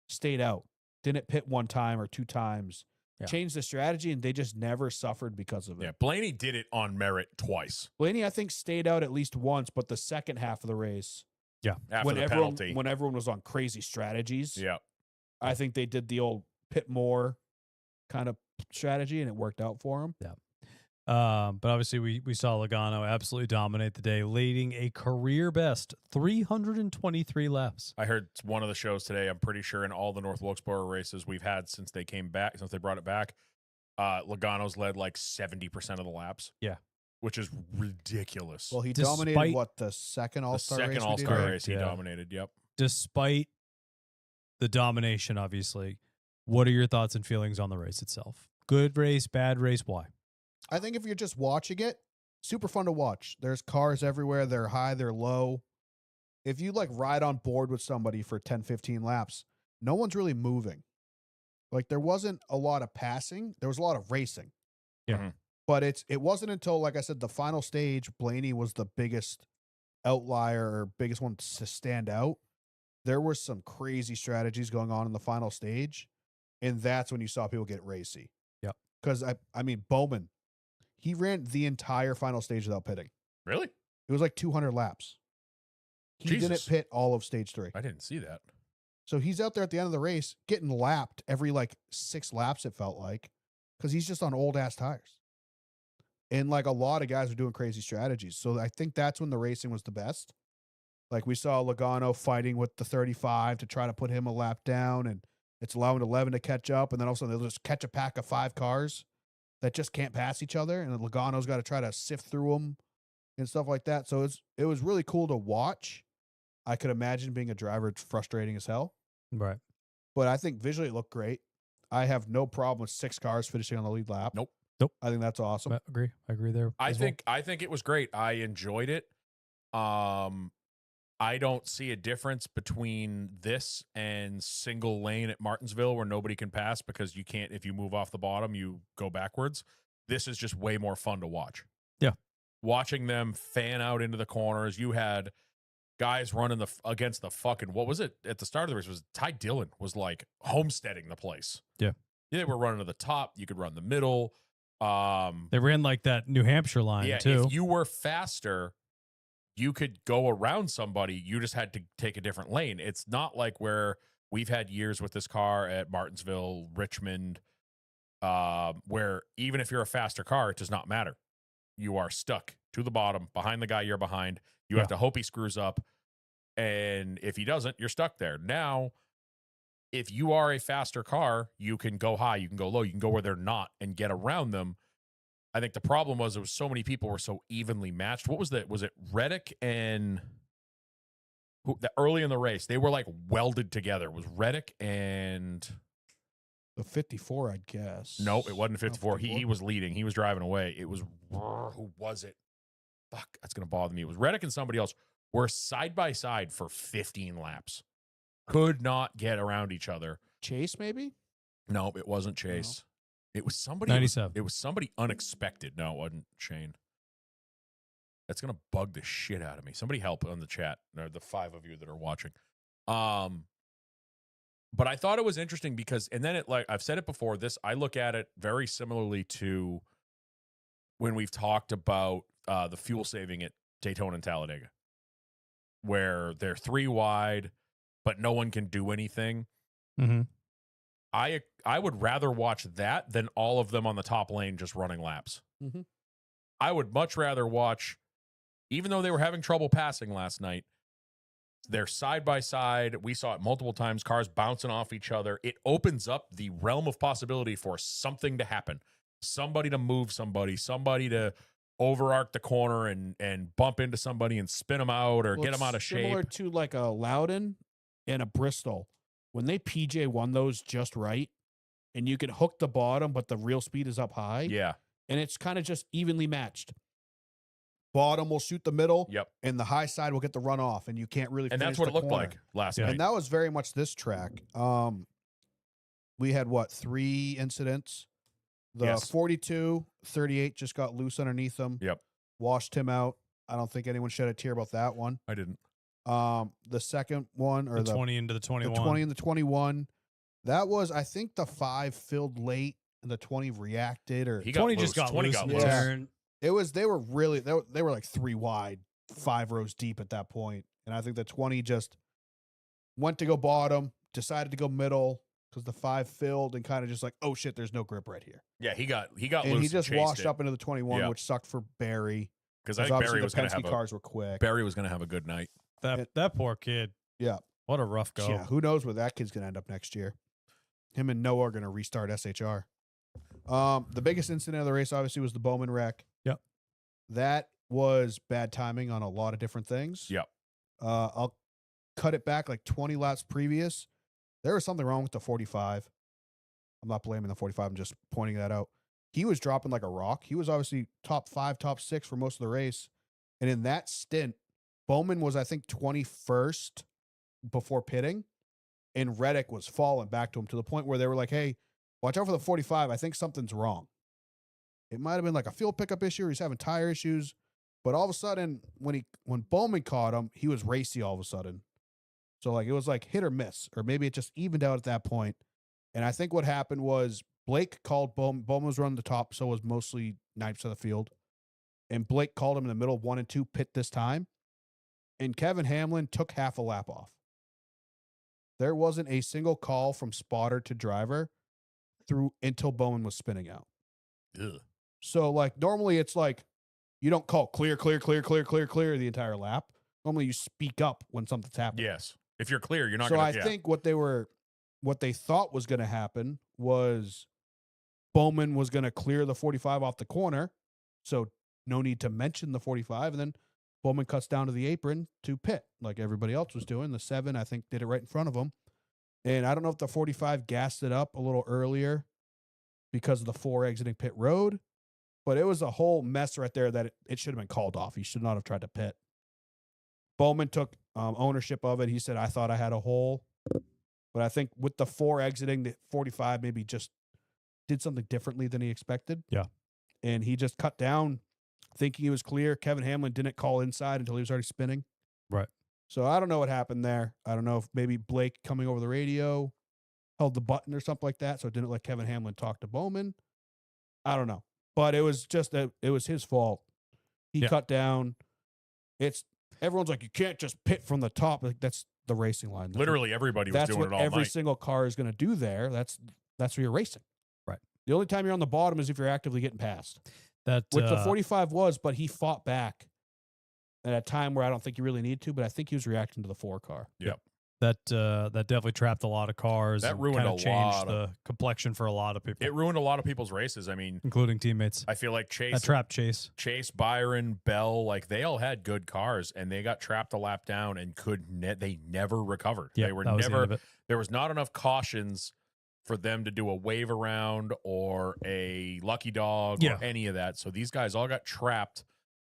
stayed out, didn't pit 1 time or 2 times, Yeah. changed the strategy, and they just never suffered because of it. Yeah. Blaney did it on merit twice Blaney, I think, stayed out at least once, but the second half of the race, after when the everyone penalty. when everyone was on crazy strategies, Yeah. I think they did the old pit more kind of strategy, and it worked out for him. But obviously we saw Logano absolutely dominate the day, leading a career best 323 laps. I heard one of the shows today. I'm pretty sure in all the North Wilkesboro races we've had since they came back, since they brought it back, Logano's led like 70% of the laps. Yeah. Which is ridiculous. Well, he Despite- dominated what, the second the All-Star second race we did? All-Star Correct, race, he yeah. dominated. Yep. Despite the domination, obviously, what are your thoughts and feelings on the race itself? Good race, bad race, why? I think if you're just watching it, super fun to watch. There's cars everywhere. They're high, they're low. If you like ride on board with somebody for 10, 15 laps, no one's really moving. Like there wasn't a lot of passing. There was a lot of racing. Yeah. Mhm. But it wasn't until, like I said, the final stage, Blaney was the biggest outlier or biggest one to stand out. There were some crazy strategies going on in the final stage. And that's when you saw people get racy. Yep. Because I mean, Bowman, he ran the entire final stage without pitting. Really? It was like 200 laps. He didn't Jesus. pit all of stage 3. I didn't see that. So he's out there at the end of the race getting lapped every like 6 laps, it felt like, because he's just on old ass tires. And like a lot of guys are doing crazy strategies. So I think that's when the racing was the best. Like we saw Logano fighting with the 35 to try to put him a lap down, and it's allowing 11 to catch up. And then all of a sudden they'll just catch a pack of 5 cars that just can't pass each other. And then Logano's got to try to sift through them and stuff like that. So it was really cool to watch. I could imagine being a driver, it's frustrating as hell. Right. But I think visually it looked great. I have no problem with 6 cars finishing on the lead lap. Nope. I think that's awesome. I agree there. I as well. think it was great. I enjoyed it. I don't see a difference between this and single lane at Martinsville where nobody can pass because you can't, if you move off the bottom, you go backwards. This is just way more fun to watch. Yeah. Watching them fan out into the corners. You had guys running against the fucking, what was it at the start of the race? Was Ty Dillon was like homesteading the place. Yeah. They were running to the top. You could run the middle. They ran like that New Hampshire line Yeah, too. if you were faster, you could go around somebody. You just had to take a different lane. It's not like where we've had years with this car at Martinsville, Richmond, where even if you're a faster car, it does not matter. You are stuck to the bottom behind the guy you're behind. You have to hope he screws up. And if he doesn't, you're stuck there. Now, if you are a faster car, you can go high, you can go low, you can go where they're not and get around them. I think the problem was there was so many people were so evenly matched. What was that? Was it Reddick and early in the race? They were like welded together. It was Reddick and The 54, I'd guess. no, it wasn't a 54. 54? He was leading. He was driving away. It was who was it? Fuck, that's gonna bother me. It was Reddick and somebody else were side by side for 15 laps. Could not get around each other. Chase, maybe? No, it wasn't Chase. It was somebody. 97. It was somebody unexpected. No, it wasn't Shane. That's gonna bug the shit out of me. Somebody help on the chat. Or the 5 of you that are watching. But I thought it was interesting because, and then I've said it before. I look at it very similarly to when we've talked about the fuel saving at Daytona and Talladega, where they're 3 wide, but no one can do anything. Mm-hmm. I would rather watch that than all of them on the top lane just running laps. Mm-hmm. I would much rather watch, even though they were having trouble passing last night, they're side by side. We saw it multiple times, cars bouncing off each other. It opens up the realm of possibility for something to happen. Somebody to move somebody to over-arc the corner and bump into somebody and spin them out or get them out of shape. Similar to like a Loudon and a Bristol. When they PJ won those just right, and you can hook the bottom, but the real speed is up high. Yeah. And it's kind of just evenly matched. Bottom will shoot the middle. Yep. And the high side will get the run off, and you can't really. And that's what it looked like last night. And that was very much this track. We had 3 incidents. The 42, 38 just got loose underneath him. Yep. Washed him out. I don't think anyone shed a tear about that one. I didn't. The second one, or the 20 into the 21. The 20 and the 21. That was, I think, the 5 filled late and the 20 reacted, or 20 just got 20 loose. got in loose. the turn. it was. They were really they were like 3 wide, 5 rows deep at that point, and I think the 20 just went to go bottom, decided to go middle because the 5 filled and kind of just like, oh shit, there's no grip right here. Yeah, he got And loose. he just chased washed it. up into the 21, Yeah. which sucked for Barry. Because I think obviously Barry was the going to Penske have cars were quick. Barry was going to have a good night. That poor kid. Yeah. What a rough go. Yeah, who knows where that kid's going to end up next year. Him and Noah are going to restart SHR. The biggest incident of the race, obviously, was the Bowman wreck. Yep. That was bad timing on a lot of different things. Yep. I'll cut it back like 20 laps previous. There was something wrong with the 45. I'm not blaming the 45. I'm just pointing that out. He was dropping like a rock. He was obviously top 5, top 6 for most of the race. And in that stint, Bowman was, I think, 21st before pitting. And Reddick was falling back to him to the point where they were like, hey, watch out for the 45. I think something's wrong. It might have been like a fuel pickup issue or he's having tire issues. But all of a sudden, when Bowman caught him, he was racy all of a sudden. So like it was like hit or miss, or maybe it just evened out at that point. And I think what happened was Blake called Bowman. Bowman was running the top, so was mostly 9% of the field. And Blake called him in the middle of 1 and 2 pit this time. And Kevin Hamlin took half a lap off. There wasn't a single call from spotter to driver through until Bowman was spinning out. Ugh. So like normally it's like you don't call clear the entire lap. Normally you speak up when something's happening. Yes. If you're clear, you're not So going to. I think what they thought was going to happen was Bowman was going to clear the 45 off the corner. So no need to mention the 45. And then Bowman cuts down to the apron to pit like everybody else was doing. The 7, I think, did it right in front of him. And I don't know if the 45 gassed it up a little earlier because of the 4 exiting pit road, but it was a whole mess right there that it should have been called off. He should not have tried to pit. Bowman took ownership of it. He said, I thought I had a hole. But I think with the 4 exiting, the 45 maybe just did something differently than he expected. Yeah. And he just cut down thinking he was clear. Kevin Hamlin didn't call inside until he was already spinning. Right. So I don't know what happened there. I don't know if maybe Blake coming over the radio held the button or something like that, so it didn't let Kevin Hamlin talk to Bowman. I don't know. But it was just it was his fault. He cut down. Everyone's like, you can't just pit from the top. Like that's the racing line. Literally everybody was That's doing what it all every night. single car is going to do there. That's where you're racing. Right. The only time you're on the bottom is if you're actively getting passed. That Which the 45 was, but he fought back at a time where I don't think he really needed to, but I think he was reacting to the 4 car. Yep. that definitely trapped a lot of cars. That and ruined kinda a changed lot the complexion for a lot of people, It ruined a lot of people's races. I mean, including teammates. I feel like Chase, That trapped Chase. Byron, Bell, like they all had good cars and they got trapped a lap down and they never recovered. Yeah, They were that was the end never, of it. there was not enough cautions for them to do a wave around or a lucky dog Yeah. or any of that. So these guys all got trapped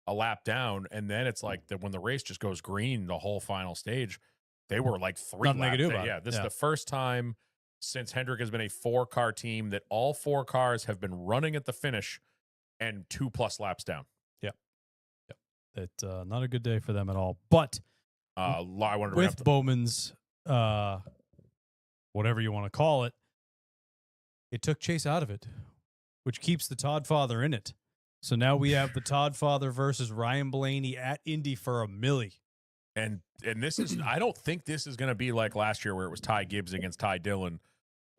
a lap down. And then it's like that when the race just goes green, the whole final stage, they were like 3 Nothing they laps. could do about it. Yeah. This is Yeah. the first time since Hendrick has been a 4-car team that all 4 cars have been running at the finish and 2+ laps down. It's not a good day for them at all. But I wanted to bring up with Bowman's, whatever you want to call it, it took Chase out of it, which keeps the Todd father in it. So now we have the Todd father versus Ryan Blaney at Indy for a milli. and this is, I don't think this is going to be like last year where it was Ty Gibbs against Ty Dillon,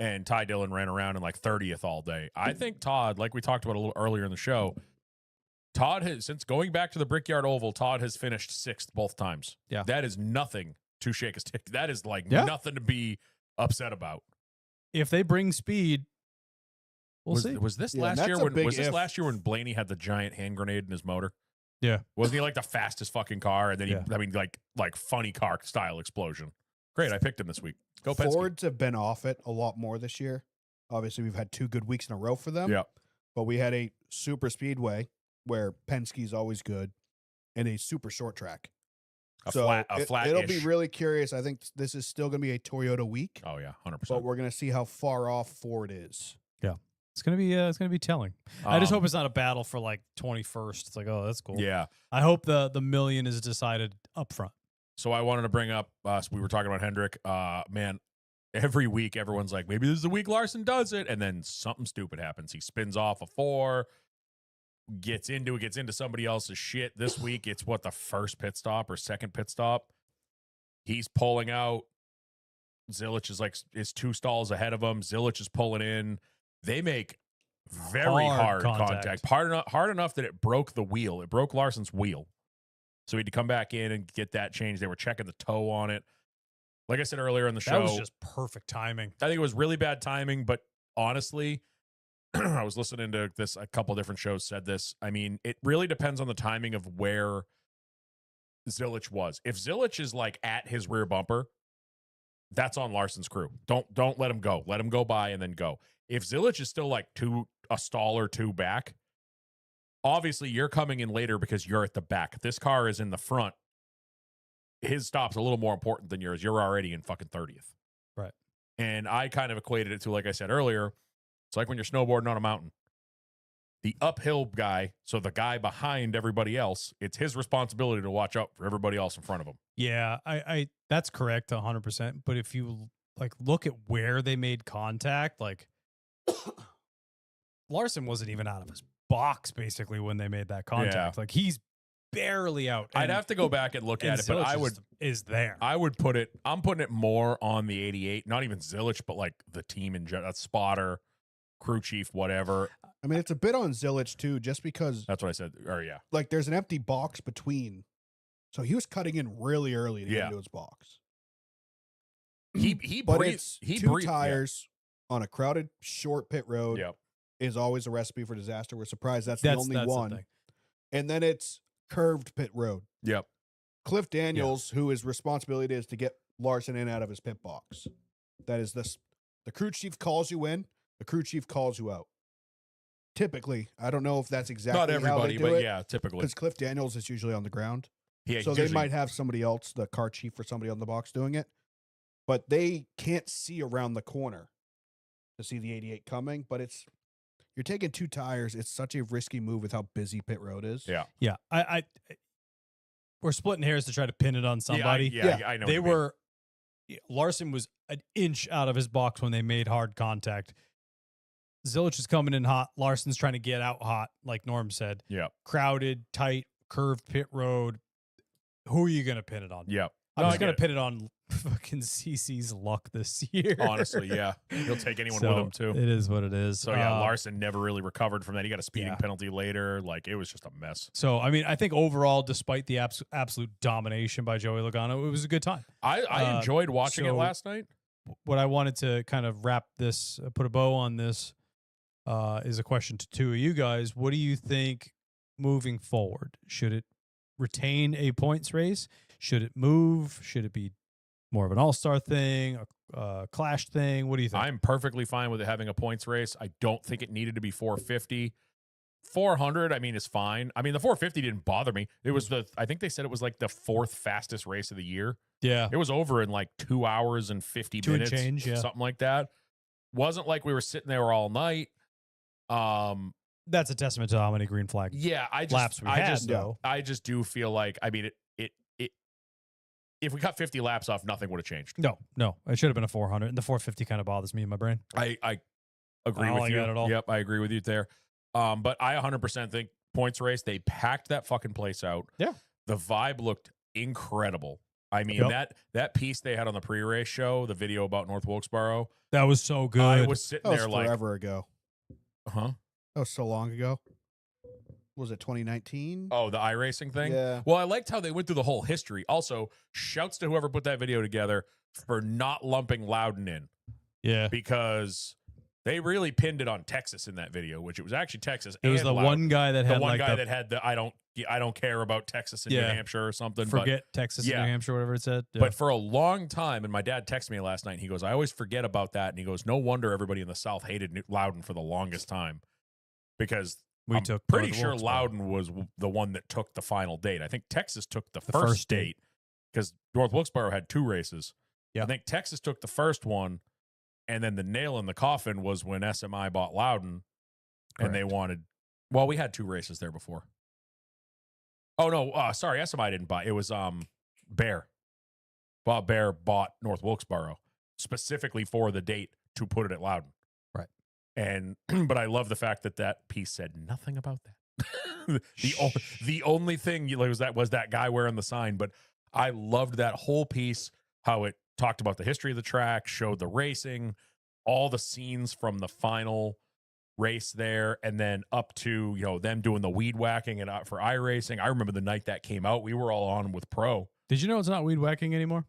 and Ty Dillon ran around in like 30th all day. I think Todd, like we talked about a little earlier in the show, Todd has, since going back to the Brickyard Oval, Todd has finished 6th both times. Yeah. That is nothing to shake a stick. That is like Yeah. nothing to be upset about. If they bring speed, we'll see. Was this Yeah, last that's year a when big was this if. last year when Blaney had the giant hand grenade in his motor? Yeah. Wasn't he like the fastest fucking car? And then he, Yeah. I mean, like funny car style explosion. Great, I picked him this week. Go Penske. Fords have been off it a lot more this year. Obviously, we've had 2 good weeks in a row for them. Yeah. But we had a super speedway where Penske's always good and a super short track. A So flat. it'll be really curious. I think this is still going to be a Toyota week, Oh yeah, 100%. but we're going to see how far off Ford is. It's gonna be telling. I just hope it's not a battle for like 21st. It's like, oh, that's cool. Yeah. I hope the million is decided up front. So I wanted to bring up. So we were talking about Hendrick. Man, every week everyone's like, maybe this is the week Larson does it, and then something stupid happens. He spins off a 4, gets into somebody else's shit. This week it's the first pit stop or second pit stop. He's pulling out. Zilich is 2 stalls ahead of him. Zilich is pulling in. They make very hard contact. Hard enough that it broke the wheel. It broke Larson's wheel. So he had to come back in and get that changed. They were checking the toe on it. Like I said earlier in the show, That was just perfect timing. I think it was really bad timing, but honestly, I was listening to this, a couple different shows said this. I mean, it really depends on the timing of where Zilich was. If Zilich is like at his rear bumper, that's on Larson's crew. Don't let him go. Let him go by and then go. If Zilich is still like a stall or 2 back, obviously you're coming in later because you're at the back. This car is in the front. His stop's a little more important than yours. You're already in fucking 30th. Right. And I kind of equated it to, like I said earlier, it's like when you're snowboarding on a mountain. The uphill guy, so the guy behind everybody else, it's his responsibility to watch out for everybody else in front of him. Yeah, I that's correct 100%. But if you like look at where they made contact, like Larson wasn't even out of his box basically when they made that contact. Like he's barely out. I'd have to go back and look at it, but I would is there. I'm putting it more on the 88, not even Zilich, but like the team in general, spotter, crew chief, whatever. I mean, it's a bit on Zilich too, just because That's what I said. Or yeah. like there's an empty box between. So he was cutting in really early to get into his box. He But breathed, it's he 2 breathed, tires on a crowded short pit road Yeah. is always a recipe for disaster. We're surprised that's the only the one. thing. And then it's curved pit road. Yep. Cliff Daniels, who his responsibility is to get Larson in out of his pit box. That is this. The crew chief calls you in. The crew chief calls you out. Typically, I don't know if that's exactly Not everybody, how they do but it, yeah, typically. because Cliff Daniels is usually on the ground. Yeah, So they might have somebody else, the car chief or somebody on the box doing it. But they can't see around the corner to see the 88 coming. But you're taking 2 tires. It's such a risky move with how busy pit road is. Yeah. Yeah, I we're splitting hairs to try to pin it on somebody. Yeah, I know. They what you mean. were Larson was an inch out of his box when they made hard contact. Zilich is coming in hot. Larson's trying to get out hot, like Norm said. Yeah. Crowded, tight, curved pit road. Who are you going to pin it on? Yeah. I'm No, just I going get to pin it on fucking CC's luck this year. Honestly, yeah. He'll take anyone So, with him too. It is what it is. So yeah, Larson never really recovered from that. He got a speeding yeah. penalty later. Like it was just a mess. So I mean, I think overall, despite the absolute domination by Joey Logano, it was a good time. I enjoyed watching it so- last night. What I wanted to kind of wrap this, put a bow on this, is a question to 2 of you guys. What do you think moving forward? Should it retain a points race? Should it move? Should it be more of an all-star thing, a clash thing? What do you think? I'm perfectly fine with it having a points race. I don't think it needed to be 450. 400, I mean, is fine. I mean, the 450 didn't bother me. It was I think they said it was like the 4th fastest race of the year. Yeah. It was over in like 2 hours and 50 2 and minutes. change, yeah. Something like that. wasn't like we were sitting there all night. That's a testament to how many green flag Yeah, laps we had, though. I just do feel like, I mean, it if we cut 50 laps off, nothing would have changed. No, it should have been a 400, and the 450 kind of bothers me in my brain. I agree I don't with like you that at all. Yep, I agree with you there. But I 100% think points race, they packed that fucking place out. Yeah. The vibe looked incredible. I mean, that piece they had on the pre-race show, the video about North Wilkes-Barre, That was so good. I was sitting That was there like, forever ago. huh? That was so long ago. Was it 2019? Oh, the iRacing thing? Yeah. Well, I liked how they went through the whole history. Also, shouts to whoever put that video together for not lumping Loudon in, yeah. because they really pinned it on Texas in that video, which it was actually Texas. It was and the Loudon. one guy that The had one like guy the that had the I don't care about Texas and New Yeah. Hampshire or something. forget Texas yeah. and New Hampshire, whatever it said. Yeah. But for a long time, and my dad texted me last night, and he goes, I always forget about that. And he goes, no wonder everybody in the South hated Loudon for the longest time, because we I'm took pretty North sure Wilkes-Barre. Loudon was the one that took the final date. I think Texas took the The first first date. date, because North Wilkes-Barre had 2 races. Yeah. I think Texas took the first one, and then the nail in the coffin was when SMI bought Loudon, and they wanted. Well, we had 2 races there before. Oh no, sorry, SMI didn't buy. It was Bear. Bob Bear bought North Wilkes-Barre specifically for the date to put it at Loudon. Right. And but I love the fact that that piece said nothing about that. the only thing was that guy wearing the sign. But I loved that whole piece, how it talked about the history of the track, showed the racing, all the scenes from the final race there, and then up to them doing the weed whacking and for iRacing. I remember the night that came out, we were all on with Pro. Did you know it's not weed whacking anymore?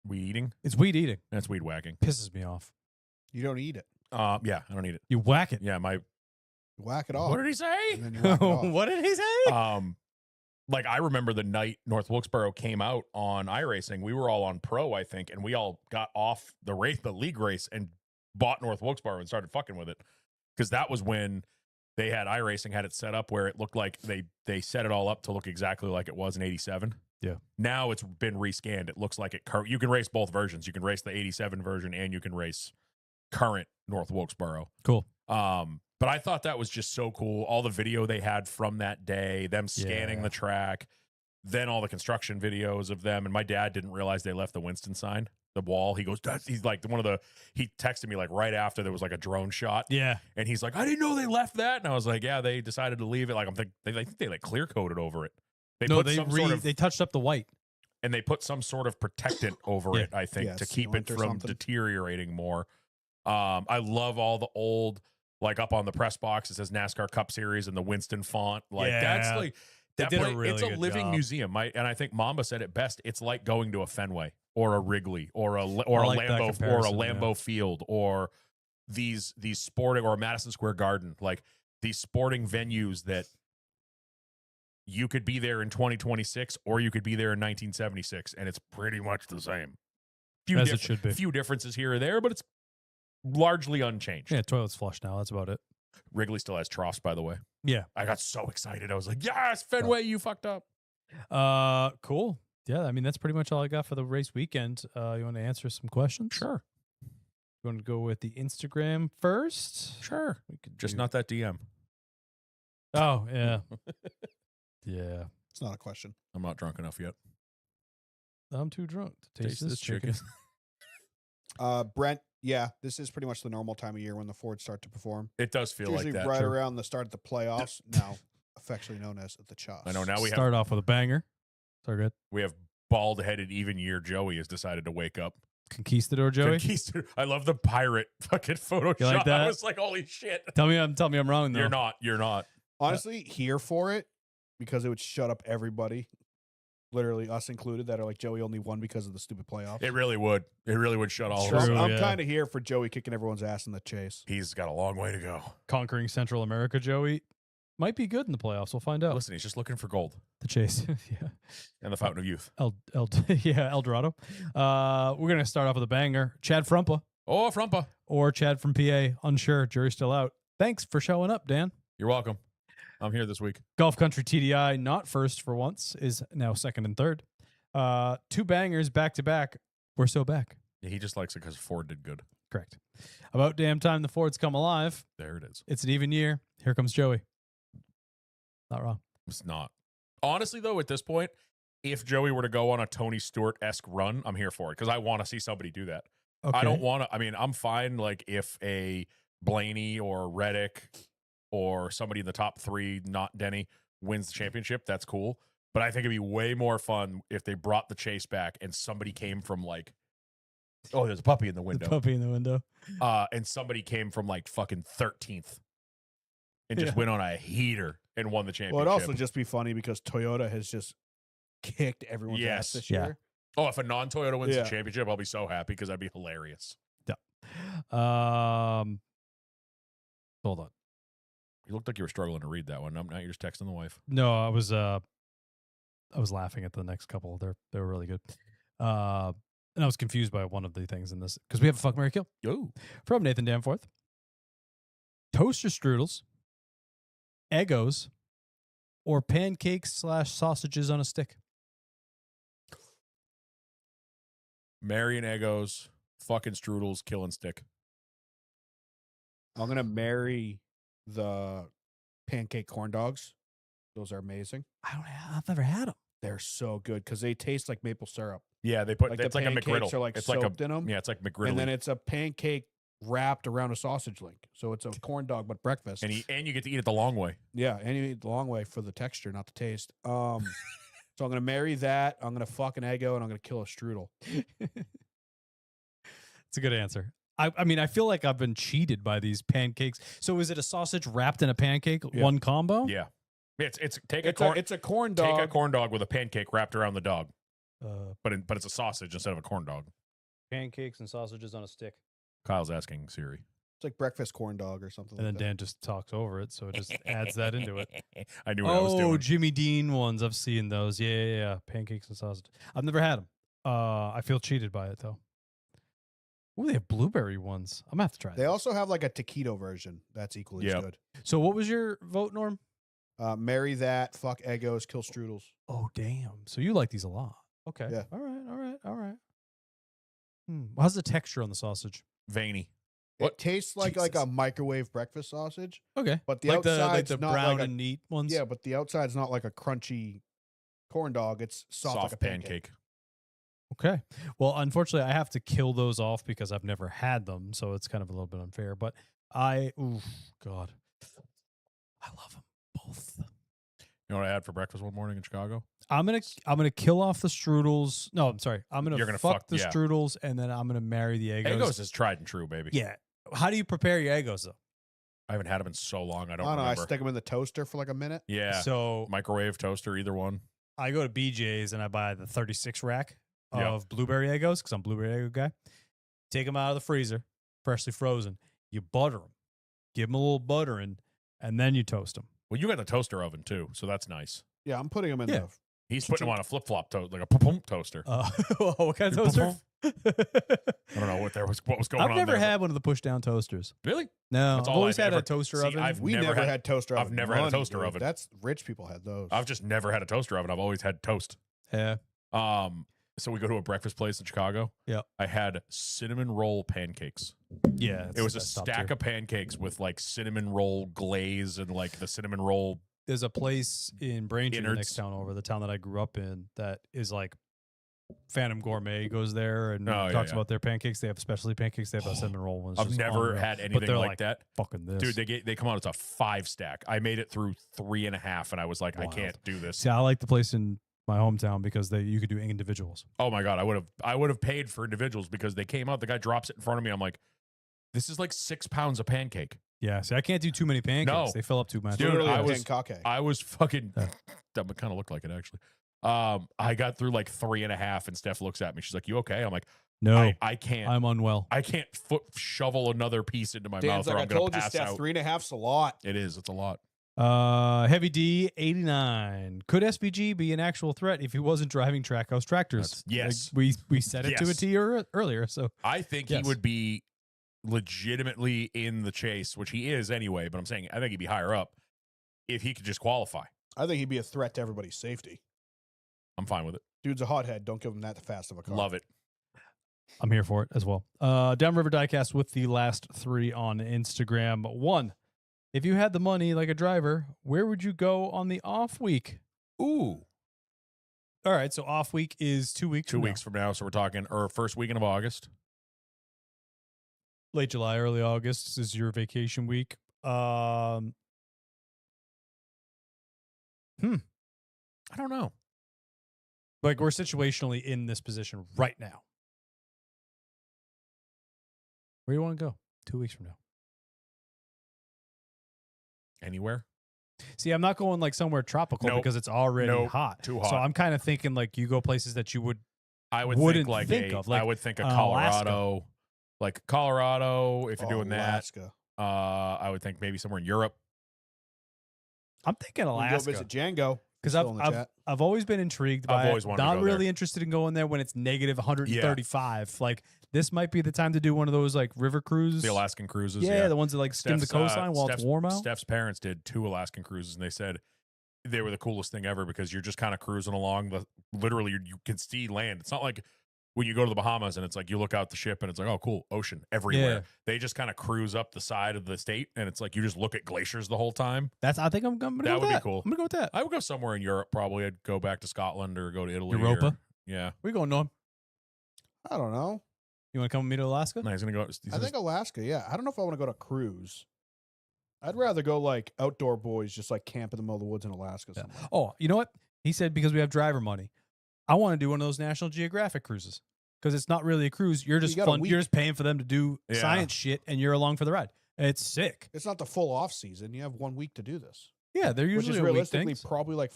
Weed eating? It's weed eating. That's weed whacking. Pisses me off. You don't eat it. Yeah, I don't eat it. You whack it. Yeah, You whack it off. what did he say? And then you whack it off. What did he say? Like I remember the night North Wilkes-Barre came out on iRacing, we were all on Pro, I think, and we all got off the league race, and bought North Wilkes-Barre and started fucking with it, because that was when they had iRacing had it set up where it looked like they set it all up to look exactly like it was in '87. Yeah. Now it's been rescanned. It looks like it. You can race both versions. You can race the '87 version, and you can race current North Wilkes-Barre. Cool. But I thought that was just so cool. All the video they had from that day, them scanning the track, then all the construction videos of them. And my dad didn't realize they left the Winston sign, the wall. He goes, he's like he texted me like right after there was like a drone shot. Yeah. And he's like, I didn't know they left that. And I was like, yeah, they decided to leave it. Like they like clear coated over it. They touched up the white. and they put some sort of protectant over it, I think, to keep it sealant or from something. deteriorating more. I love all the old, like up on the press box, it says NASCAR Cup Series and the Winston font. Like that's Yeah. like They that did a place, really it's a good living job. museum. And I think Mamba said it best. It's like going to a Fenway or a Wrigley or a I like that comparison, Lambeau Field or these sporting or Madison Square Garden, like these sporting venues that you could be there in 2026 or you could be there in 1976, and it's pretty much the same. As it should be. Few differences here or there, but it's largely unchanged. Yeah, toilet's flush now. That's about it. Wrigley still has troughs, by the way. Yeah. I got so excited. I was like, yes, Fenway, you fucked up. Cool. Yeah, I mean that's pretty much all I got for the race weekend. You want to answer some questions? Sure. You want to go with the Instagram first? Sure. We could Just do- not that DM. Oh yeah, yeah. It's not a question. I'm not drunk enough yet. I'm too drunk to taste this chicken. Brent, yeah, this is pretty much the normal time of year when the Fords start to perform. It does feel It's usually like that. right Sure. around the start of the playoffs, now affectionately known as the Choss. I know now we have Start off with a banger. So good. bald-headed even year Joey has decided to wake up. Conquistador Joey. I love the pirate fucking Photoshop. You like that? I was like, holy shit. Tell me I'm wrong though. You're not. Honestly, here for it because it would shut up everybody, literally us included, that are like Joey only won because of the stupid playoffs. It really would. It really would shut all of True. us So up. I'm yeah. kind of here for Joey kicking everyone's ass in the chase. He's got a long way to go. Conquering Central America Joey might be good in the playoffs. We'll find out. Listen, he's just looking for gold The chase. Yeah. and the Fountain of Youth. El Dorado. We're gonna start off with a banger. Chad Frumpa Oh, Frumpa. or Chad from PA. Unsure. Jury's still out. Thanks for showing up, Dan. You're welcome. I'm here this week. Golf Country TDI, not first for once, is now second and third. 2 bangers back to back. We're so back. Yeah, he just likes it because Ford did good. Correct. About damn time the Fords come alive. There it is. It's an even year. Here comes Joey. Not wrong. It's not. Honestly, though, at this point, if Joey were to go on a Tony Stewart-esque run, I'm here for it because I want to see somebody do that. Okay. I don't want to. I mean, I'm fine. Like if a Blaney or Reddick or somebody in the top 3, not Denny, wins the championship, that's cool. But I think it'd be way more fun if they brought the chase back and somebody came from like, oh, there's a puppy in the window. The puppy in the window. And somebody came from like fucking 13th and just Yeah. went on a heater and won the championship. Well, it'd also just be funny because Toyota has just kicked everyone's ass Yes. this Yeah. year. Oh, if a non-Toyota wins Yeah. the championship, I'll be so happy because that'd be hilarious. Hold on. You looked like you were struggling to read that one. Now you're just texting the wife. No, I was laughing at the next couple. They were really good. And I was confused by one of the things in this because we have a fuck, marry, kill Yo. from Nathan Danforth. Toaster strudels, Eggos, or pancakes / sausages on a stick. Marion Eggos, fucking strudels, killing stick. I'm gonna marry the pancake corn dogs. Those are amazing. I've never had them. They're so good because they taste like maple syrup. Yeah, they put Like it's the like a pancakes McGriddle. are like it's soaked like a in them. yeah, it's like McGriddle. And then it's a pancake wrapped around a sausage link. So it's a corn dog but breakfast. and you get to eat it the long way. Yeah, and you eat the long way for the texture, not the taste. So I'm gonna marry that. I'm gonna fuck an Eggo, and I'm gonna kill a strudel. It's a good answer. I mean, I feel like I've been cheated by these pancakes. So is it a sausage wrapped in a pancake, Yeah. one combo? Yeah. It's take It's a a corn dog. take a corn dog with a pancake wrapped around the dog, Uh, but it's a sausage instead of a corn dog. pancakes and sausages on a stick. Kyle's asking Siri. It's like breakfast corn dog or something. And then like that. Dan just talks over it, so it just adds that into it. I knew what I was Oh, doing. Jimmy Dean ones. I've seen those. Yeah. Pancakes and sausage. I've never had them. I feel cheated by it, though. Ooh, they have blueberry ones. I'm going to have to try They that. also have like a taquito version that's equally as Yep. good. So what was your vote, Norm? Marry that, fuck Eggos, kill strudels. Oh, damn. So you like these a lot. Okay. Yeah. All right. How's the texture on the sausage? Veiny. It What? tastes like a Jesus. microwave breakfast sausage, Okay. but the like outside's the not brown like and neat ones? yeah, but the outside's not like a crunchy corn dog. It's soft, like a pancake. Okay. Well, unfortunately, I have to kill those off because I've never had them, so it's kind of a little bit unfair. But God, I love them both. You know what I had for breakfast one morning in Chicago? I'm gonna kill off the strudels. No, I'm sorry. I'm You're gonna gonna fuck fuck- the yeah. strudels, and then I'm gonna marry the Eggos. Eggos is tried and true, baby. Yeah. How do you prepare your Eggos though? I haven't had them in so long. I I don't don't know. I remember. stick them in the toaster for like a minute. Yeah. So Microwave, toaster, either one. I go to BJ's and I buy the 36 rack Yeah. of blueberry Eggos because I'm a blueberry Eggo guy. Take them out of the freezer, freshly frozen. You butter them, give them a little buttering, and then you toast them. Well, you got the toaster oven too, so that's nice. Yeah, I'm putting them in Yeah. the. He's putting them on a flip flop toast, like a pum toaster. What kind of toaster? I don't know what was going on. I've never there, had one of the push down toasters. but- really. No, That's I've all always I've had a ever- toaster See, oven. We Never never had- had toaster I've oven. never had a Money, toaster dude. oven. That's rich people had those. I've just never had a toaster oven. I've always had toast. Yeah. So we go to a breakfast place in Chicago. Yeah. I had cinnamon roll pancakes. Yeah. It was a stack of pancakes with like cinnamon roll glaze and like the cinnamon roll. There's a place in Braintree, the Innards. next town over, the town that I grew up in, that is like Phantom Gourmet goes there and Oh, yeah, talks yeah. about their pancakes. They have specialty pancakes. They have a cinnamon roll ones. I've just never unreal. had But anything they're like that. Fucking this. Dude, they come out as a 5 stack. I made it through 3.5 and I was like, Wild. I can't do this. See, I like the place in my hometown because you could do individuals. Oh my God. I would have paid for individuals because they came out, the guy drops it in front of me. I'm like, this is like 6 pounds of pancake. Yeah. See, I can't do too many pancakes. No. They fill up too much. Dude, Literally I a was- pancake. I was fucking Yeah. that kind of looked like it actually. I got through like 3.5 and Steph looks at me. She's like, you okay? I'm like, No, I can't I'm unwell. I can't shovel another piece into my Dan's mouth or like, I I'm gonna told you, pass Steph, out. 3.5's a lot. It is. It's a lot. Heavy D 89. Could SVG be an actual threat if he wasn't driving Trackhouse tractors? Yes. Like, we said it to a Yes. T earlier. So I think Yes. he would be legitimately in the chase, which he is anyway, but I'm saying I think he'd be higher up if he could just qualify. I think he'd be a threat to everybody's safety. I'm fine with it. Dude's a hothead. Don't give him that fast of a car. Love it. I'm here for it as well. Downriver Diecast with the last 3 on Instagram. 1, if you had the money like a driver, where would you go on the off week? Ooh. All right, so off week is 2 weeks. 2 weeks from now, so we're talking first weekend of August. Late July, early August is your vacation week. I don't know. Like we're situationally in this position right now. Where do you want to go 2 weeks from now? Anywhere? See, I'm not going like somewhere tropical Nope. because it's already Nope. hot. Too So hot. I'm kind of thinking like you go places that you I would wouldn't think like think of, like, I would think of Alaska. Colorado. Like Colorado, if you're doing Alaska. that. I would think maybe somewhere in Europe. I'm thinking We can Alaska. Go visit Django. Because Still in the chat. I've always been intrigued I've by always it. wanted to Not go really there. interested in going there when it's negative 135. Like this might be the time to do one of those like river cruises. The Alaskan cruises. yeah, the ones that like skim the Steph's, coastline while it's warm out. Steph's parents did 2 Alaskan cruises, and they said they were the coolest thing ever because you're just kind of cruising along. Literally, you can see land. It's not like when you go to the Bahamas and it's like you look out the ship and it's like, oh, cool, ocean everywhere. Yeah. They just kind of cruise up the side of the state, and it's like you just look at glaciers the whole time. I think I'm gonna That go would with be that. cool. I'm gonna go with that. I would go somewhere in Europe probably. I'd go back to Scotland or go to Italy. Europa? Or, yeah. Where you going, Norm? I don't know. You want to come with me to Alaska? No, he's going to go. I think Alaska. Yeah. I don't know if I want to go to cruise. I'd rather go like outdoor boys, just like camp in the middle of the woods in Alaska. Yeah. somewhere. Oh, you know what? He said because we have driver money. I want to do one of those National Geographic cruises because it's not really a cruise. You're just got a fun. week. You're just paying for them to do Yeah. science shit, and you're along for the ride. It's sick. It's not the full off season. You have 1 week to do this, Yeah, they're which usually is a week realistically things. probably like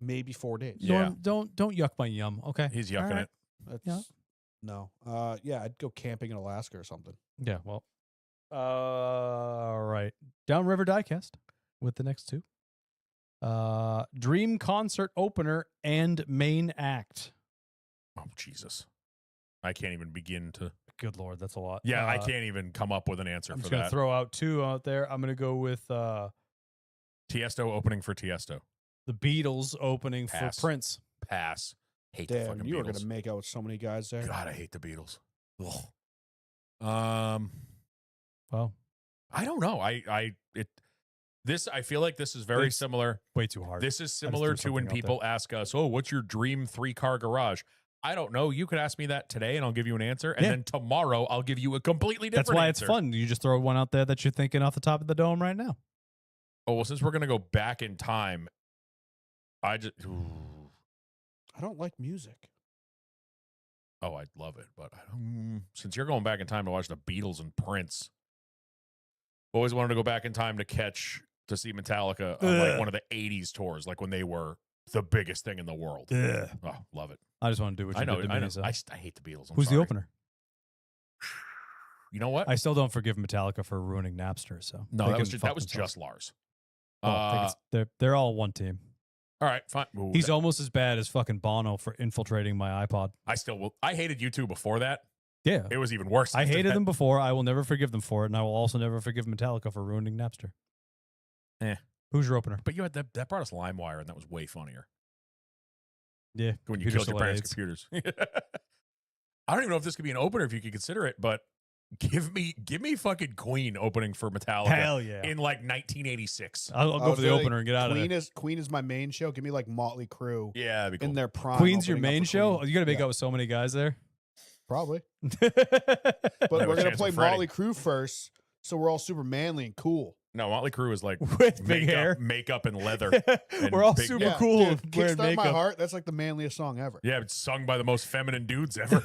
maybe 4 days. Yeah. Don't yuck my yum. Okay. He's yucking right. it. That's Yeah. no. Yeah, I'd go camping in Alaska or something. Yeah. Well. All right. Downriver Diecast with the next 2. Dream concert opener and main act. Oh, Jesus. I can't even begin to. Good Lord, that's a lot. Yeah, I can't even come up with an answer I'm for just gonna that. throw out 2 out there. I'm gonna go with Tiesto opening for Tiesto. the Beatles opening Pass. for Prince. Pass. Hate the Damn, fucking you were Beatles. gonna make out with so many guys there. God, I hate the Beatles. Ugh. Wow. I don't know. I feel like this is very It's similar. Way too hard. This is threw similar to when something out people ask us, "Oh, what's your dream 3-car garage?" I don't know. You could ask me that today, and I'll give you an answer, and Yeah. then tomorrow I'll give you a completely different. That's why answer. it's fun. You just throw one out there that you're thinking off the top of the dome right now. Oh well, since we're gonna go back in time, I just. I don't like music. Oh, I'd love it, but I don't, since you're going back in time to watch the Beatles and Prince, always wanted to go back in time to see Metallica on like Ugh. one of the '80s tours, like when they were the biggest thing in the world. Yeah. Oh, love it. I just want to do what you I know. did to I me. know. So. I hate the Beatles. I'm Who's the sorry. opener? You know what? I still don't forgive Metallica for ruining Napster. So No, they that can was fuck that was themselves. just Lars. Well, I think it's- they're all one team. All right, fine. Ooh, He's almost as bad as fucking Bono for infiltrating my iPod. I still will. I hated you two before that. Yeah. It was even worse. I after hated that. them before. I will never forgive them for it, and I will also never forgive Metallica for ruining Napster. Who's your opener? But you had that brought us LimeWire, and that was way funnier Yeah. when you Computer killed your parents' Solaids. computers. I don't even know if this could be an opener if you could consider it, but give me fucking Queen opening for Metallica Hell yeah. in like 1986. I'll go for the opener and get out of there. Queen is my main show. Give me like Motley Crue Yeah, that'd be cool. in their prime. Queen's your opening up main for show? Queen. You got to make Yeah, out with so many guys there. probably. Have But a we're gonna chance play with Freddie. Motley Crue first, so we're all super manly and cool. No, Motley Crue is like With big hair. makeup and leather. We're all big- super Yeah, cool dude, with wearing Kickstart My makeup. Heart. That's like the manliest song ever. Yeah, it's sung by the most feminine dudes ever.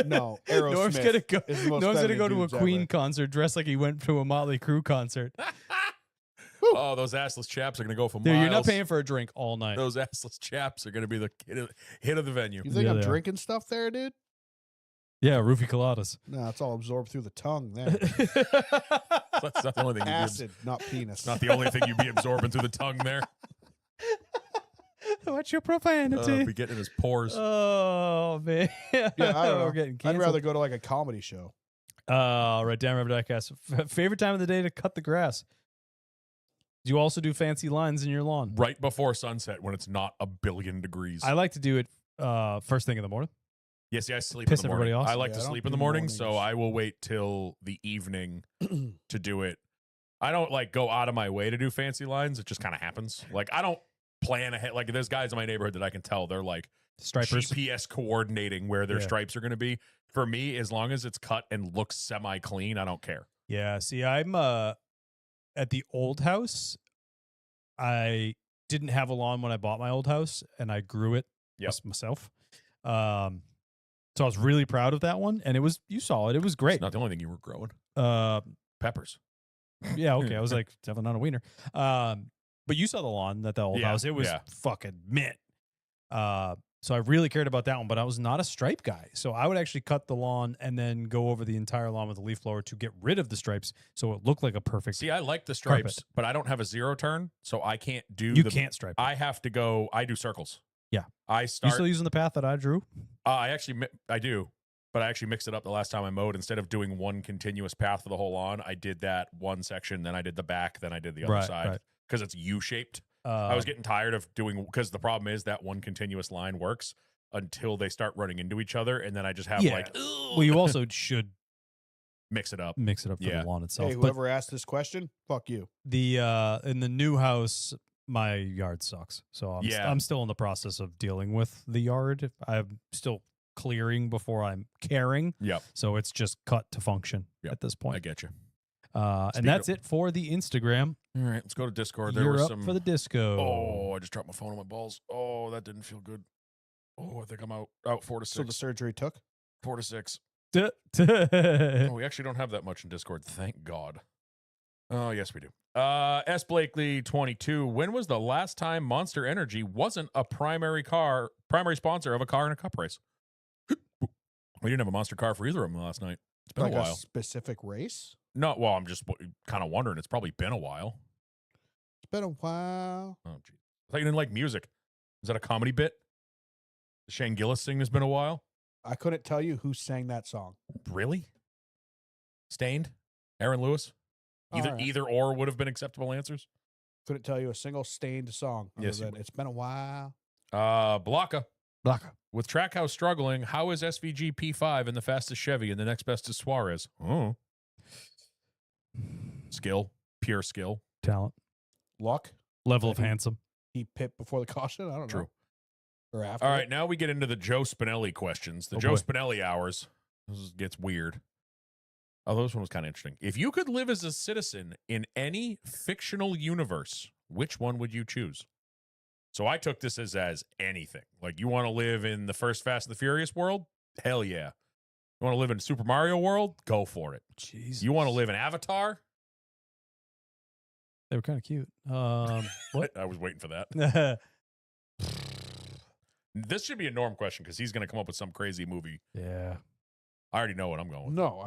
No, Norm's Aerosmith gonna go. is the most Norm's gonna feminine go to a dudes Queen ever. concert dressed like he went to a Motley Crue concert. Oh, those assless chaps are gonna go for Dude, miles. you're not paying for a drink all night. Those assless chaps are gonna be the hit of the venue. You think Yeah, I'm they are. drinking stuff there, dude? Yeah, roofie coladas. No, it's all absorbed through the tongue there. That's not the only thing. Acid, not penis. It's not the only thing you'd be absorbing through the tongue there. What's your profanity? Be getting in his pores. Oh man. Yeah, I don't know. We're getting I'd canceled. rather go to like a comedy show. Right, Downriver Diecast. Favorite time of the day to cut the grass? Do you also do fancy lines in your lawn? Right before sunset when it's not a billion degrees. I like to do it first thing in the morning. Yeah, see, I sleep Piss in the morning. everybody off? I like Yeah, to I don't sleep in do the morning, so mornings. I will wait till the evening to do it. I don't like go out of my way to do fancy lines. It just kind of happens. Like I don't plan ahead. Like there's guys in my neighborhood that I can tell they're like Stripers. GPS coordinating where their Yeah. stripes are going to be. For me, as long as it's cut and looks semi clean, I don't care. Yeah. See, I'm at the old house. I didn't have a lawn when I bought my old house, and I grew it Yep. myself. So I was really proud of that one, and it was, you saw it. It was great. It's not the only thing you were growing. Peppers. Yeah, okay. I was like, definitely not a wiener. But you saw the lawn at the old Yeah, house. It was yeah. fucking mint. So I really cared about that one, but I was not a stripe guy. So I would actually cut the lawn and then go over the entire lawn with a leaf blower to get rid of the stripes so it looked like a perfect. See, I like the stripes, Carpet. but I don't have a zero turn, so I can't do You can't stripe it. I have to go. I do circles. Yeah. I You start. still using the path that I drew? I do, but I actually mixed it up the last time I mowed. Instead of doing one continuous path for the whole lawn, I did that one section, then I did the back, then I did the other Right, side right. because it's U-shaped. I was getting tired of doing because the problem is that one continuous line works until they start running into each other, and then I just have Yeah. like Well, you also should mix it up. mix it up for Yeah. the lawn itself. Hey, but whoever asked this question, fuck you. the in the new house, my yard sucks. So I'm still in the process of dealing with the yard. I'm still clearing before I'm caring. Yep, So it's just cut to function Yep, at this I point. get you. And Speaking that's of- it for the Instagram. All right, let's go to Discord. There You're was up some for the disco. Oh, I just dropped my phone on my balls. Oh, that didn't feel good. Oh, I think I'm out 4 to 6. So the surgery took. 4 to 6. Duh. Oh, we actually don't have that much in Discord. Thank God. Oh, yes, we do. S. Blakely 22. When was the last time Monster Energy wasn't a primary sponsor of a car in a cup race? We didn't have a Monster car for either of them last night. It's been Like a a while. specific race. No, well, I'm just kind of wondering. It's probably been a while. It's been a while. Oh, geez. I thought you didn't like music. Is that a comedy bit? The Shane Gillis thing has been a while. I couldn't tell you who sang that song. Really? Stained? Aaron Lewis? Either All right. either or would have been acceptable answers. Couldn't tell you a single Stained song. Other Yes, you than would. it's been a while. Blocka. Blocka. With Trackhouse struggling, how is SVG P5 in the fastest Chevy and the next best is Suarez? Oh. Skill. Pure skill. Talent. Luck. Level of Maybe. handsome. He pit before the caution. I don't True. know. Or after. All it. right, now we get into the Joe Spinelli questions. The Oh, Joe boy. Spinelli hours. This gets weird. Oh, this one was kind of interesting. If you could live as a citizen in any fictional universe, which one would you choose? So I took this as anything. Like, you want to live in the first Fast and the Furious world? Hell yeah. You want to live in Super Mario world? Go for it. Jesus. You want to live in Avatar? They were kind of cute. What? I was waiting for that. Yeah. This should be a Norm question because he's going to come up with some crazy movie. I already know what I'm going with. No,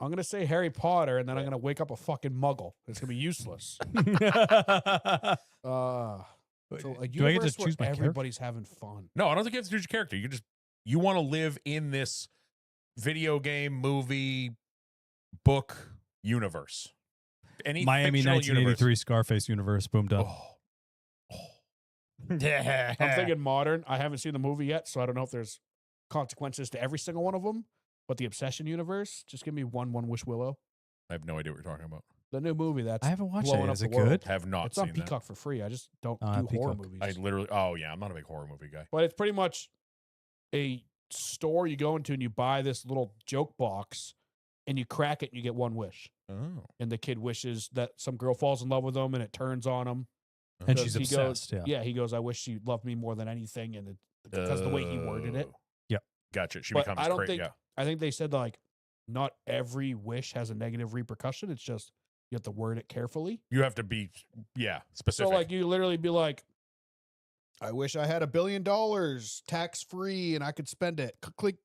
I'm gonna say Harry Potter, and then I'm gonna wake up a fucking Muggle. It's gonna be useless. So a Do I get universe to where choose my character? everybody's having fun. No, I don't think you have to choose your character. You want to live in this video game, movie, book universe. Any Miami fictional 1983 Scarface universe. Boom, done. Universe. Yeah. I'm thinking modern. I haven't seen the movie yet, so I don't know if there's consequences to every single one of them. But the Obsession universe, just give me One Wish Willow. I have no idea what you're talking about. The new movie that's I haven't watched blowing it. up Is the it world. good? Have not It's seen on that. Peacock for free. I just don't Ah, do horror Peacock. movies. I literally. Oh yeah, I'm not a big horror movie guy. But it's pretty much a store you go into and you buy this little joke box and you crack it and you get one wish. Oh, And the kid wishes that some girl falls in love with him and it turns on him. And So she's he obsessed. Goes, yeah. he goes, I wish she loved me more than anything. And because of the way he worded it. Oh. Yep. Gotcha. She But becomes I don't crazy. think- Yeah. I think they said like not every wish has a negative repercussion. It's just you have to word it carefully. You have to be specific. So like you literally be like, I wish I had $1 billion tax free and I could spend it. Click.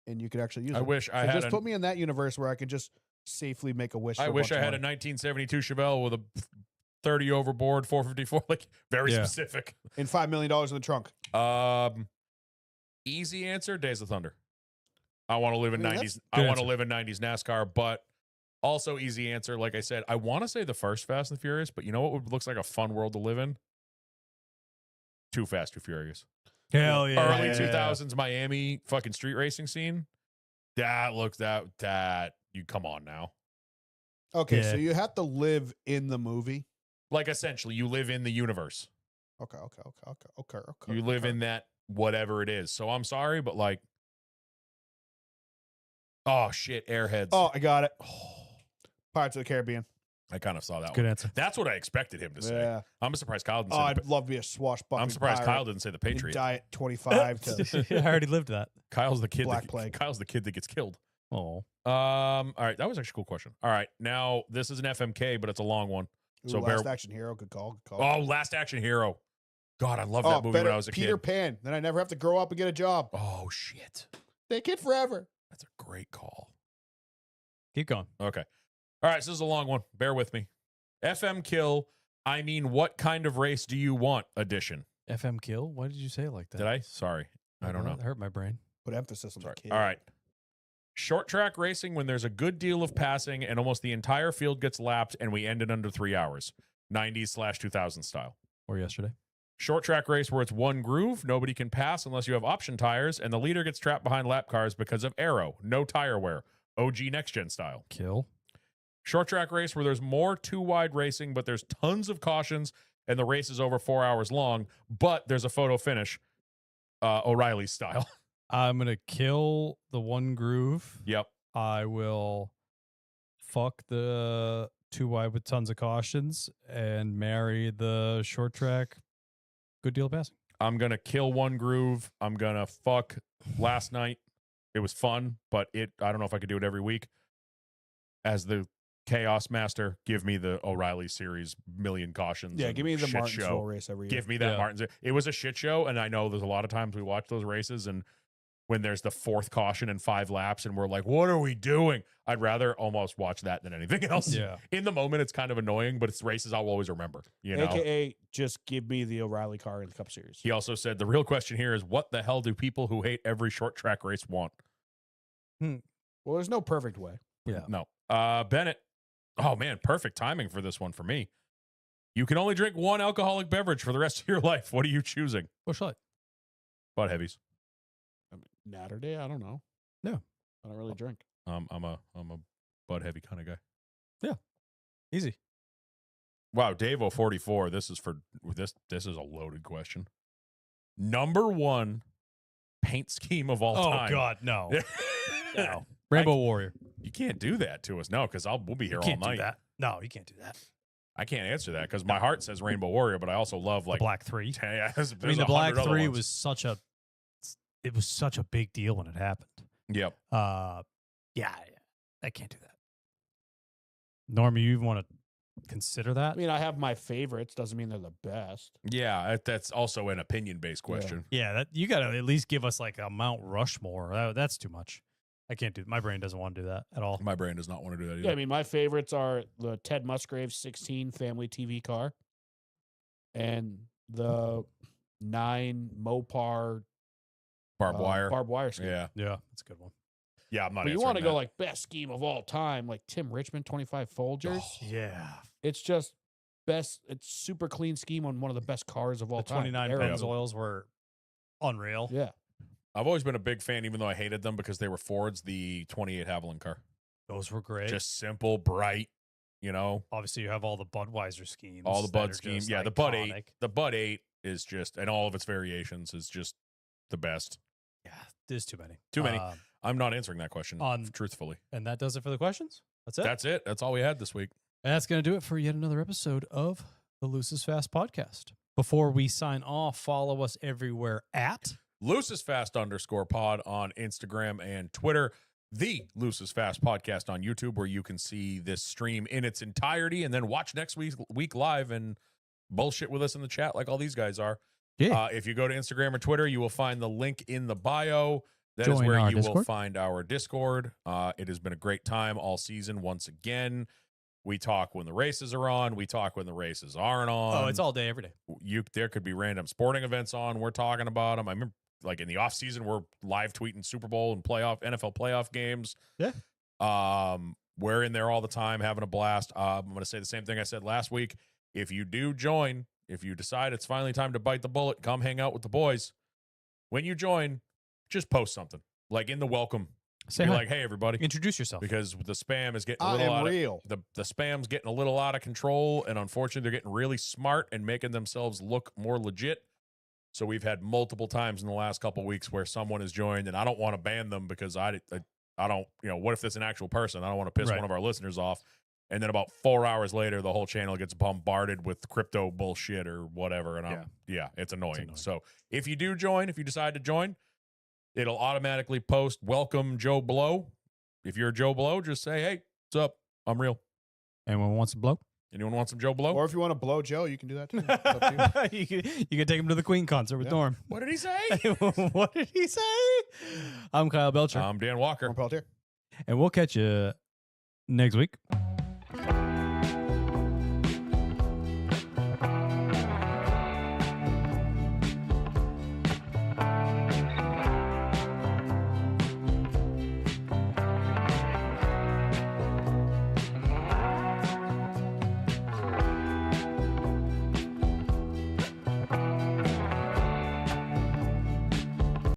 And you could actually use I it. wish I So had. just put me in that universe where I could just safely make a wish. I for a wish bunch I of had a money. 1972 Chevelle with a 30 overboard 454. Like very Yeah. specific. and $5 million in the trunk. Easy answer: Days of Thunder. I want to live in I mean, 90s. good I want to answer. live in 90s NASCAR, but also easy answer. Like I said, I want to say the first Fast and Furious, but you know what looks like a fun world to live in? Too Fast, Too Furious. Hell yeah. early 2000s Miami fucking street racing scene. That you come on now. Okay, Yeah. so you have to live in the movie. Like essentially, you live in the universe. Okay. You live in that whatever it is. So I'm sorry, but like, oh shit, Airheads. Oh, I got it. Pirates of the Caribbean. I kind of saw that Good one. answer. That's what I expected him to say. Yeah. I'm surprised Kyle didn't Oh, say. I'd love to be a swashbuckling. I'm surprised Kyle pirate didn't say the and Patriot. die at 25 to. I already lived that. Kyle's the kid. Black Plague. Kyle's the kid that gets killed. Oh. All right, that was actually a cool question. All right, now this is an FMK, but it's a long one. Ooh, So Last bear- Action Hero. Good call. Good call. Oh, Last Action Hero. God, I love that movie better when I was a Peter kid. Pan. Then I never have to grow up and get a job. Oh shit, Stay kid forever. that's a great call. Keep going. Okay, all right, so this is a long one. Bear with me. FM kill. I mean, what kind of race do you want? Edition. FM kill? Why did you say it like that? Did I? Sorry, I don't know. That hurt my brain. Put emphasis on Sorry. the kid. All right. Short track racing when there's a good deal of passing and almost the entire field gets lapped and we end in under 3 hours. 90s/2000 style. Or yesterday. Short track race where it's one groove, nobody can pass unless you have option tires, and the leader gets trapped behind lap cars because of aero, no tire wear, OG next gen style. Kill. Short track race where there's more too wide racing, but there's tons of cautions and the race is over 4 hours long, but there's a photo finish, O'Reilly style. I'm going to kill the one groove. Yep. I will fuck the too wide with tons of cautions and marry the short track. Good deal of passing. I'm going to kill one groove. I'm going to fuck last night. It was fun, but I don't know if I could do it every week. As the Chaos Master, give me the O'Reilly series, million cautions. Yeah, and give me the shit Martinsville show. race every year. Give me that Yeah. Martinsville. It was a shit show, and I know there's a lot of times we watch those races, and when there's the fourth caution in 5 laps, and we're like, what are we doing? I'd rather almost watch that than anything else. Yeah. In the moment, it's kind of annoying, but it's races I'll always remember. You know. AKA, just give me the O'Reilly car in the Cup Series. He also said the real question here is, what the hell do people who hate every short track race want? Well, there's no perfect way. Yeah. No. Bennett. Oh man, perfect timing for this one for me. You can only drink one alcoholic beverage for the rest of your life. What are you choosing? Busch Light. Bud Heavies. I mean, Natter Day, I don't know. No. I don't really drink. I'm a Bud Heavy kind of guy. Easy. Wow, Davo 44. This is a loaded question. Number 1 paint scheme of all time. Oh, God, no. no. No. Rainbow Warrior. You can't do that to us. No, because we'll be here You all can't do night. that. No, you can't do that. I can't answer that because my heart says Rainbow Warrior, but I also love The like Black 3. there's I mean, the 100 Black other 3 ones. was such a big deal when it happened. Yep. Yeah, I can't do that. Norm, you even want to consider that? I mean, I have my favorites. Doesn't mean they're the best. Yeah, that's also an opinion-based question. Yeah, that you got to at least give us like a Mount Rushmore. That's too much. I can't do. My brain doesn't want to do that at all. My brain does not want to do that either. Yeah, I mean, my favorites are the Ted Musgrave 16 family TV car and the 9 Mopar Barbed wire. Barbed wire scheme. Yeah. Yeah, that's a good one. Yeah, I'm not But you answering want to go that. like best scheme of all time, like Tim Richmond 25 Folgers. Oh, Yeah, It's just best. It's super clean scheme on one of the best cars of all the time. 29 Aero. Pennzoils were unreal. Yeah. I've always been a big fan, even though I hated them because they were Fords, the 28 Haviland car. Those were great. Just simple, bright, you know, Obviously, you have all the Budweiser schemes. all the that Bud are scheme. just Yeah, the Bud 8. iconic. The Bud 8 is just, and all of its variations is just the best. Yeah, there's too many. Too many. I'm not answering that question, truthfully. And that does it for the questions. That's it. That's it. That's all we had this week. And that's going to do it for yet another episode of the Loose is Fast podcast. Before we sign off, follow us everywhere at Loose is Fast _pod on Instagram and Twitter. The Loose is Fast podcast on YouTube, where you can see this stream in its entirety and then watch next week live and bullshit with us in the chat like all these guys are. Yeah. If you go to Instagram or Twitter, you will find the link in the bio. That is Join where our you will Discord. find our Discord. It has been a great time all season. Once again, we talk when the races are on. We talk when the races aren't on. oh, it's all day, every day. There could be random sporting events on. We're talking about them. I remember, like in the off season, we're live tweeting Super Bowl and NFL playoff games. Yeah. We're in there all the time, having a blast. I'm going to say the same thing I said last week. If you do join, if you decide it's finally time to bite the bullet, come hang out with the boys. when you join, just post something like in the welcome. Say Be hi. like, hey, everybody. Introduce yourself. Because the spam is getting a I little am out real. of the spam's getting a little out of control, and unfortunately they're getting really smart and making themselves look more legit. So we've had multiple times in the last couple of weeks where someone has joined, and I don't want to ban them because I don't, what if it's an actual person? I don't want to piss Right. one of our listeners off. And then about 4 hours later, the whole channel gets bombarded with crypto bullshit or whatever. And it's annoying. So if you do join, if you decide to join, it'll automatically post welcome Joe Blow. If you're Joe Blow, just say, hey, what's up? I'm real. Anyone wants to blow? Anyone want some Joe Blow? Or if you want to blow Joe, you can do that too. It's up to you. you can take him to the Queen concert with Yeah. Norm. What did he say? What did he say? I'm Kyle Belcher, I'm Dan Walker. Norm Peltier. and we'll catch you next week.